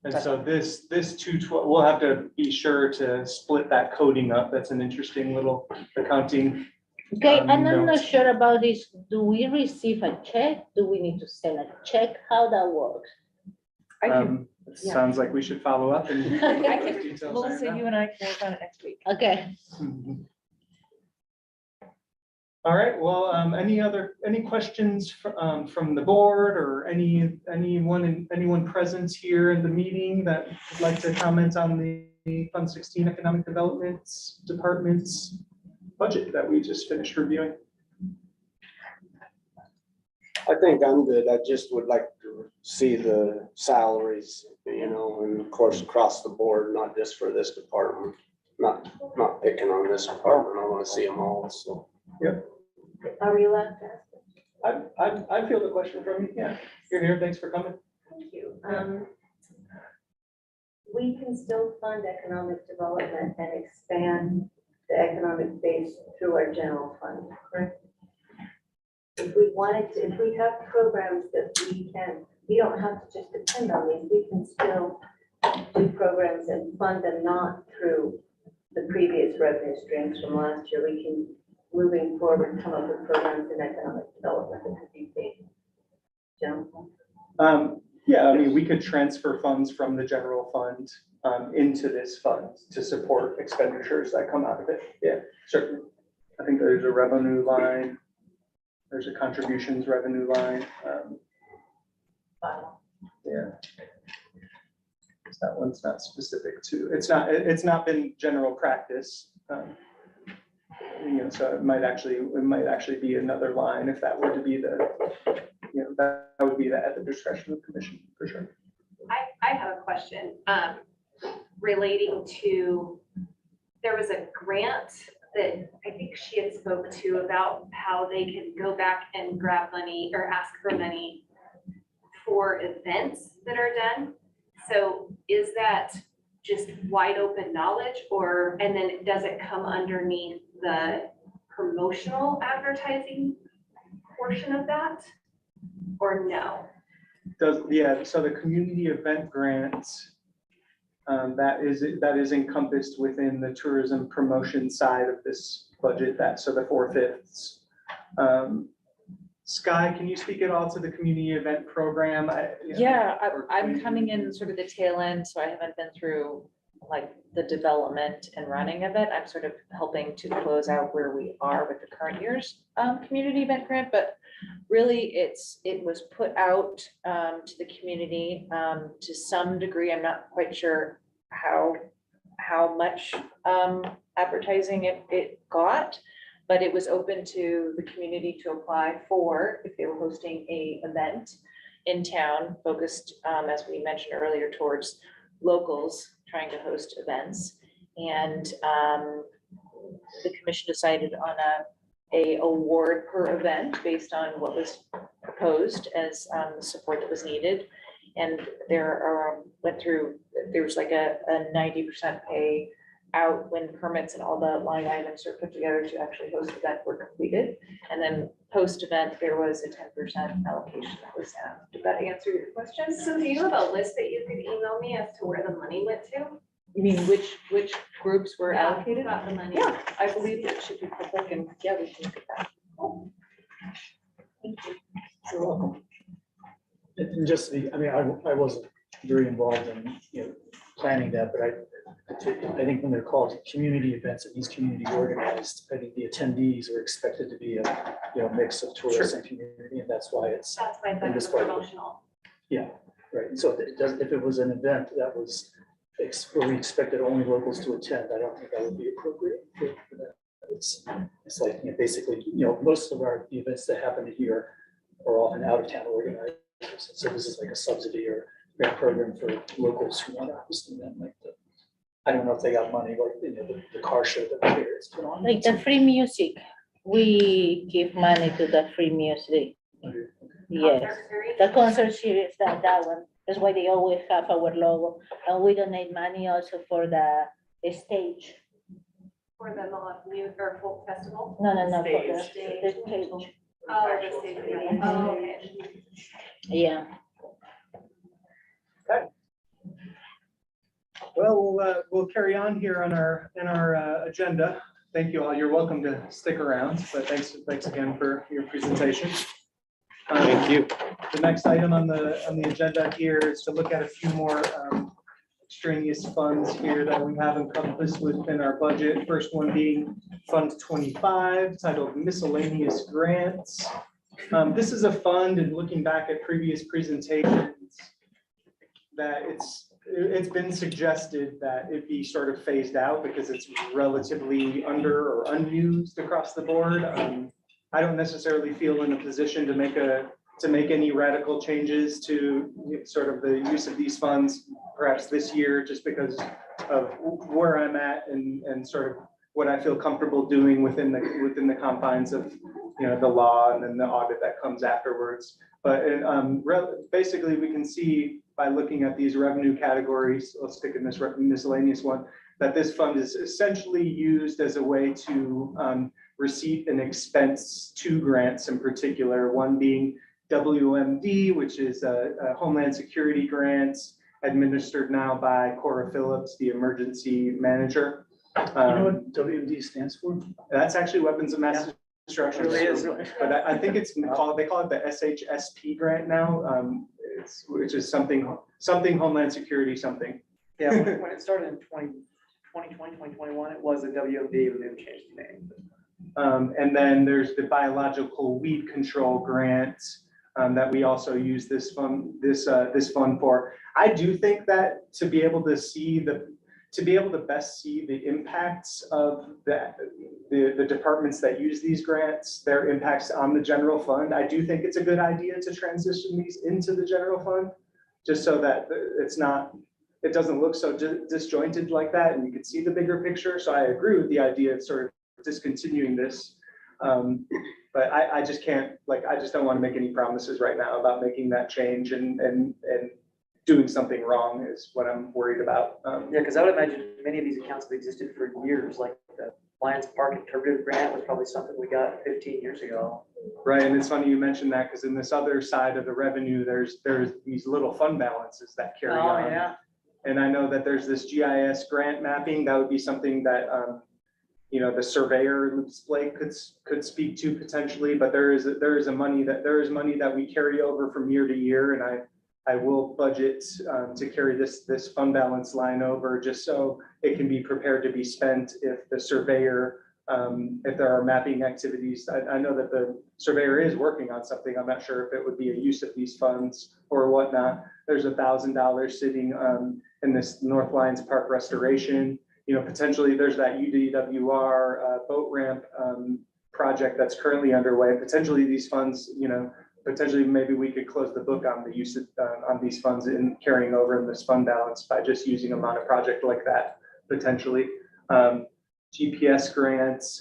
And so this 212, we'll have to be sure to split that coding up. That's an interesting little accounting. Okay, and I'm not notes. sure about this. Do we receive a check? Do we need to send a check? How that works? I can, It yeah. sounds like we should follow up and. I get can, those details Melissa, ironed you and I can work on it next week. Okay. out. Mhm. All right, well, any questions from the board or anyone present here in the meeting that would like to comment on the Fund 16 Economic Development Department's budget that we just finished reviewing? I think I'm good. I just would like to see the salaries, and of course, across the board, not just for this department. Not picking on this department. I want to see them all, so. Are we allowed to ask? I feel the question from you, yeah. You're here, thanks for coming. Thank you. We can still fund economic development and expand the economic base through our general fund, correct? If we wanted to, if we have programs that we don't have to just depend on these, we can still do programs and fund them not through the previous revenue streams from last year. We can, moving forward, come up with programs in economic development that could be paid. General fund. Yeah, I mean, we could transfer funds from the general fund into this fund to support expenditures that come out of it. Yeah, certainly. I think there's a revenue line. There's a contributions revenue line. Yeah. That one's not specific to, it's not been general practice. So it might actually be another line if that were to be that would be at the discretion of the commission, for sure. I have a question relating to, there was a grant that I think she had spoke to about how they can go back and grab money or ask for money for events that are done. So is that just wide open knowledge, and then does it come underneath the promotional advertising portion of that? Or no? So the community event grants, that is encompassed within the tourism promotion side of this budget, so the 4/5. Sky, can you speak at all to the community event program? Yeah, I'm coming in sort of the tail end, so I haven't been through like the development and running of it. I'm sort of helping to close out where we are with the current year's community event grant, but really it was put out to the community to some degree. I'm not quite sure how much advertising it got, but it was open to the community to apply for if they were hosting a event in town focused, as we mentioned earlier, towards locals trying to host events. And the commission decided on a award per event based on what was proposed as the support that was needed. And there was like a 90% pay out when permits and all the line items are put together to actually host event were completed. And then post-event, there was a 10% allocation that was asked. Did that answer your question? So do you have a list that you could email me as to where the money went to? You mean which groups were Yeah, who allocated? got the money? Yeah, I believe it should be public, and yeah, we can look at that. You're welcome. And just, to be- I mean, I wasn't very involved in, planning that, but I think when they're called community events and these community organized, I think the attendees are expected to be a, mix of tourists and community, and that's why it's, That's why And it's this part- promotional. right. So if it does, if it was an event that was, where we expected only locals to attend, I don't think that would be appropriate for that. It's like, basically, most of our events that happen here are often out of town organizers. So this is like a subsidy or grant program for locals who want to host an event like the, I don't know if they got money, like, the car show that Paris put on. Like the free music, we give money to the free music. Yes, Concert series. the concert series, that one, that's why they always have our logo. And we donate money also for the stage. For the new or folk festival. No, for the Stage. the stage. Oh, the stage. Oh, okay. Yeah. Well, we'll carry on here on in our agenda. Thank you all. You're welcome to stick around, but thanks again for your presentation. Thank you. The next item on the agenda here is to look at a few more extraneous funds here that we have encompassed within our budget. First one being Fund 25, titled Miscellaneous Grants. This is a fund, and looking back at previous presentations, that it's been suggested that it be sort of phased out because it's relatively under or unused across the board. I don't necessarily feel in a position to make any radical changes to sort of the use of these funds, perhaps this year, just because of where I'm at and sort of what I feel comfortable doing within the confines of, the law and then the audit that comes afterwards. But basically, we can see by looking at these revenue categories, let's stick in this miscellaneous one, that this fund is essentially used as a way to receive and expense two grants in particular, one being WMD, which is a Homeland Security grant administered now by Cora Phillips, the emergency manager. You know what WMD stands for? That's actually Weapons of Mass Destruction. It really is. But I think they call it the SHSP grant now, which is something Homeland Security something. Yeah, when it started in 2021, it was a WMD, but they changed the name. And then there's the biological weed control grant that we also use this fund for. I do think that to be able to best see the impacts of the departments that use these grants, their impacts on the general fund, I do think it's a good idea to transition these into the general fund, just so that it doesn't look so disjointed like that, and you can see the bigger picture. So I agree with the idea of sort of discontinuing this. But I just can't, I just don't want to make any promises right now about making that change and doing something wrong is what I'm worried about. Yeah, because I would imagine many of these accounts have existed for years, like the Lions Park Interpretive Grant was probably something we got 15 years ago. Right, and it's funny you mentioned that, because in this other side of the revenue, there's these little fund balances that carry on. Yeah. And I know that there's this GIS grant mapping, that would be something that, the surveyor in display could speak to potentially, but there is money that we carry over from year to year, and I will budget to carry this fund balance line over, just so it can be prepared to be spent if the surveyor, if there are mapping activities. I know that the surveyor is working on something. I'm not sure if it would be a use of these funds or whatnot. There's $1,000 sitting in this North Lions Park restoration. Potentially there's that UDWR boat ramp project that's currently underway. Potentially these funds, potentially maybe we could close the book on the use of, on these funds and carrying over in this fund balance by just using them on a project like that, potentially. GPS grants,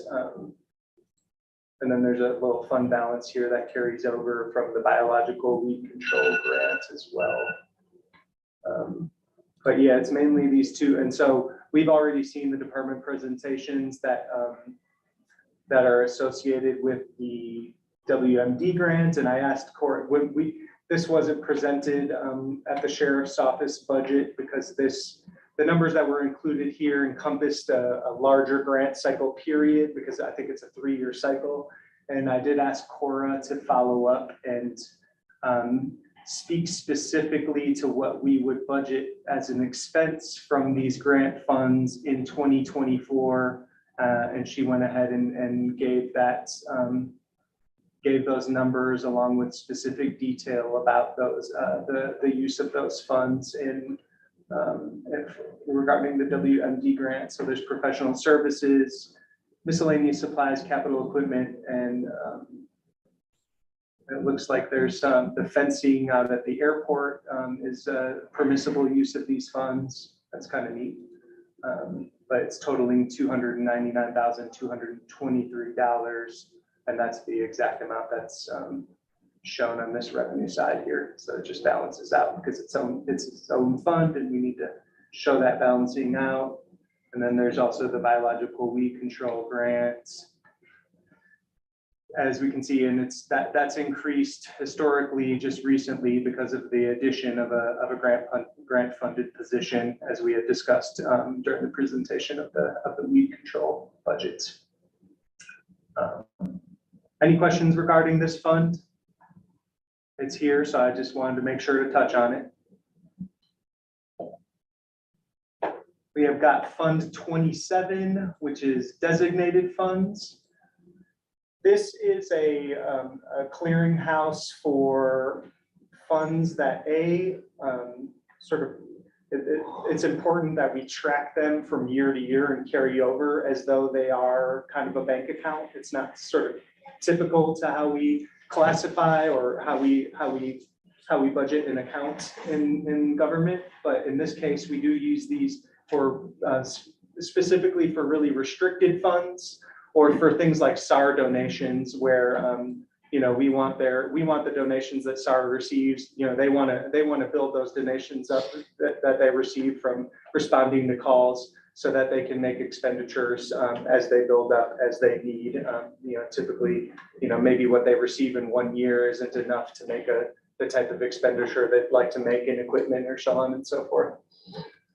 and then there's a little fund balance here that carries over from the biological weed control grant as well. But yeah, it's mainly these two. And so we've already seen the department presentations that are associated with the WMD grant. And I asked Cora, this wasn't presented at the sheriff's office budget, because the numbers that were included here encompassed a larger grant cycle period, because I think it's a 3-year cycle. And I did ask Cora to follow up and speak specifically to what we would budget as an expense from these grant funds in 2024. And she went ahead and gave that, gave those numbers along with specific detail about those, the use of those funds in regarding the WMD grant. So there's professional services, miscellaneous supplies, capital equipment, and it looks like there's the fencing out at the airport is a permissible use of these funds. That's kind of neat. But it's totaling $299,223. And that's the exact amount that's shown on this revenue side here. So it just balances out because it's its own fund and we need to show that balancing out. And then there's also the biological weed control grants. As we can see, and that's increased historically just recently because of the addition of a grant funded position, as we had discussed during the presentation of the weed control budgets. Any questions regarding this fund? It's here, so I just wanted to make sure to touch on it. We have got Fund 27, which is designated funds. This is a clearinghouse for funds that it's important that we track them from year to year and carry over as though they are kind of a bank account. It's not sort of typical to how we classify or how we budget an account in government. But in this case, we do use these for specifically for really restricted funds or for things like SAR donations where we want the donations that SAR receives. They want to build those donations up that they receive from responding to calls so that they can make expenditures as they build up as they need. Typically, maybe what they receive in 1 year isn't enough to make the type of expenditure they'd like to make in equipment or so on and so forth.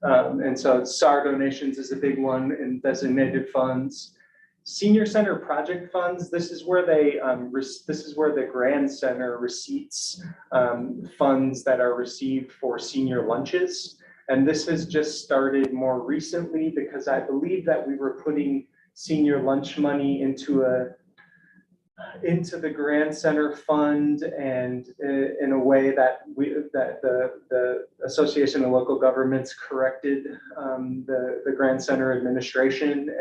And so SAR donations is a big one in designated funds. Senior Center project funds, this is where the Grand Center receipts funds that are received for senior lunches. And this has just started more recently because I believe that we were putting senior lunch money into the Grand Center fund, and in a way that the Association of Local Governments corrected the Grand Center administration,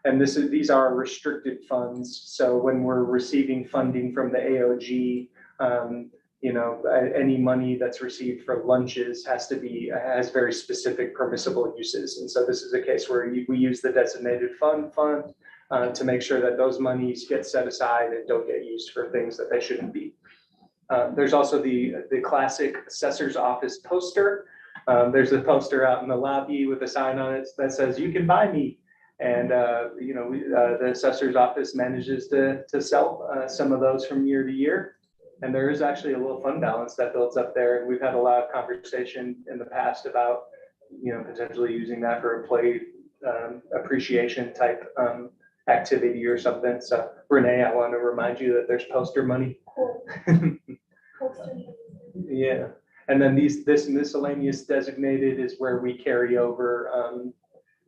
and these are restricted funds. So when we're receiving funding from the AOG, any money that's received for lunches has very specific permissible uses. And so this is a case where we use the designated fund to make sure that those monies get set aside and don't get used for things that they shouldn't be. There's also the classic assessor's office poster. There's a poster out in the lobby with a sign on it that says, "You can buy me." And the assessor's office manages to sell some of those from year to year. And there is actually a little fund balance that builds up there. And we've had a lot of conversation in the past about, potentially using that for employee appreciation type activity or something. So Renee, I want to remind you that there's poster money. Cool. Yeah. And then this miscellaneous designated is where we carry over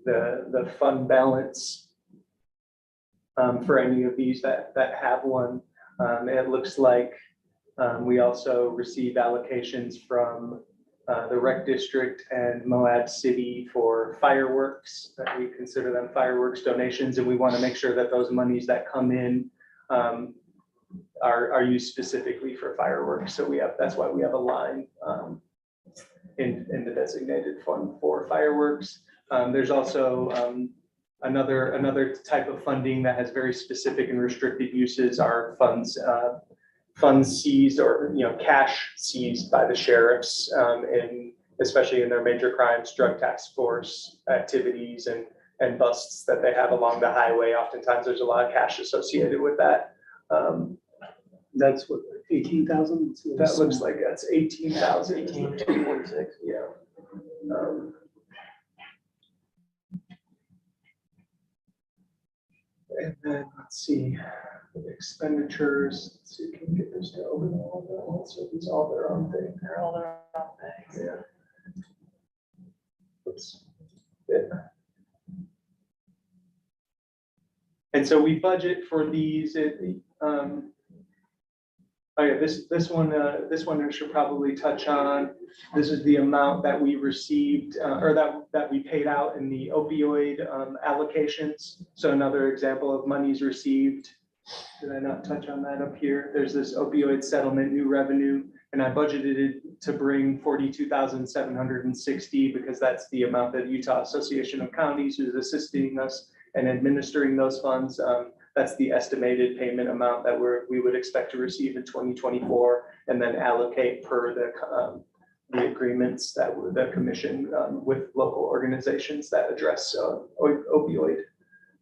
the fund balance for any of these that have one. It looks like we also receive allocations from the Rec District and Moab City for fireworks, that we consider them fireworks donations, and we want to make sure that those monies that come in are used specifically for fireworks. So that's why we have a line in the designated fund for fireworks. There's also another type of funding that has very specific and restricted uses are funds seized or cash seized by the sheriffs, especially in their major crimes drug task force activities and busts that they have along the highway. Oftentimes there's a lot of cash associated with that. That's what 18,000? that looks like. That's 18,000. 18,246. Yeah. And then let's see. Expenditures, let's see, can we get this to open all at once, so these all their own thing? They're all their own things. Yeah. Oops. Yeah. And so we budget for these, oh yeah, this one I should probably touch on. This is the amount that we received, or that we paid out in the opioid allocations. So another example of monies received. Did I not touch on that up here? There's this opioid settlement, new revenue, and I budgeted it to bring 42,760 because that's the amount that Utah Association of Counties is assisting us and administering those funds. That's the estimated payment amount that we would expect to receive in 2024, and then allocate per the agreements that the commission with local organizations that address opioid.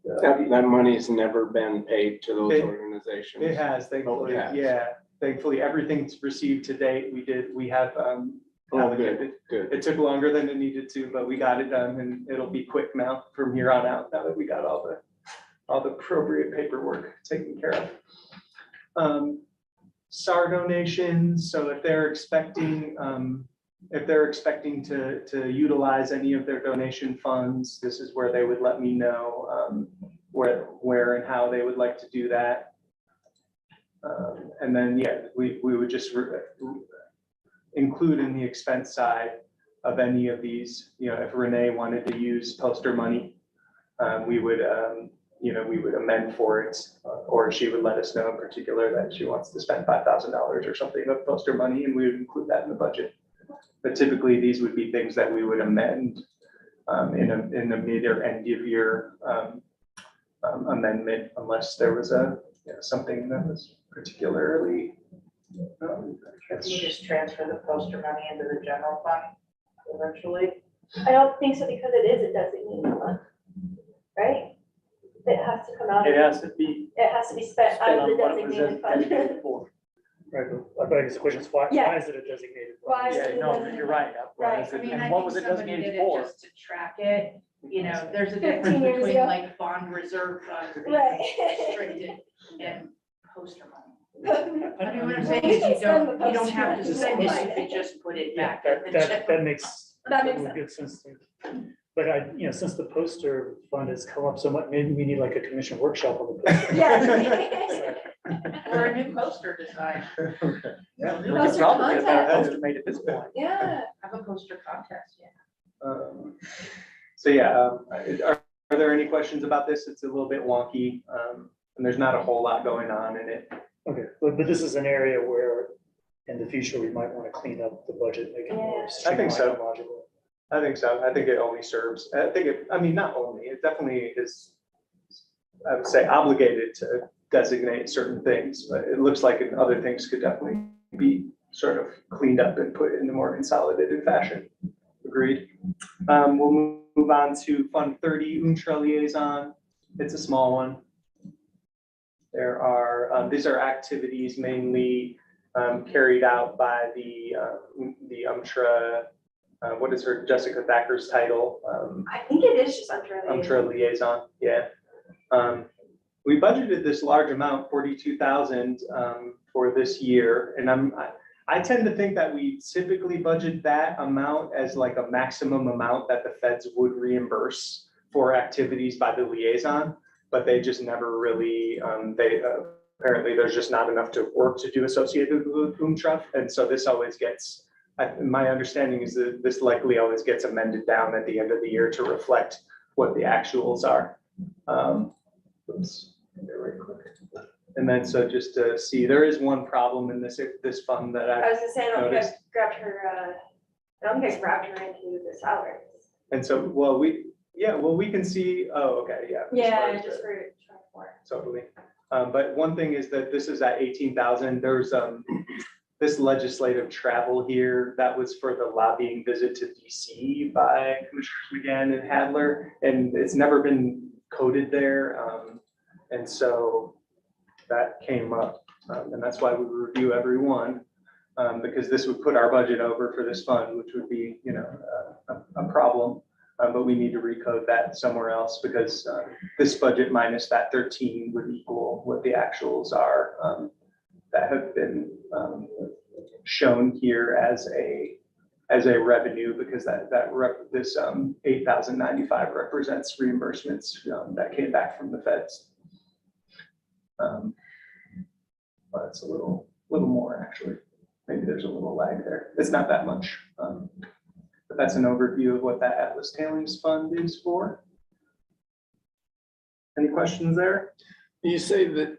That money's never been paid to those It organizations. has, thankfully, it has. yeah, thankfully, everything's received to date. We have allocated. Good. It took longer than it needed to, but we got it done, and it'll be quick now from here on out, now that we got all the appropriate paperwork taken care of. SAR donations, so if they're expecting to utilize any of their donation funds, this is where they would let me know where and how they would like to do that. And then, yeah, we would just include in the expense side of any of these, if Renee wanted to use poster money, we would amend for it, or she would let us know in particular that she wants to spend $5,000 or something of poster money, and we would include that in the budget. But typically, these would be things that we would amend in the mid or end of year amendment, unless there was something that was particularly. Can you just transfer the poster money into the general fund eventually? I don't think so, because it is a designated fund, right? It has to come out, It it has to be has to be spent spent out of on the what it was designated fund. dedicated for. Right, but I guess the question is, why Yeah. is it a designated? fund? Why is Yeah, it a no, designated you're right. Right. I mean, And I what think was it somebody designated did it for? just to track it, there's a 15 difference years between ago. like bond reserve funds being Right. restricted and poster money. I I mean, what I'm don't- saying is you Spend the don't have to poster spend money. it, you can just put it Yeah, back. in the that general. makes. That makes would good sense to me. But since the poster fund has come up so much, maybe we need like a commission workshop on the poster. Yeah. Or a new poster design, Yeah, we Poster could probably get a better contest. poster made at this point. Yeah. have a poster contest, So yeah, are there any questions about this? It's a little bit wonky, and there's not a whole lot going on in it. Okay, but this is an area where in the future, we might want to clean up the budget, make it more Yeah. I think streamlined so. and logical. I think so. I think it only serves, not only, it definitely is, I would say, obligated to designate certain things, but it looks like other things could definitely be sort of cleaned up and put in a more consolidated fashion. Agreed. We'll move on to Fund 30, UNTRA liaison. It's a small one. There are, these are activities mainly carried out by the UNTRA, what is her, Jessica Thacker's title? I think it is just under. UNTRA liaison, yeah. We budgeted this large amount, 42,000 for this year, and I tend to think that we typically budget that amount as like a maximum amount that the feds would reimburse for activities by the liaison, but they just never really, apparently there's just not enough work to do associated with UNTRA, and so this always gets, my understanding is that this likely always gets amended down at the end of the year to reflect what the actuals are. Oops, right quick. And then, so just to see, there is one problem in this fund that I was gonna say, I don't think noticed. I grabbed her, I don't think I grabbed her into the salaries. And so, we can see, oh, okay, yeah. as far Yeah, as just the- for 24. Totally. But one thing is that this is at 18,000. There's this legislative travel here that was for the lobbying visit to DC by Commissioners McGann and Hadler, and it's never been coded there. And so that came up, and that's why we review every one, because this would put our budget over for this fund, which would be, a problem. but we need to recode that somewhere else because this budget minus that 13 would equal what the actuals are that have been shown here as a revenue because this 8,095 represents reimbursements that came back from the feds. But it's a little more actually. Maybe there's a little lag there. It's not that much. But that's an overview of what that Atlas Tailings Fund is for. Any questions there? You say that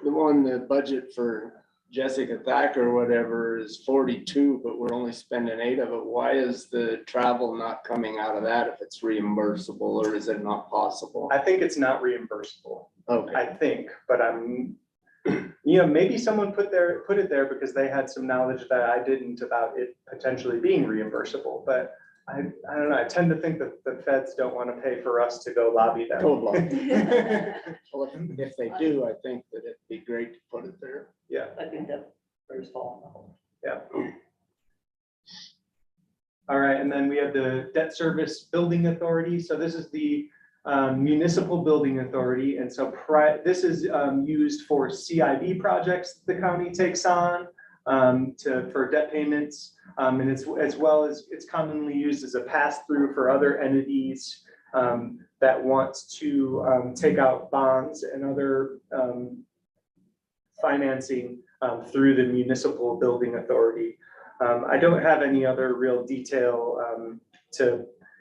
the budget for Jessica Thacker or whatever is 42, but we're only spending 8 of it. Why is the travel not coming out of that if it's reimbursable, or is it not possible? I think it's not reimbursable. Okay. I think, but maybe someone put it there because they had some knowledge that I didn't about it potentially being reimbursable, but I don't know. I tend to think that the feds don't want to pay for us to go lobby them. Well, if they do, I think that it'd be great to put it there. Yeah. I think that there's fall. Yeah. All right, and then we have the Debt Service Building Authority. So this is the municipal building authority, and so this is used for CIB projects the county takes on for debt payments, and it's as well as it's commonly used as a pass-through for other entities that want to take out bonds and other financing through the municipal building authority. I don't have any other real detail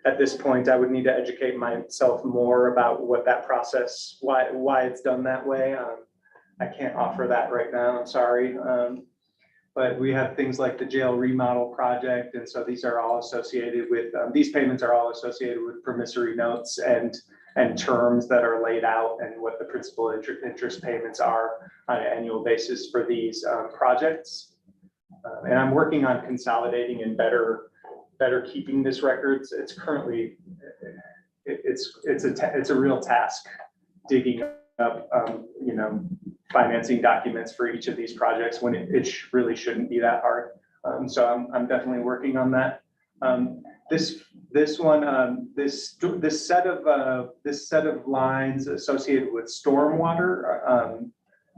at this point. I would need to educate myself more about what that process, why it's done that way. I can't offer that right now, I'm sorry. But we have things like the jail remodel project. And so these are all associated with, these payments are all associated with promissory notes and terms that are laid out and what the principal interest payments are on an annual basis for these projects. And I'm working on consolidating and better keeping this records. It's currently, it's a real task digging up, financing documents for each of these projects when it really shouldn't be that hard. So I'm definitely working on that. This set of lines associated with stormwater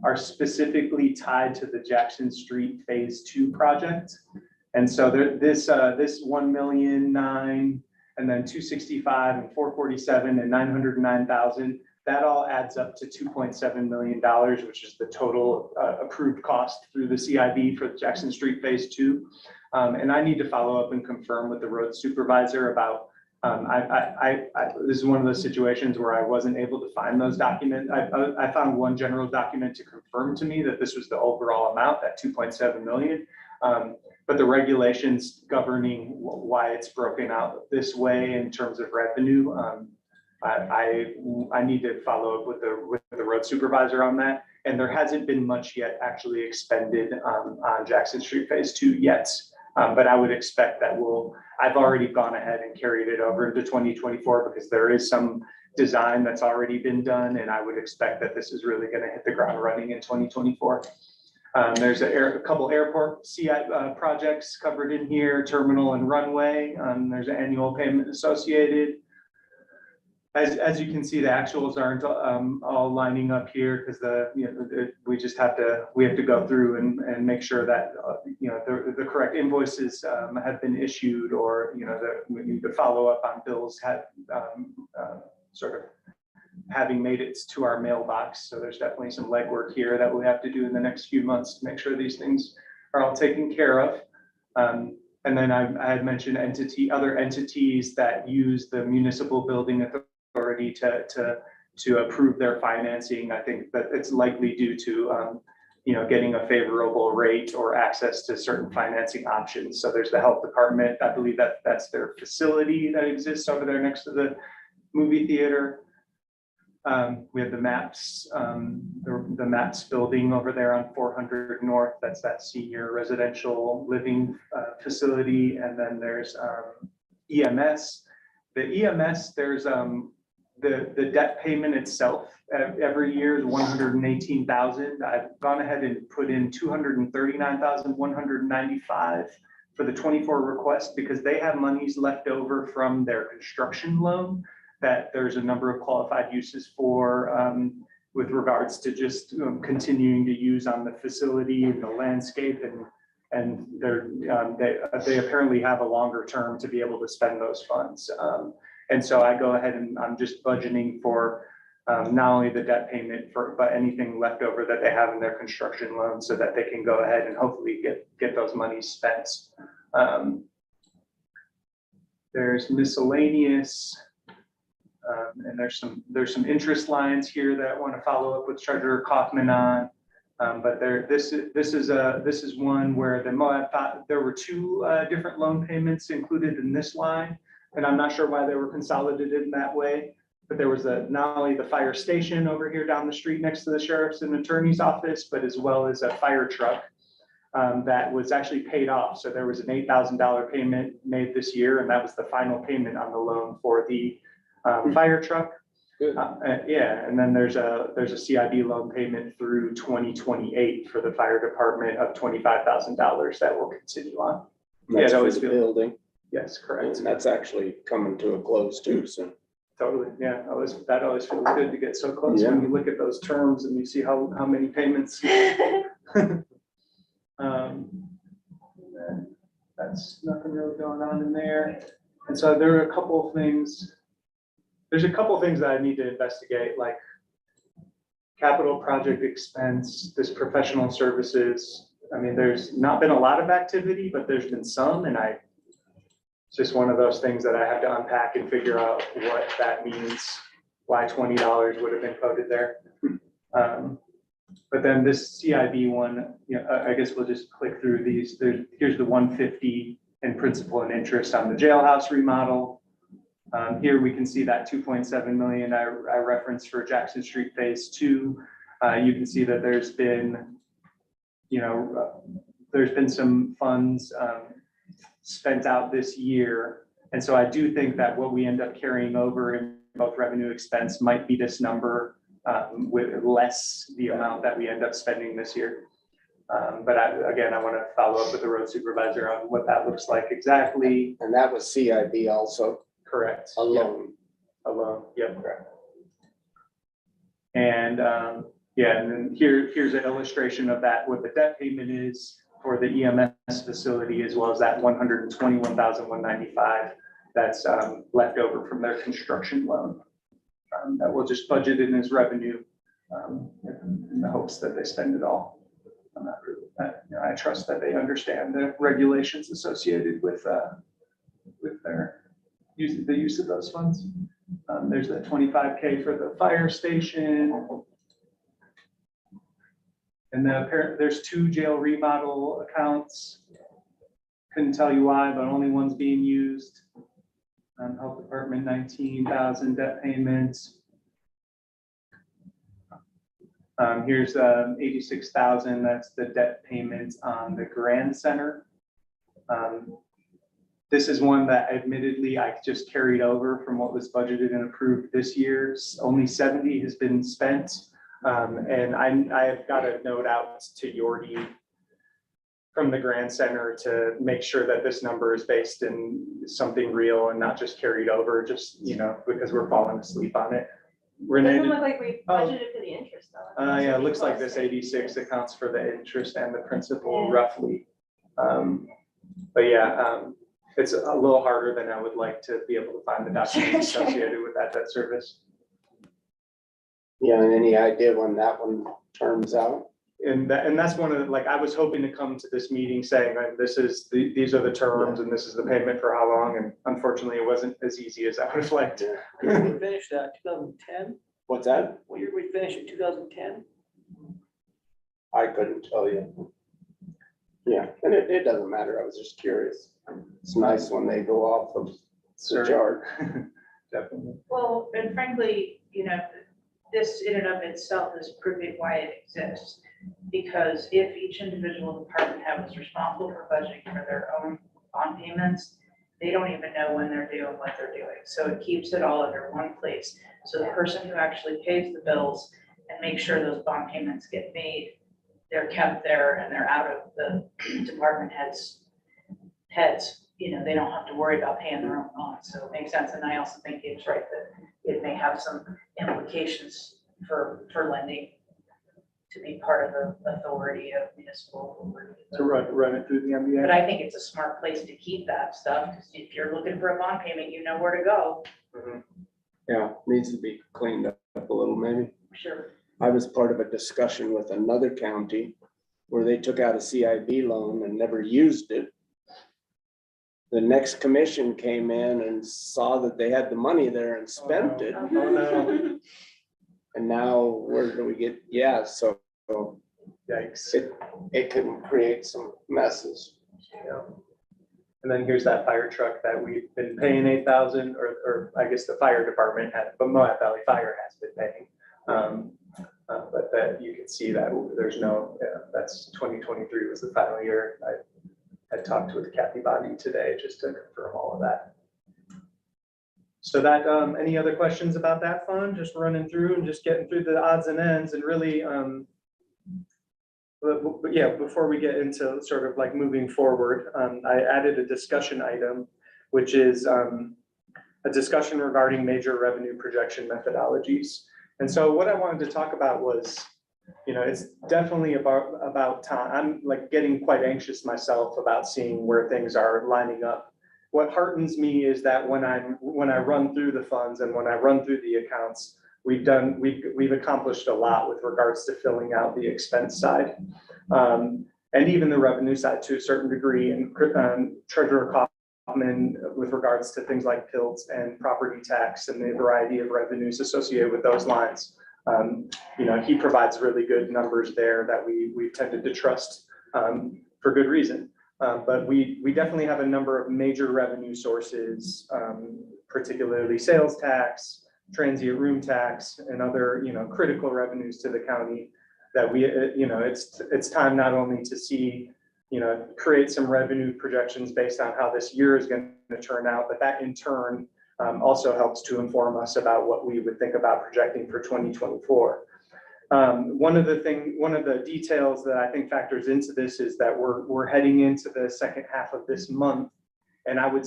are specifically tied to the Jackson Street Phase 2 project. And so this 1,000,009 and then 265 and 447 and 909,000, that all adds up to $2.7 million, which is the total approved cost through the CIB for the Jackson Street Phase 2. And I need to follow up and confirm with the road supervisor about, this is one of those situations where I wasn't able to find those documents. I found one general document to confirm to me that this was the overall amount, that 2.7 million. But the regulations governing why it's broken out this way in terms of revenue, I need to follow up with the road supervisor on that. And there hasn't been much yet actually expended on Jackson Street Phase 2 yet. But I would expect that I've already gone ahead and carried it over into 2024 because there is some design that's already been done. And I would expect that this is really going to hit the ground running in 2024. There's a couple airport CI projects covered in here, terminal and runway. There's an annual payment associated. As you can see, the actuals aren't all lining up here because we have to go through and make sure that the correct invoices have been issued, or we need to follow up on bills sort of having made it to our mailbox. So there's definitely some legwork here that we have to do in the next few months to make sure these things are all taken care of. And then I had mentioned other entities that use the municipal building authority to approve their financing. I think that it's likely due to getting a favorable rate or access to certain financing options. So there's the health department. I believe that's their facility that exists over there next to the movie theater. We have the MAPS, the MAPS building over there on 400 North. That's that senior residential living facility. And then there's EMS. The EMS, there's the debt payment itself every year is $118,000. I've gone ahead and put in $239,195 for the 24 request, because they have monies left over from their construction loan, that there's a number of qualified uses for, with regards to just continuing to use on the facility and the landscape, and they apparently have a longer term to be able to spend those funds. And so I go ahead and I'm just budgeting for not only the debt payment but anything left over that they have in their construction loan, so that they can go ahead and hopefully get those monies spent. There's miscellaneous, and there's some interest lines here that I want to follow up with Treasurer Kaufman on. But this is one where I thought there were two different loan payments included in this line, and I'm not sure why they were consolidated in that way. But there was not only the fire station over here down the street next to the sheriff's and attorney's office, but as well as a fire truck that was actually paid off. So there was an $8,000 payment made this year, and that was the final payment on the loan for the fire truck. Good. Yeah, and then there's a CIB loan payment through 2028 for the fire department of $25,000 that will continue on. That's it for always the feels- building, Yes, correct. and that's actually coming to a close too, so. Totally, yeah, that always feels good to get so close when you look at those terms and you see how many payments. And then that's nothing really going on in there. And so there are a couple of things. There's a couple of things that I need to investigate, like capital project expense, this professional services. I mean, there's not been a lot of activity, but there's been some, and it's just one of those things that I have to unpack and figure out what that means, why $20 would have been coded there. But then this CIB one, I guess we'll just click through these. Here's the 150 in principal and interest on the jailhouse remodel. Here we can see that 2.7 million I referenced for Jackson Street Phase 2. You can see that there's been some funds spent out this year. And so I do think that what we end up carrying over in both revenue expense might be this number with less the amount that we end up spending this year. But I want to follow up with the road supervisor on what that looks like exactly. And that was CIB also, Correct. a loan. Yep, correct. And and then here's an illustration of that, what the debt payment is for the EMS facility, as well as that $121,195 that's left over from their construction loan. That we'll just budget in as revenue in the hopes that they spend it all. I'm not really, I trust that they understand the regulations associated with their the use of those funds. There's that $25K for the fire station. And then there's two jail remodel accounts. Couldn't tell you why, but only one's being used. Health Department, 19,000 debt payments. Here's 86,000. That's the debt payments on the Grand Center. This is one that admittedly I just carried over from what was budgeted and approved this year. Only 70 has been spent. And I have got a note out to Yordi from the Grand Center to make sure that this number is based in something real and not just carried over, just, because we're falling asleep on it. Doesn't look like we budgeted for the interest though. Yeah, it looks like this 86 accounts for the interest and the principal roughly. But yeah, it's a little harder than I would like to be able to find the documents associated with that debt service. Yeah, and any idea when that one terms out? And that's one of the, I was hoping to come to this meeting saying that these are the terms and this is the payment for how long, and unfortunately it wasn't as easy as I would have liked. We finished that 2010. What's that? What year we finished in 2010? I couldn't tell you. Yeah, and it doesn't matter. I was just curious. It's nice when they go off of the chart. Definitely. Well, and frankly, this in and of itself is proving why it exists. Because if each individual department head was responsible for budgeting for their own bond payments, they don't even know when they're due and what they're doing. So it keeps it all under one place. So the person who actually pays the bills and makes sure those bond payments get made, they're kept there and they're out of the department head's heads, they don't have to worry about paying their own bonds, so it makes sense, and I also think it's right that it may have some implications for lending to be part of the authority of municipal authority. To run it through the But MBA. I think it's a smart place to keep that stuff, because if you're looking for a bond payment, you know where to go. Yeah, needs to be cleaned up a little maybe. Sure. I was part of a discussion with another county where they took out a CIB loan and never used it. The next commission came in and saw that they had the money there and spent it. Oh, no. And now where do we get, so Yikes. it can create some messes. Yeah. And then here's that fire truck that we've been paying 8,000, or I guess the fire department had, but Moab Valley Fire has been paying. But that you can see that there's no, that's 2023 was the final year. I had talked with Kathy Body today just to confirm all of that. So that, any other questions about that fund? Just running through and just getting through the odds and ends and really, but yeah, before we get into sort of like moving forward, I added a discussion item, which is a discussion regarding major revenue projection methodologies. And so what I wanted to talk about was, it's definitely about time. I'm like getting quite anxious myself about seeing where things are lining up. What heartens me is that when I run through the funds and when I run through the accounts, we've accomplished a lot with regards to filling out the expense side, and even the revenue side to a certain degree. And Treasurer Kaufman, with regards to things like PILTs and property tax and the variety of revenues associated with those lines, he provides really good numbers there that we've tended to trust for good reason. But we definitely have a number of major revenue sources, particularly sales tax, transient room tax, and other, critical revenues to the county that it's time not only to see, create some revenue projections based on how this year is going to turn out, but that in turn also helps to inform us about what we would think about projecting for 2024. One of the details that I think factors into this is that we're heading into the second half of this month, and I would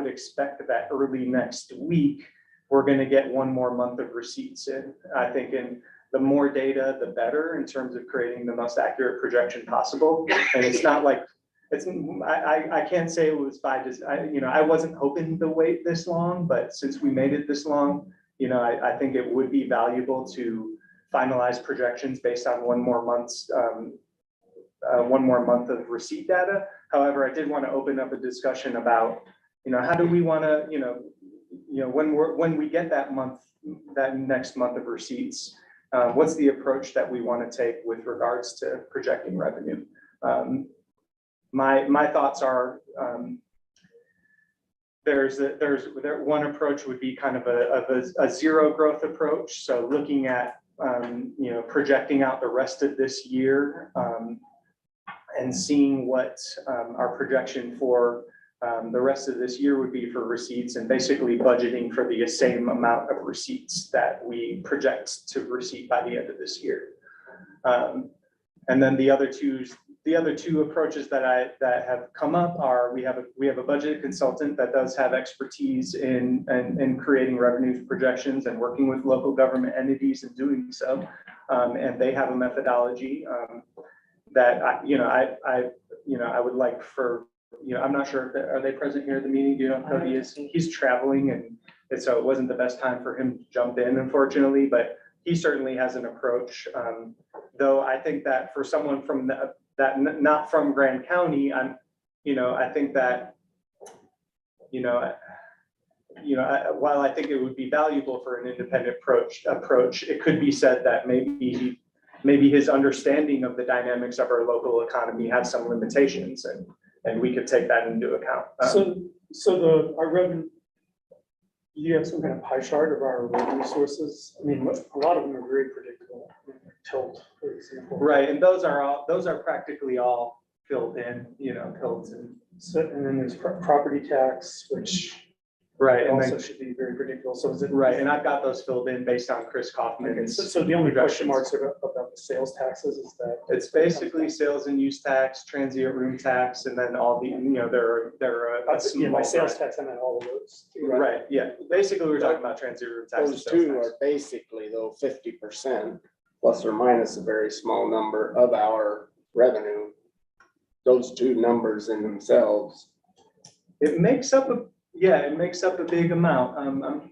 expect that early next week we're going to get one more month of receipts in. I think the more data, the better in terms of creating the most accurate projection possible. And it's not like I can't say it was by design. I wasn't hoping to wait this long, but since we made it this long, I think it would be valuable to finalize projections based on one more month of receipt data. However, I did want to open up a discussion about, how do we want to, when we get that next month of receipts, what's the approach that we want to take with regards to projecting revenue? My thoughts are, one approach would be kind of a zero growth approach. So looking at, projecting out the rest of this year and seeing what our projection for the rest of this year would be for receipts, and basically budgeting for the same amount of receipts that we project to receive by the end of this year. And then the other two approaches that have come up are we have a budget consultant that does have expertise in creating revenue projections and working with local government entities and doing so. And they have a methodology that I would like for, I'm not sure if are they present here at the meeting? Do you know if Cody is? He's traveling, and so it wasn't the best time for him to jump in, unfortunately, but he certainly has an approach. Though I think that for someone from that not from Grand County, I think that, while I think it would be valuable for an independent approach, it could be said that maybe his understanding of the dynamics of our local economy has some limitations, and we could take that into account. Our revenue, you have some kind of pie chart of our revenue sources. I mean, a lot of them are very predictable. Tilt, for example. Right, and those are practically all filled in, tilts and. So, and then there's property tax, which Right, It and also then, should be very predictable. So is it? right, and I've got those filled in based on Chris Okay, Kaufman's. so the only question projections. marks are about the sales taxes is that. It's basically sales and use tax, transient room tax, and then all the, there are a Yeah, my small sales variety. tax, I meant all of those. Right, yeah, basically, we're talking about transient room tax. and Those sales two tax. are basically though 50% plus or minus a very small number of our revenue. Those two numbers in themselves. It makes up a big amount.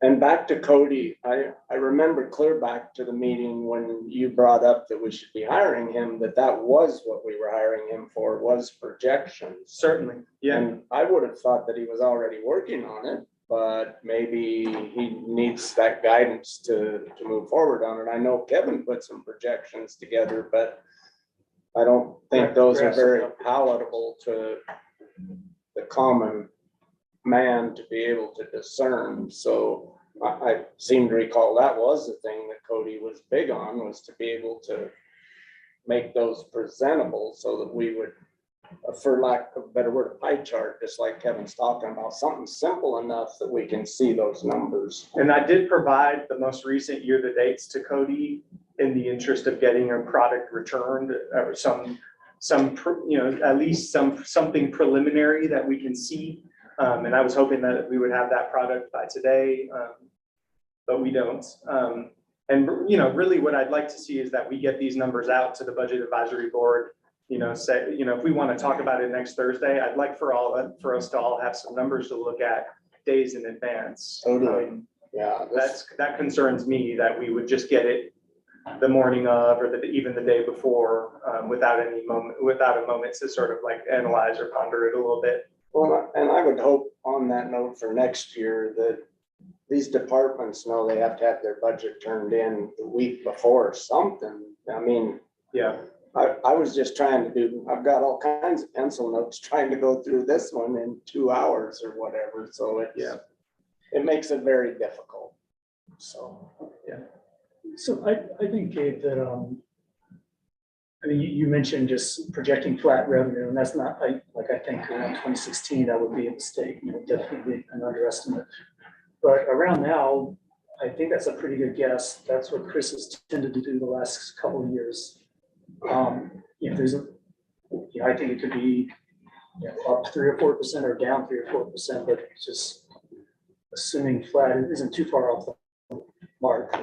And back to Cody, I remember clear back to the meeting when you brought up that we should be hiring him, that was what we were hiring him for, was projections. Certainly, yeah, And I would have thought that he was already working on it, but maybe he needs that guidance to move forward on it. I know Kevin put some projections together, but I don't think those are very palatable to the common man to be able to discern. So I seem to recall that was the thing that Cody was big on, was to be able to make those presentable so that we would, for lack of a better word, a pie chart, just like Kevin's talking about, something simple enough that we can see those numbers. and I did provide the most recent year-to-dates to Cody in the interest of getting a product returned, or at least something preliminary that we can see. And I was hoping that we would have that product by today, but we don't. And, really what I'd like to see is that we get these numbers out to the Budget Advisory Board, if we want to talk about it next Thursday, I'd like for us to all have some numbers to look at days in advance. Totally. Yeah. That concerns me, that we would just get it the morning of, or even the day before, without a moment to sort of like analyze or ponder it a little bit. Well, and I would hope on that note for next year that these departments know they have to have their budget turned in the week before or something. I mean, Yeah, I was just I've got all kinds of pencil notes trying to go through this one in 2 hours or whatever, so it makes it very difficult, so. So I think, Gabe, that, you mentioned just projecting flat revenue, and that's not, I think around 2016, that would be a mistake, definitely an underestimate. But around now, I think that's a pretty good guess. That's what Chris has tended to do the last couple of years. I think it could be up 3 or 4% or down 3 or 4%, but just assuming flat, it isn't too far off the mark.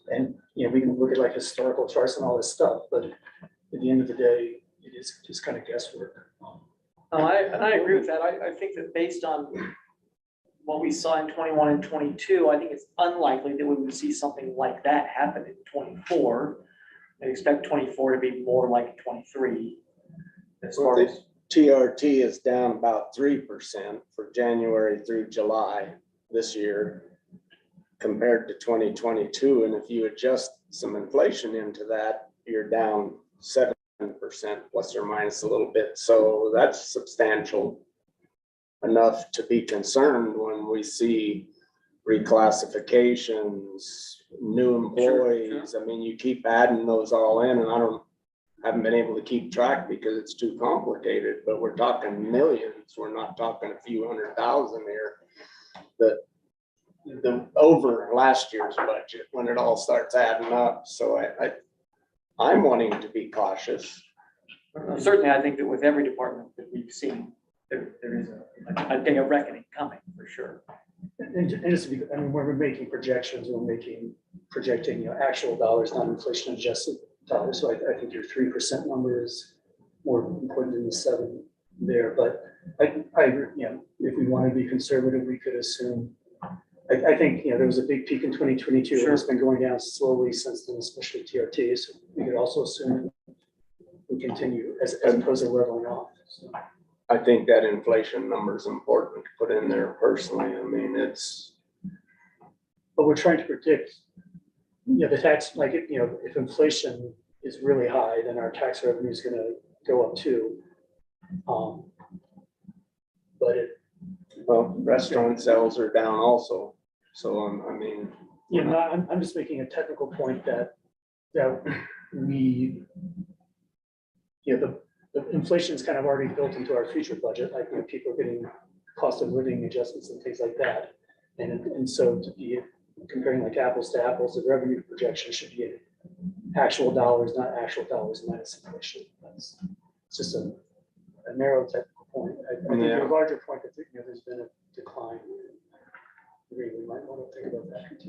And, we can look at like historical charts and all this stuff, but at the end of the day, it is just kind of guesswork. I agree with that. I think that based on what we saw in 21 and 22, I think it's unlikely that we would see something like that happen in 24. I expect 24 to be more like 23. As far as TRT is down about 3% for January through July this year compared to 2022. And if you adjust some inflation into that, you're down 7% plus or minus a little bit. So that's substantial enough to be concerned when we see reclassifications, new employees. I mean, you keep adding those all in, and haven't been able to keep track because it's too complicated, but we're talking millions. We're not talking a few 100,000 here. The over last year's budget when it all starts adding up. So I'm wanting to be cautious. certainly, I think that with every department that we've seen, there is a day of reckoning coming for sure. And just to be, when we're making projections, we're projecting, actual dollars, not inflation adjusted dollars. So I think your 3% number is more important than the 7 there. But I agree, if we want to be conservative, we could assume, I think, there was a big peak in 2022. Sure. It's been going down slowly since then, especially TRT. So we could also assume we continue as opposed to leveling off. So. I think that inflation number is important to put in there personally. I mean, But we're trying to predict, the tax, if inflation is really high, then our tax revenue is going to go up too. well, restaurant sales are down also. So, I'm just making a technical point that we, the inflation's kind of already built into our future budget, like, people are getting cost of living adjustments and things like that. And so to be comparing like apples to apples, the revenue projection should be in actual dollars, not actual dollars minus inflation. It's just a narrow technical point. I think the larger point that, there's been a decline. We might want to think about that.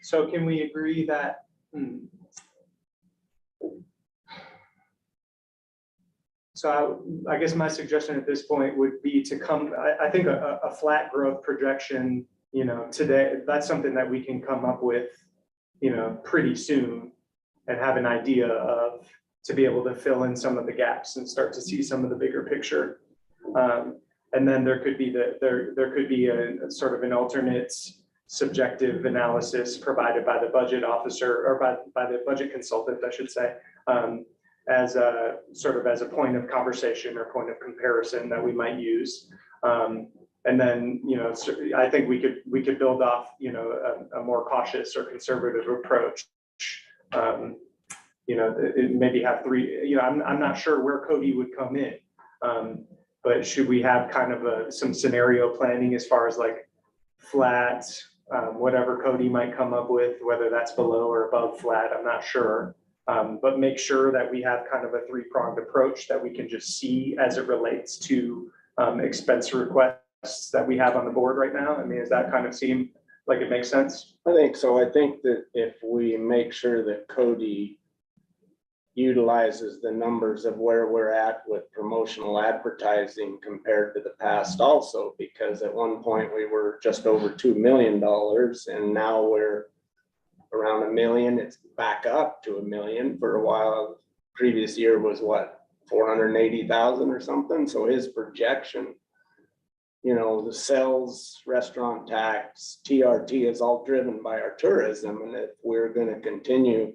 So can we agree that? So I guess my suggestion at this point would be to come, I think a flat growth projection, today, that's something that we can come up with, pretty soon and have an idea of, to be able to fill in some of the gaps and start to see some of the bigger picture. And then there could be there could be a sort of an alternate subjective analysis provided by the budget officer or by the budget consultant, I should say, as a sort of as a point of conversation or point of comparison that we might use. And then, I think we could build off, a more cautious or conservative approach. Maybe have three, I'm not sure where Cody would come in. But should we have kind of some scenario planning as far as like flat, whatever Cody might come up with, whether that's below or above flat, I'm not sure. But make sure that we have kind of a three-pronged approach that we can just see as it relates to expense requests that we have on the board right now. I mean, does that kind of seem like it makes sense? I think so. I think that if we make sure that Cody utilizes the numbers of where we're at with promotional advertising compared to the past also, because at one point we were just over $2 million and now we're around $1 million. It's back up to $1 million. For a while, previous year was what, 480,000 or something. So his projection, the sales, restaurant tax, TRT is all driven by our tourism. And if we're going to continue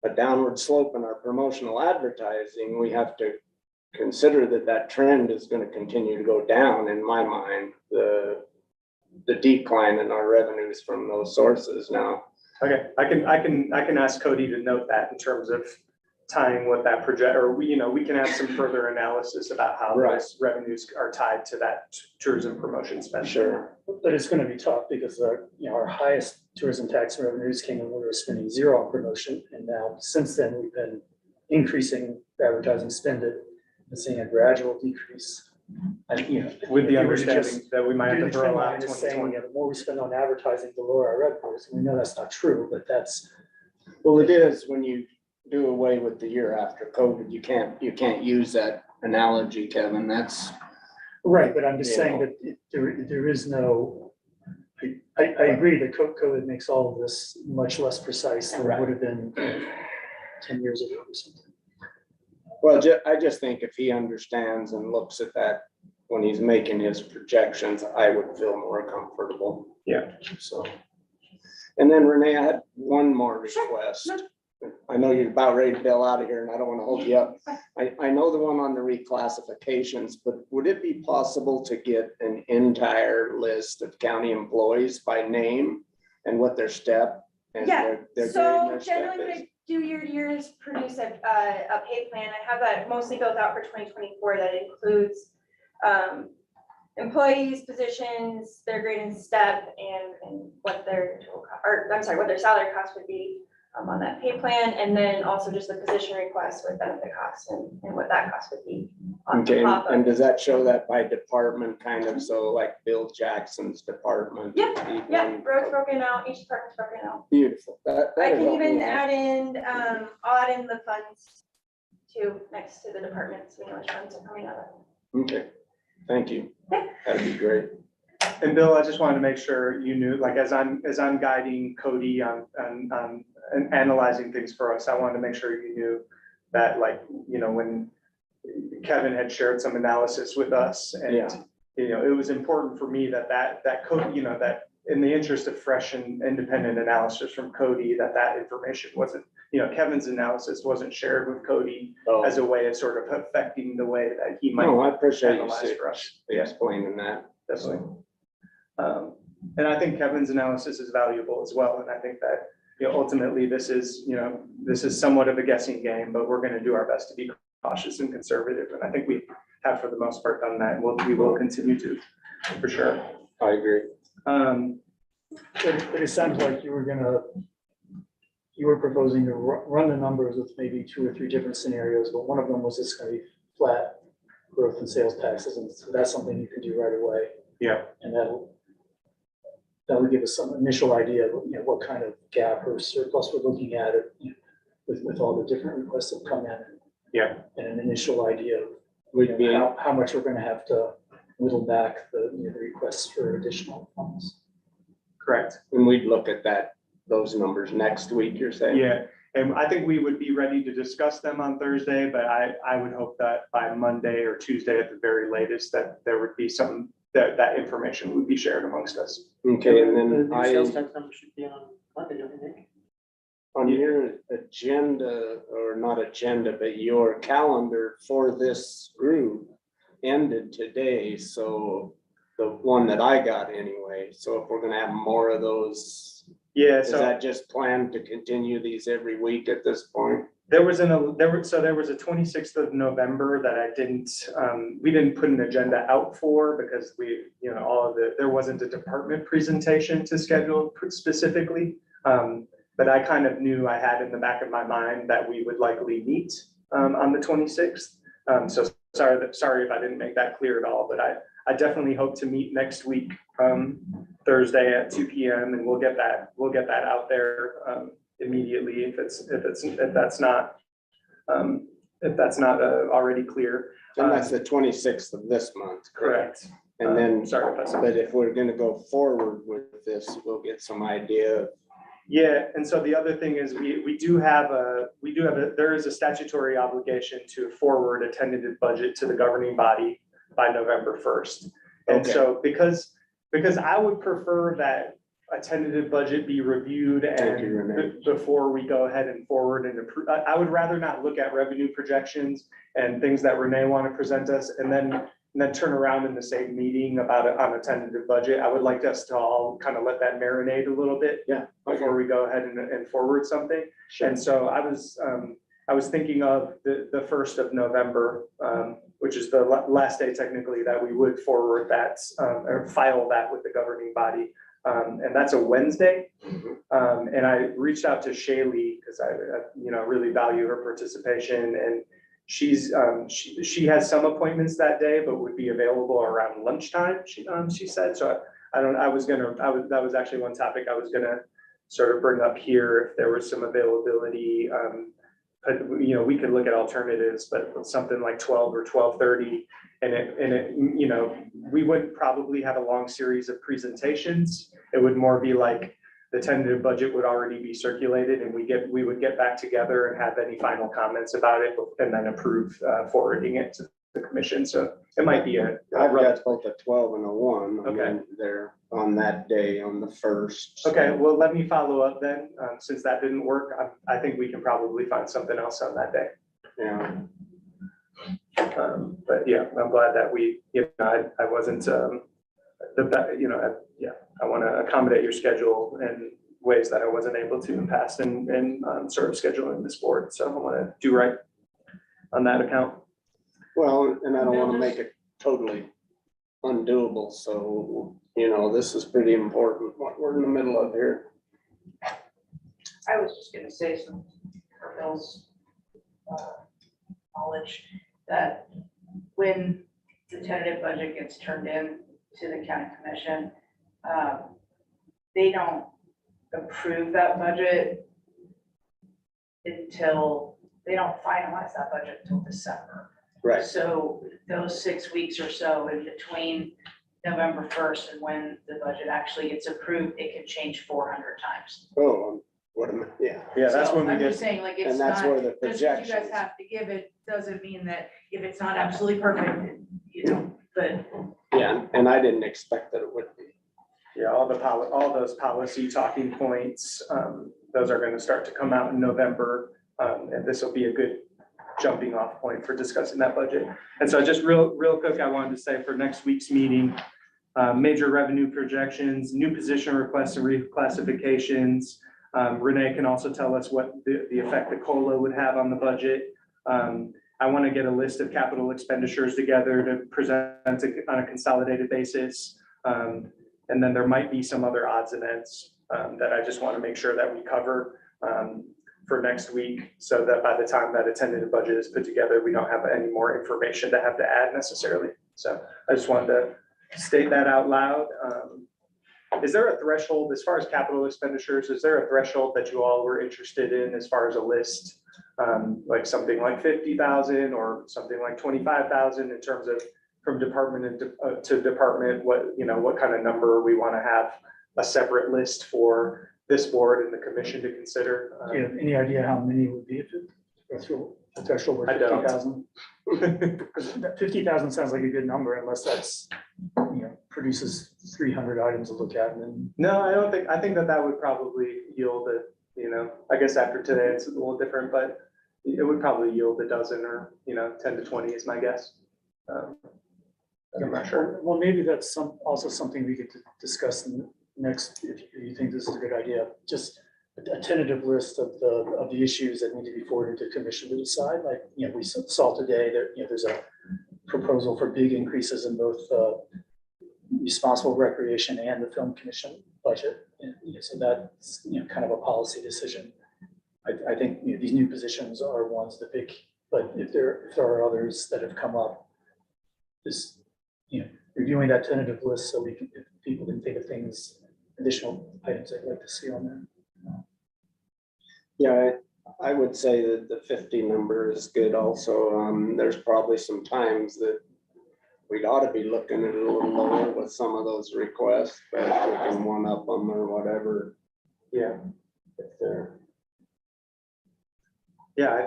a downward slope in our promotional advertising, we have to consider that trend is going to continue to go down. In my mind, the decline in our revenues from those sources now. Okay, I can ask Cody to note that in terms of tying what that project, or we can have some further analysis about how those revenues are tied to that tourism promotion spend. Sure. But it's going to be tough because our highest tourism tax revenues came when we were spending zero on promotion. And now since then, we've been increasing advertising spend and seeing a gradual decrease. With the understanding that we might have to throw out 2020. The more we spend on advertising, the lower our revenues. We know that's not true, but that's. Well, it is when you do away with the year after COVID, you can't use that analogy, Kevin. That's right, but I'm just saying that there is no. I agree that COVID makes all of this much less precise than it would have been 10 years ago or something. Well, I just think if he understands and looks at that when he's making his projections, I would feel more comfortable. Yeah. So, and then Renee, I had one more request. I know you're about ready to bail out of here and I don't want to hold you up. I know the one on the reclassifications, but would it be possible to get an entire list of county employees by name and what their step and their So generally when I do year to year is produce a pay plan. I have that mostly built out for 2024 that includes employees, positions, their grade and step, and what their what their salary cost would be on that pay plan, and then also just the position request with benefit costs and what that cost would be. Okay, and does that show that by department kind of, so like Bill Jackson's department? Yeah, roads broken out, each department's broken out. Beautiful. I can even add in, I'll add in the funds too, next to the departments, we know which funds are coming out of. Okay, thank you. That'd be great. And Bill, I just wanted to make sure you knew, like, as I'm guiding Cody on and analyzing things for us, I wanted to make sure you knew that, like, when Kevin had shared some analysis with us, and it was important for me that Cody, that in the interest of fresh and independent analysis from Cody, that information wasn't, Kevin's analysis wasn't shared with Cody as a way of sort of affecting the way that he might. No, I appreciate analyze you for us. explaining that. Definitely. And I think Kevin's analysis is valuable as well. And I think that, ultimately, this is somewhat of a guessing game, but we're going to do our best to be cautious and conservative. And I think we have, for the most part, done that. We will continue to, for sure. I agree. But it sounded like you were proposing to run the numbers with maybe 2 or 3 different scenarios, but one of them was just gonna be flat growth in sales taxes, and so that's something you can do right away. Yeah. And that'll give us some initial idea of, what kind of gap or surplus we're looking at, with all the different requests that come in. Yeah. And an initial idea of We'd be, how much we're gonna have to whittle back the requests for additional funds. Correct. and we'd look at those numbers next week, you're saying? Yeah. And I think we would be ready to discuss them on Thursday, but I would hope that by Monday or Tuesday at the very latest, that there would be some, that information would be shared amongst us. Okay, and then The new sales I, tax number should be on Monday, don't you think? on your agenda, or not agenda, but your calendar for this group ended today, so the one that I got anyway, so if we're gonna have more of those, Yeah, is so that just planned to continue these every week at this point? there was a 26th of November that I didn't, we didn't put an agenda out for because there wasn't a department presentation to schedule specifically. But I kind of knew I had in the back of my mind that we would likely meet on the 26th. So sorry if I didn't make that clear at all, but I definitely hope to meet next week, Thursday at 2 p.m. and we'll get that out there immediately if that's not already clear. And that's the 26th of this month, correct? Correct. And then, Sorry if I said. but if we're gonna go forward with this, we'll get some idea of. Yeah, and so the other thing is there is a statutory obligation to forward a tentative budget to the governing body by November 1st. And Okay. so because I would prefer that a tentative budget be reviewed Thank you, Renee. and before we go ahead and forward and approve. I would rather not look at revenue projections and things that Renee want to present us and then turn around in the same meeting on a tentative budget. I would like us to all kind of let that marinate a little bit. Yeah. Before we go ahead and forward something. Sure. And so I was thinking of the 1st of November, which is the last day technically that we would forward that, or file that with the governing body. And that's a Wednesday. And I reached out to Shaylee because I really value her participation, and she has some appointments that day, but would be available around lunchtime, she said. So that was actually one topic I was gonna sort of bring up here if there was some availability. But we could look at alternatives, but something like 12 or 12:30, and we wouldn't probably have a long series of presentations. It would more be like the tentative budget would already be circulated, and we would get back together and have any final comments about it, and then approve forwarding it to the commission. So it might be I've got both a 12 and a 1. I Okay. mean, they're on that day, on the 1st. so- Okay, well, let me follow up then, since that didn't work. I think we can probably find something else on that day. Yeah, But yeah, I'm glad that I wasn't, I want to accommodate your schedule in ways that I wasn't able to in the past and sort of scheduling this board. So I want to do right on that account. well, and I don't want to make it totally undoable, so, this is pretty important, what we're in the middle of here. I was just gonna say some for Bill's knowledge that when the tentative budget gets turned in to the county commission, they don't approve that budget until, they don't finalize that budget until December. Right, So those 6 weeks or so in between November 1st and when the budget actually gets approved, it can change 400 times. oh, what am I, yeah, Yeah, that's So when we I'm get, just saying, like, it's and that's not, where the just because you guys projections. have to give it, doesn't mean that if it's not absolutely perfect, but Yeah, and I didn't expect that it would be. yeah, all those policy talking points, those are going to start to come out in November. And this will be a good jumping off point for discussing that budget. And so just real quick, I wanted to say for next week's meeting, major revenue projections, new position requests and reclassifications, Renee can also tell us what the effect the COLA would have on the budget. I want to get a list of capital expenditures together to present on a consolidated basis. And then there might be some other odds and ends that I just want to make sure that we cover for next week, so that by the time that a tentative budget is put together, we don't have any more information to have to add necessarily. So I just wanted to state that out loud. Is there a threshold as far as capital expenditures? Is there a threshold that you all were interested in as far as a list? Like something like 50,000 or something like 25,000 in terms of from department to department, what kind of number we want to have a separate list for this board and the commission to consider? Do you have any idea how many would be if the threshold were I don't. 50,000? Because 50,000 sounds like a good number unless that's, produces 300 items to look at and then. No, I think that would probably yield I guess after today it's a little different, but it would probably yield a dozen or, 10 to 20 is my guess. I'm not sure. Well, maybe that's also something we could discuss in the next, if you think this is a good idea, just a tentative list of the issues that need to be forwarded to commission to decide. Like, we saw today that, there's a proposal for big increases in both responsible recreation and the film commission budget. And, so that's, kind of a policy decision. I think, these new positions are ones that but if there are others that have come up, this, reviewing that tentative list so if people can think of things, additional items I'd like to see on there. Yeah, I would say that the 50 number is good also. There's probably some times that we'd ought to be looking at it a little lower with some of those requests, but if we can one up them or whatever. Yeah. If they're. Yeah, I would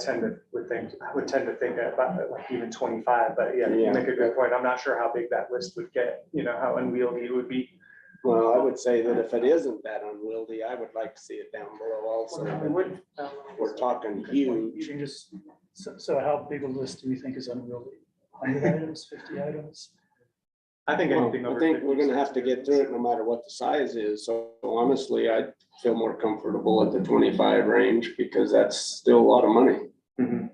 tend to think about like even 25, but yeah, you make a good point. I'm not sure how big that list would get, how unwieldy it would be. Well, I would say that if it isn't that unwieldy, I would like to see it down below also. We're talking huge. Changes. So how big a list do we think is unwieldy? 100 items, 50 items? I think anything I over think 50 we're gonna have to get through it no matter what the size is. So honestly, I'd feel more comfortable at the 25 range because that's still a lot of money. Mhm.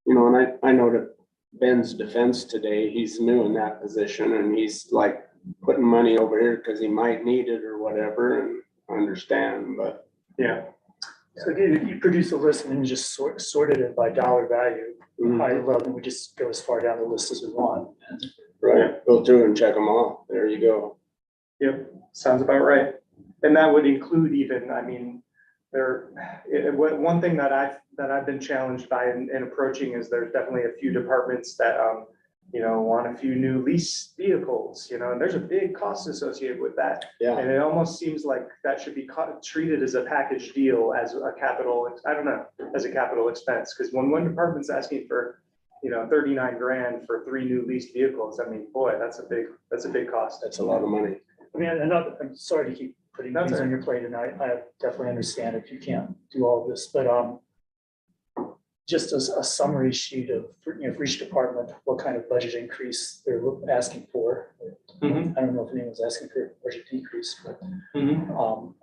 And I know that Ben's defense today, he's new in that position and he's like putting money over here because he might need it or whatever, and I understand, but. Yeah. So again, you produce a list and then you just sorted it by dollar value, high to low, and we just go as far down the list as we want. Right, go through and check them all. There you go. Yep, sounds about right. And that would include even, one thing that I've been challenged by in approaching is there's definitely a few departments that, want a few new lease vehicles, and there's a big cost associated with that. Yeah. And it almost seems like that should be treated as a package deal, as a capital, as a capital expense. Because when one department's asking for, 39 grand for 3 new leased vehicles, boy, that's a big cost. That's a lot of money. I'm sorry to keep putting things on your plate, and I definitely understand if you can't do all of this, but just as a summary sheet of, for each department, what kind of budget increase they're asking for. Mhm. I don't know if anyone's asking for a budget decrease, but Mhm.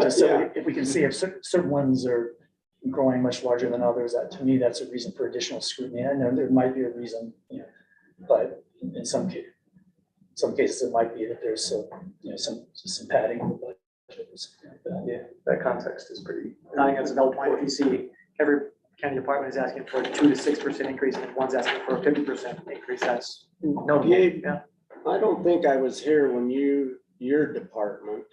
just so if we can see if certain ones are growing much larger than others, that to me, that's a reason for additional scrutiny. I know there might be a reason, but in some cases, it might be that there's some padding in the budget or something like that. Yeah, that context is pretty. I think that's a valid point. If you see every county department is asking for a 2 to 6% increase and one's asking for a 50% increase, that's no game. Yeah. I don't think I was here when your department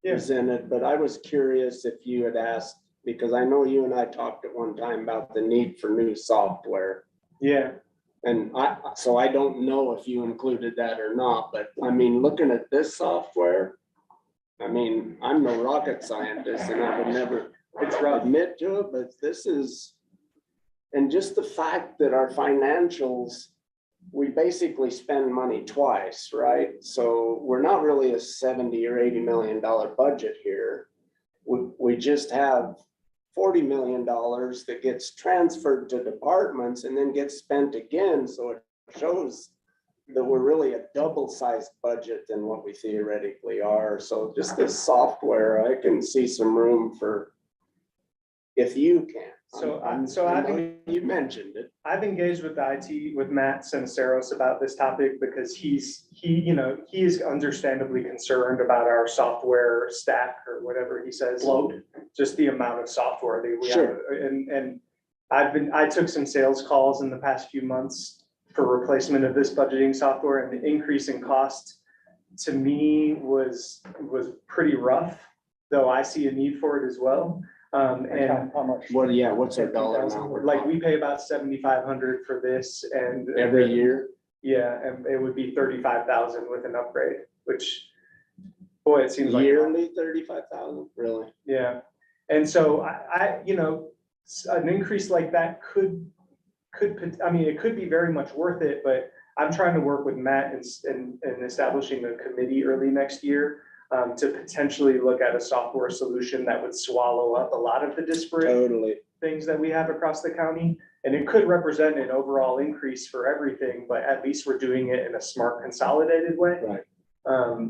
presented, but I was curious if you had asked, because I know you and I talked at one time about the need for new software. Yeah. And so I don't know if you included that or not, but looking at this software, I'm no rocket scientist and I would never admit to it, but this is, and just the fact that our financials, we basically spend money twice, right? So we're not really a $70 or $80 million budget here. We just have $40 million that gets transferred to departments and then gets spent again. So it shows that we're really a double-sized budget than what we theoretically are. So just this software, I can see some room for, if you can. I know you mentioned it. I've engaged with the IT, with Matt Siniceros about this topic because he is understandably concerned about our software stack or whatever he says. Load. Just the amount of software that we have. Sure. And I took some sales calls in the past few months for replacement of this budgeting software, and the increase in cost to me was pretty rough, though I see a need for it as well. And How much? What's our dollar amount? like we pay about 7,500 for this, and Every year? yeah, and it would be 35,000 with an upgrade, which, boy, it seems like. Yearly 35,000, really? Yeah, and so an increase like that it could be very much worth it, but I'm trying to work with Matt in establishing a committee early next year to potentially look at a software solution that would swallow up a lot of the disparate Totally. things that we have across the county. And it could represent an overall increase for everything, but at least we're doing it in a smart, consolidated way. Right.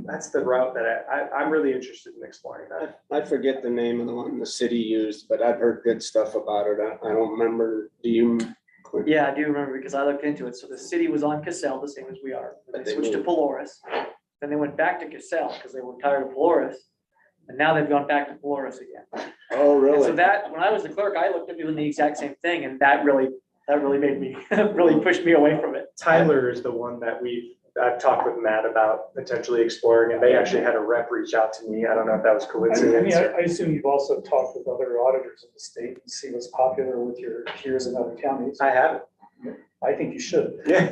That's the route that I'm really interested in exploring that. I forget the name of the one the city used, but I've heard good stuff about it. I don't remember. Do you? Yeah, I do remember because I looked into it. So the city was on Cassell, the same as we are. Then But they they switched to moved. Polaris. Then they went back to Cassell because they were tired of Polaris. And now they've gone back to Polaris again. Oh, And really? so that, when I was the clerk, I looked at doing the exact same thing and that really made me, really pushed me away from it. Tyler is the one that I've talked with Matt about potentially exploring, and they actually had a rep reach out to me. I don't know if that was I coincidence. I assume you've also talked with other auditors in the state and see what's popular with your peers in other counties. I haven't. I think you should. Yeah.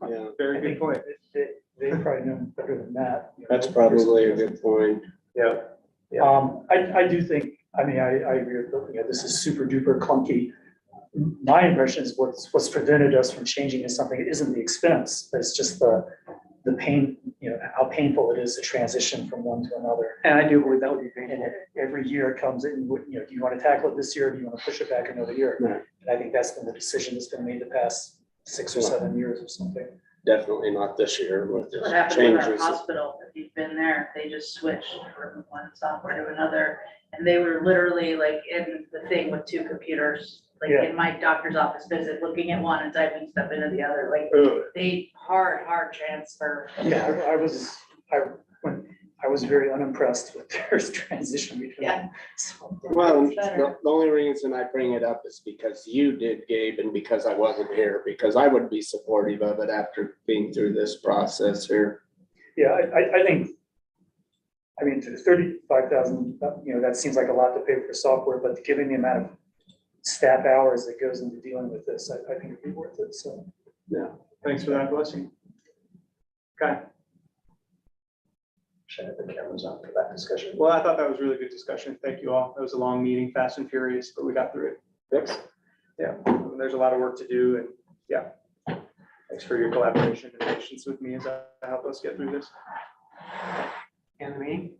Yeah, Very good point. They probably know better than that. that's probably a good point. Yeah. I do think, I agree with looking at this is super duper clunky. My impression is what's prevented us from changing is something, it isn't the expense, but it's just the pain, how painful it is to transition from one to another. And I do believe that would be And painful. every year it comes in, do you want to tackle it this year? Or do you want to push it back another year? Right. And I think that's been the decision that's been made the past 6 or 7 years or something. Definitely not this year with What the happened with our changes. hospital, if you've been there, they just switched from one software to another. And they were literally like in the thing with 2 computers, like Yeah. in my doctor's office visit, looking at one and typing stuff into the other, like they hard transfer. Yeah, I was very unimpressed with their transition between. Yeah. So, Well, It's better. the only reason I bring it up is because you did, Gabe, and because I wasn't here, because I would be supportive of it after being through this process here. Yeah, I think, 35,000, that seems like a lot to pay for software, but given the amount of staff hours that goes into dealing with this, I think it'd be worth it, so. Thanks for that blessing. Okay. Should have the cameras on for that discussion. Well, I thought that was really good discussion. Thank you all. It was a long meeting, fast and furious, but we got through it. Thanks. Yeah, there's a lot of work to do, and yeah. Thanks for your collaboration and patience with me as I help us get through this. In the meeting?